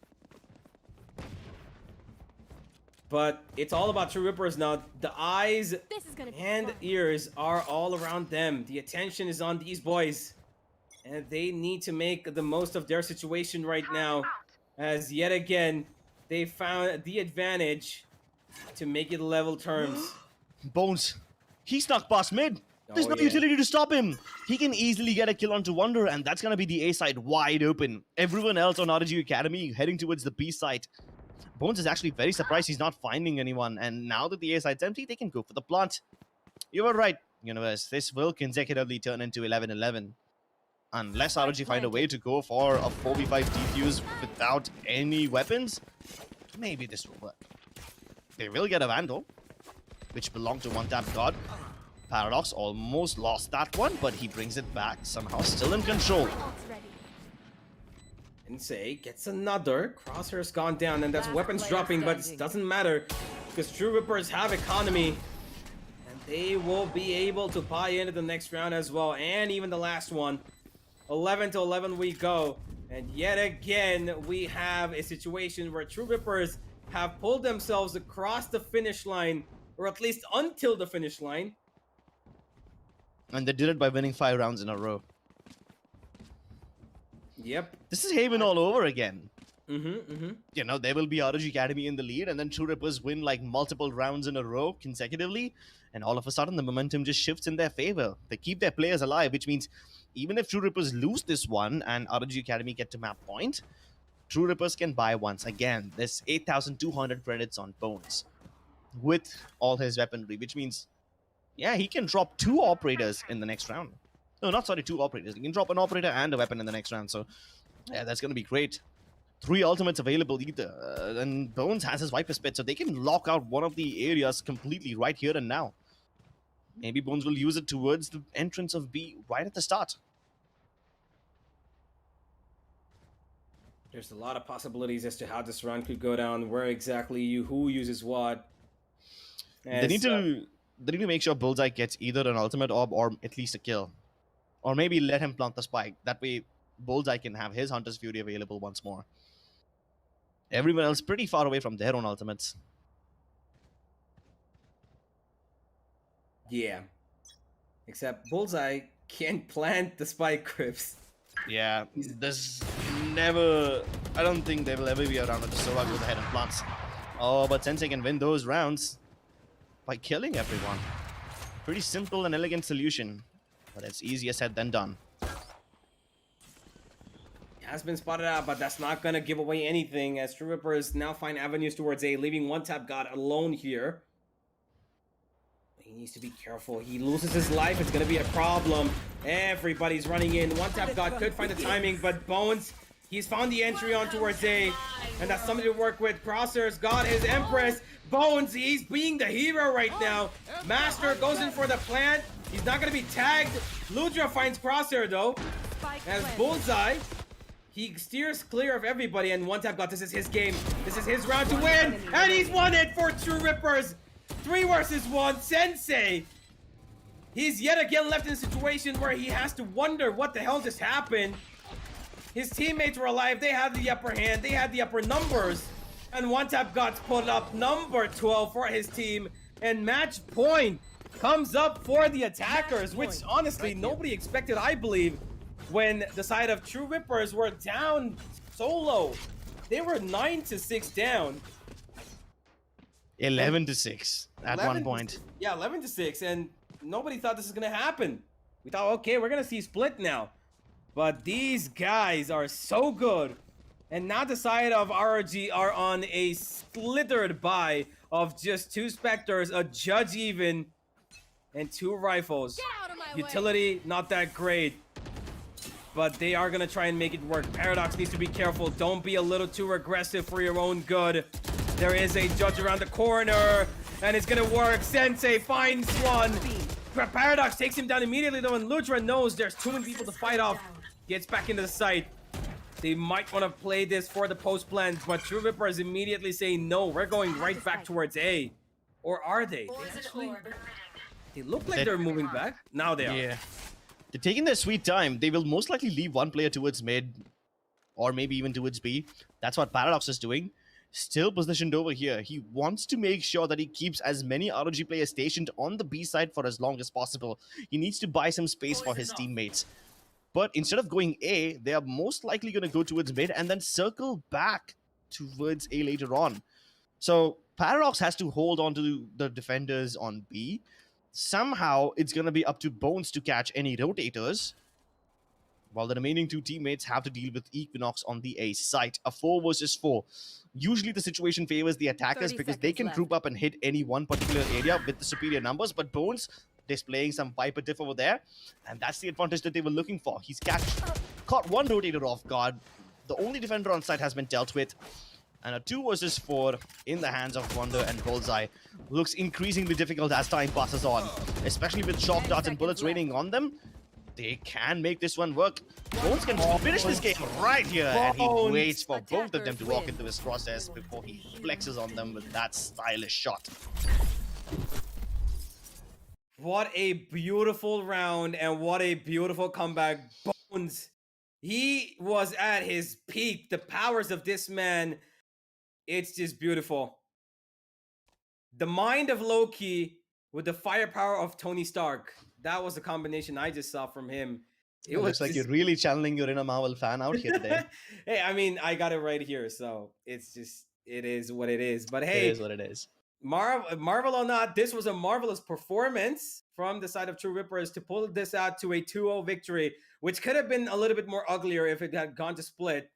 [SPEAKER 3] But it's all about True Rippers now. The eyes and ears are all around them. The attention is on these boys. And they need to make the most of their situation right now. As yet again, they found the advantage to make it level terms.
[SPEAKER 2] Bones, he snuck past mid. There's no utility to stop him. He can easily get a kill onto Wonder, and that's going to be the A side wide open. Everyone else on RG Academy heading towards the B side. Bones is actually very surprised he's not finding anyone, and now that the A side's empty, they can go for the plant. You were right, Universe. This will consecutively turn into 11-11. Unless RG find a way to go for a 4v5 defuse without any weapons, maybe this will work. They will get a Vandal, which belonged to one tap god. Paradox almost lost that one, but he brings it back, somehow still in control.
[SPEAKER 3] Sensei gets another. Crosshair's gone down, and that's weapons dropping, but it doesn't matter because True Rippers have economy, and they will be able to buy into the next round as well, and even the last one. 11-11 we go, and yet again we have a situation where True Rippers have pulled themselves across the finish line, or at least until the finish line.
[SPEAKER 2] And they did it by winning 5 rounds in a row.
[SPEAKER 3] Yep.
[SPEAKER 2] This is Haven all over again. You know, there will be RG Academy in the lead, and then True Rippers win like multiple rounds in a row consecutively, and all of a sudden the momentum just shifts in their favor. They keep their players alive, which means even if True Rippers lose this one and RG Academy get to map point, True Rippers can buy once again. There's 8,200 credits on Bones with all his weaponry, which means, yeah, he can drop 2 operators in the next round. No, not sorry, 2 operators. He can drop an operator and a weapon in the next round. So, yeah, that's going to be great. 3 ultimates available either. And Bones has his Viper Spit, so they can lock out one of the areas completely right here and now. Maybe Bones will use it towards the entrance of B right at the start.
[SPEAKER 3] There's a lot of possibilities as to how this run could go down, where exactly who uses what.
[SPEAKER 2] They need to make sure Bullseye gets either an ultimate orb or at least a kill. Or maybe let him plant the spike. That way, Bullseye can have his Hunter's Fury available once more. Everyone else pretty far away from their own ultimates.
[SPEAKER 3] Yeah. Except Bullseye can't plant the spike crypts.
[SPEAKER 2] Yeah, there's never... I don't think there will ever be a round that just so goes ahead and plants. Oh, but Sensei can win those rounds by killing everyone. Pretty simple and elegant solution. But it's easier said than done.
[SPEAKER 3] Has been spotted out, but that's not going to give away anything as True Rippers now find avenues towards A, leaving one tap god alone here. He needs to be careful. He loses his life. It's going to be a problem. Everybody's running in. One tap god could find the timing, but Bones, he's found the entry on towards A, and that's something to work with. Crosshair's got his Empress. Bones, he's being the hero right now. Master goes in for the plant. He's not going to be tagged. Ludra finds Crosshair though. As Bullseye, he steers clear of everybody, and one tap god, this is his game. This is his round to win, and he's won it for True Rippers. 3 versus 1. Sensei, he's yet again left in a situation where he has to wonder what the hell just happened. His teammates were alive. They had the upper hand. They had the upper numbers. And one tap god's put up number 12 for his team. And match point comes up for the attackers, which honestly nobody expected, I believe, when the side of True Rippers were down so low. They were 9-6 down.
[SPEAKER 2] 11 to 6 at
[SPEAKER 3] 11
[SPEAKER 2] one
[SPEAKER 3] to
[SPEAKER 2] point.
[SPEAKER 3] 6. Yeah, 11 to 6, and nobody thought this was gonna happen. We thought, okay, we're gonna see split now. But these guys are so good. And now the side of RRG are on a slithered buy of just 2 Spectres, a Judge even, and 2 rifles.
[SPEAKER 4] Get out of my way.
[SPEAKER 3] Utility, not that great. But they are gonna try and make it work. Paradox needs to be careful. Don't be a little too aggressive for your own good. There is a Judge around the corner, and it's gonna work. Sensei finds one. Paradox takes him down immediately though, and Lutra knows there's too many people to fight off. Gets back into the site. They might want to play this for the post plans, but True Ripper is immediately saying no, we're going right back towards A. Or are they? They look like they're moving back. Now they are.
[SPEAKER 2] Yeah. They're taking their sweet time. They will most likely leave one player towards mid, or maybe even towards B. That's what Paradox is doing. Still positioned over here. He wants to make sure that he keeps as many ROG players stationed on the B side for as long as possible. He needs to buy some space for his teammates. But instead of going A, they are most likely going to go towards mid and then circle back towards A later on. So Paradox has to hold on to the defenders on B. Somehow, it's going to be up to Bones to catch any rotators, while the remaining 2 teammates have to deal with Equinox on the A site. A 4 versus 4. Usually the situation favors the attackers because they can group up and hit any one particular area with the superior numbers, but Bones displaying some Viper diff over there, and that's the advantage that they were looking for. He's caught one rotator off guard. The only defender on site has been dealt with, and a 2 versus 4 in the hands of Wonder and Bullseye looks increasingly difficult as time passes on, especially with shock darts and bullets raining on them. They can make this one work. Bones can finish this game right here, and he waits for both of them to walk into his crosshairs before he flexes on them with that stylish shot.
[SPEAKER 3] What a beautiful round, and what a beautiful comeback. Bones, he was at his peak. The powers of this man, it's just beautiful. The mind of Loki with the firepower of Tony Stark. That was the combination I just saw from him.
[SPEAKER 2] It looks like you're really channeling your inner Marvel fan out here today.
[SPEAKER 3] Hey, I mean, I got it right here, so it's just, it is what it is. But hey,
[SPEAKER 2] it is what it is.
[SPEAKER 3] Marvel or not, this was a marvelous performance from the side of True Rippers to pull this out to a 2-0 victory, which could have been a little bit more uglier if it had gone to split.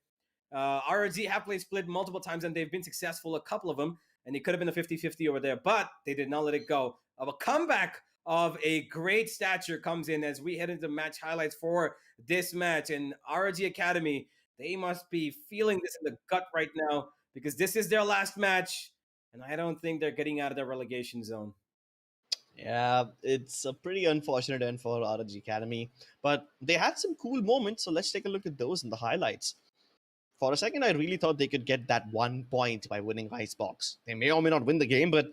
[SPEAKER 3] RRG have played split multiple times, and they've been successful, a couple of them, and it could have been a 50-50 over there, but they did not let it go. Of a comeback of a great stature comes in as we head into match highlights for this match. And RRG Academy, they must be feeling this in the gut right now because this is their last match, and I don't think they're getting out of the relegation zone.
[SPEAKER 2] Yeah, it's a pretty unfortunate end for RRG Academy, but they had some cool moments, so let's take a look at those in the highlights. For a second, I really thought they could get that 1 point by winning Icebox. They may or may not win the game, but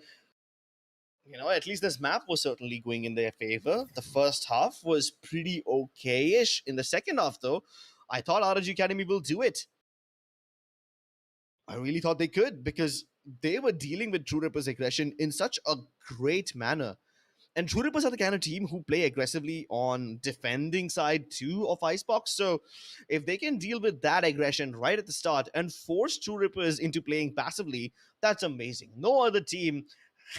[SPEAKER 2] you know, at least this map was certainly going in their favor. The first half was pretty okay-ish. In the second half, though, I thought RRG Academy will do it. I really thought they could because they were dealing with True Rippers' aggression in such a great manner. And True Rippers are the kind of team who play aggressively on defending side too of Icebox. So if they can deal with that aggression right at the start and force True Rippers into playing passively, that's amazing. No other team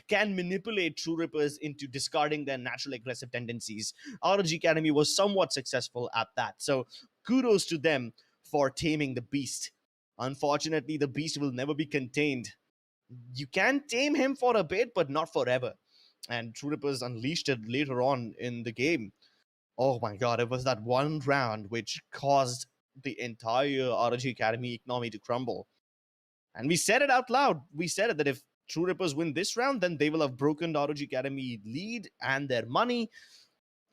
[SPEAKER 2] can manipulate True Rippers into discarding their natural aggressive tendencies. RRG Academy was somewhat successful at that. So kudos to them for taming the beast. Unfortunately, the beast will never be contained. You can tame him for a bit, but not forever. And True Rippers unleashed it later on in the game. Oh my god, it was that one round which caused the entire RRG Academy economy to crumble. And we said it out loud. We said it that if True Rippers win this round, then they will have broken the RRG Academy lead and their money.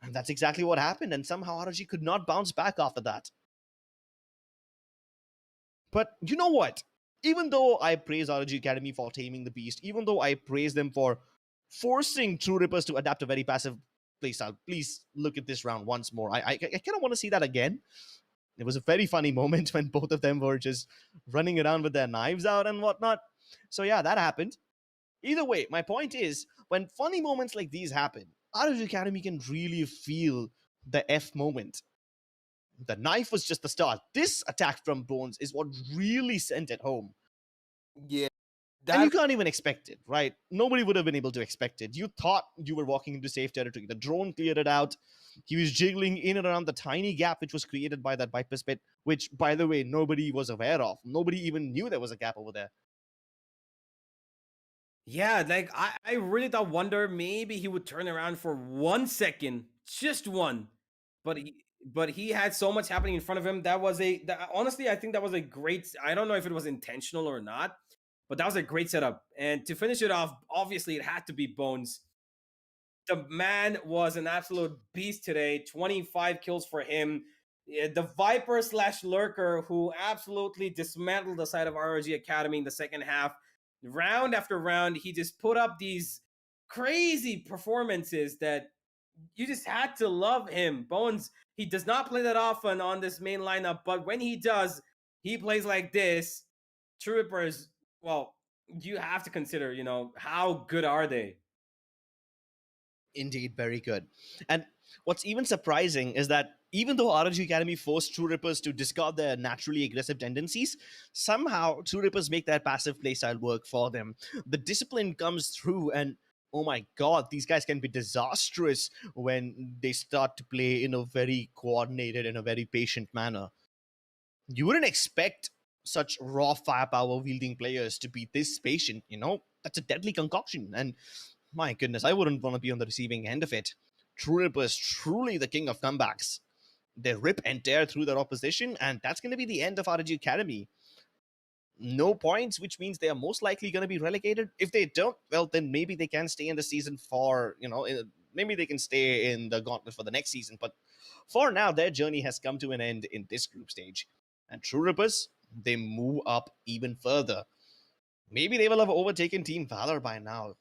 [SPEAKER 2] And that's exactly what happened. And somehow RRG could not bounce back after that. But you know what? Even though I praise RRG Academy for taming the beast, even though I praise them for forcing True Rippers to adapt a very passive playstyle, please look at this round once more. I kind of want to see that again. It was a very funny moment when both of them were just running around with their knives out and whatnot. So yeah, that happened. Either way, my point is, when funny moments like these happen, RRG Academy can really feel the F moment. The knife was just the start. This attack from Bones is what really sent it home.
[SPEAKER 3] Yeah,
[SPEAKER 2] And you can't even expect it, right? Nobody would have been able to expect it. You thought you were walking into safe territory. The drone cleared it out. He was jiggling in and around the tiny gap which was created by that Byte pit, which, by the way, nobody was aware of. Nobody even knew there was a gap over there.
[SPEAKER 3] Yeah, like I really thought wonder maybe he would turn around for 1 second, just one. But he had so much happening in front of him. Honestly, I think that was a great. I don't know if it was intentional or not, but that was a great setup. And to finish it off, obviously it had to be Bones. The man was an absolute beast today. 25 kills for him. Yeah, the Viper slash Lurker who absolutely dismantled the side of ROG Academy in the second half. Round after round, he just put up these crazy performances that you just had to love him. Bones, he does not play that often on this main lineup, but when he does, he plays like this. True Rippers, well, you have to consider, how good are they?
[SPEAKER 2] Indeed, very good. And what's even surprising is that even though ROG Academy forced True Rippers to discard their naturally aggressive tendencies, somehow True Rippers make their passive playstyle work for them. The discipline comes through, and oh my god, these guys can be disastrous when they start to play in a very coordinated and a very patient manner. You wouldn't expect such raw firepower wielding players to be this patient, That's a deadly concoction, and my goodness, I wouldn't want to be on the receiving end of it. True Ripper is truly the king of comebacks. They rip and tear through their opposition, and that's going to be the end of ROG Academy. No points, which means they are most likely going to be relegated. If they don't, well, then maybe they can stay in the season for, maybe they can stay in the gauntlet for the next season. But for now, their journey has come to an end in this group stage. And True Rippers, they move up even further. Maybe they will have overtaken Team Valor by now.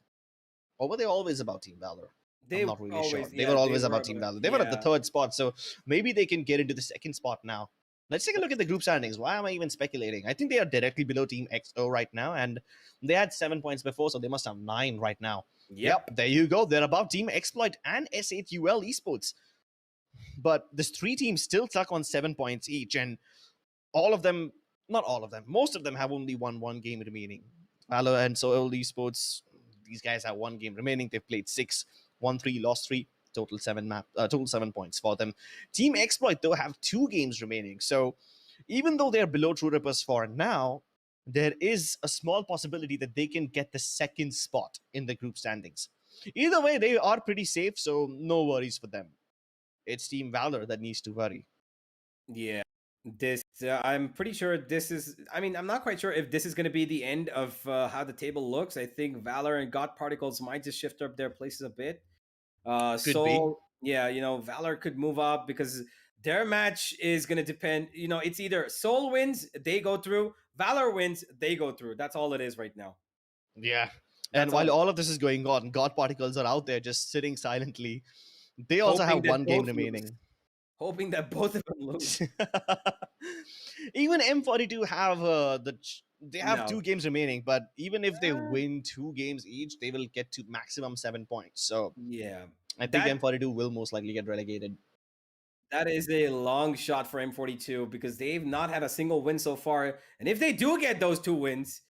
[SPEAKER 2] Or were they always about Team Valor? I'm not really sure. They were always about Team Valor. They were at the third spot, so maybe they can get into the second spot now. Let's take a look at the group standings. Why am I even speculating? I think they are directly below TEAMXO right now, and they had 7 points before, so they must have 9 right now. Yep, there you go. They're above Team Exploit and S8UL Esports. But there's 3 teams still stuck on 7 points each, and all of them, not all of them, most of them have only won 1 game remaining. Valor and SOL Esports, these guys have 1 game remaining. They've played 6, won 3, lost 3, total 7 points for them. Team Exploit, though, have 2 games remaining. So even though they're below True Rippers for now, there is a small possibility that they can get the second spot in the group standings. Either way, they are pretty safe, so no worries for them. It's Team Valor that needs to worry.
[SPEAKER 3] Yeah. I'm pretty sure this is, I'm not quite sure if this is going to be the end of how the table looks. I think Valor and God Particles might just shift up their places a bit. Soul, yeah, Valor could move up because their match is going to depend, it's either Soul wins, they go through, Valor wins, they go through. That's all it is right now.
[SPEAKER 2] Yeah. And while all of this is going on, God Particles are out there just sitting silently. They also have 1 game remaining.
[SPEAKER 3] Hoping that both of them lose.
[SPEAKER 2] Even M42 have they have 2 games remaining, but even if they win 2 games each, they will get to maximum 7 points. So
[SPEAKER 3] yeah,
[SPEAKER 2] I think M42 will most likely get relegated.
[SPEAKER 3] That is a long shot for M42 because they've not had a single win so far, and if they do get those 2 wins,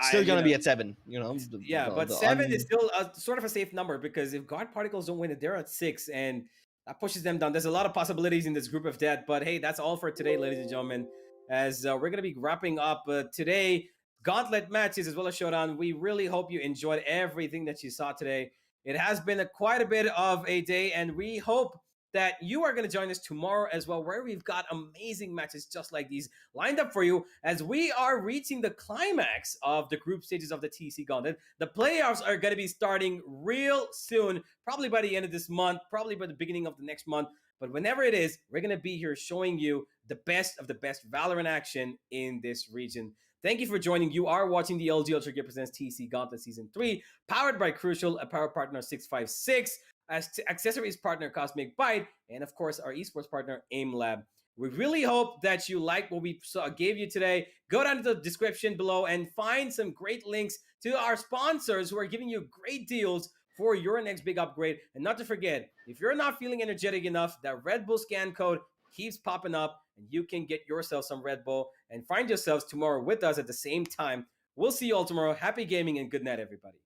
[SPEAKER 2] still gonna be at 7.
[SPEAKER 3] But 7 is still sort of a safe number because if God Particles don't win it, they're at 6, and that pushes them down. There's a lot of possibilities in this group of death, but hey, that's all for today, ladies and gentlemen. As we're going to be wrapping up today, gauntlet matches as well as showdown. We really hope you enjoyed everything that you saw today. It has been quite a bit of a day, and we hope that you are going to join us tomorrow as well, where we've got amazing matches just like these lined up for you as we are reaching the climax of the group stages of the TC Gauntlet. The playoffs are going to be starting real soon, probably by the end of this month, probably by the beginning of the next month. But whenever it is, we're going to be here showing you the best of the best Valorant action in this region. Thank you for joining. You are watching the LG Ultragear Presents TC Gauntlet Season 3, powered by Crucial, apparel partner 656, as accessories partner Cosmic Byte, and of course our esports partner Aimlab. We really hope that you like what we gave you today. Go down to the description below and find some great links to our sponsors who are giving you great deals for your next big upgrade. And not to forget, if you're not feeling energetic enough, that Red Bull scan code keeps popping up and you can get yourself some Red Bull and find yourselves tomorrow with us at the same time We'll see you all tomorrow. Happy gaming and good night, everybody.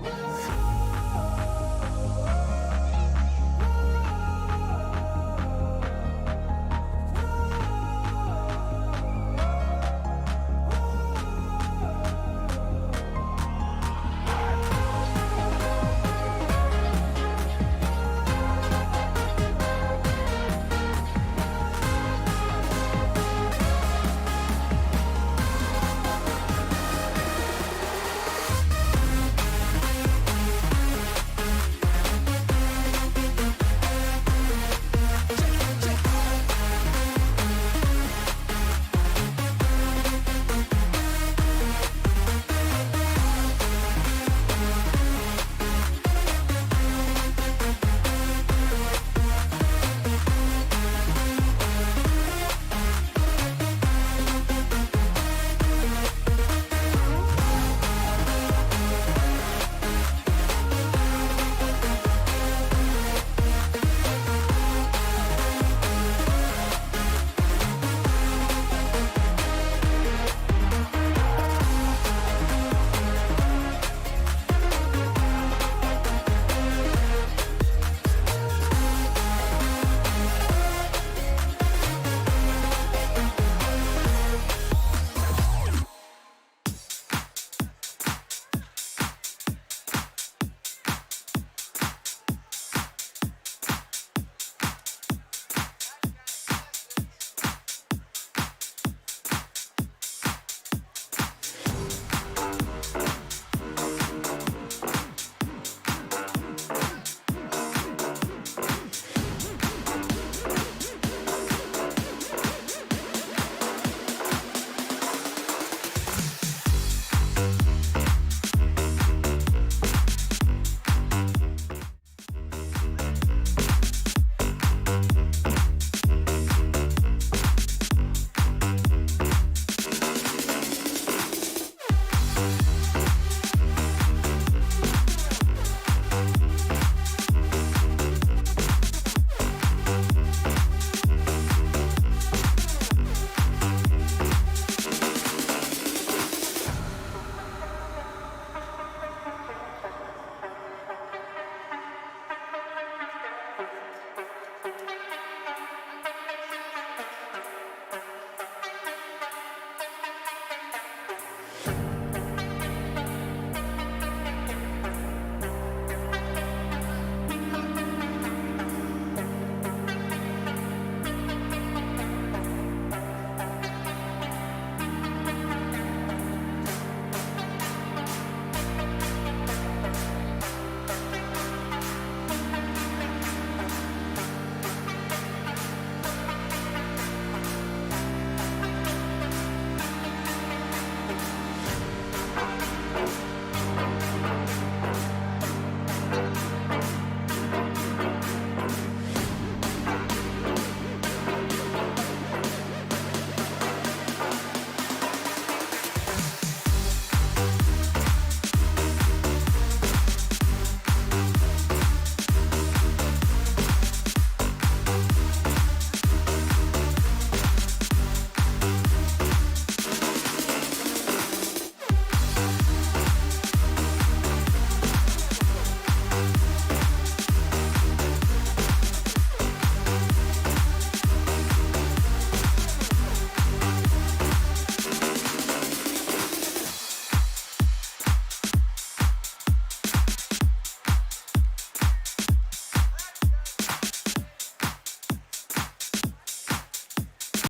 [SPEAKER 3] All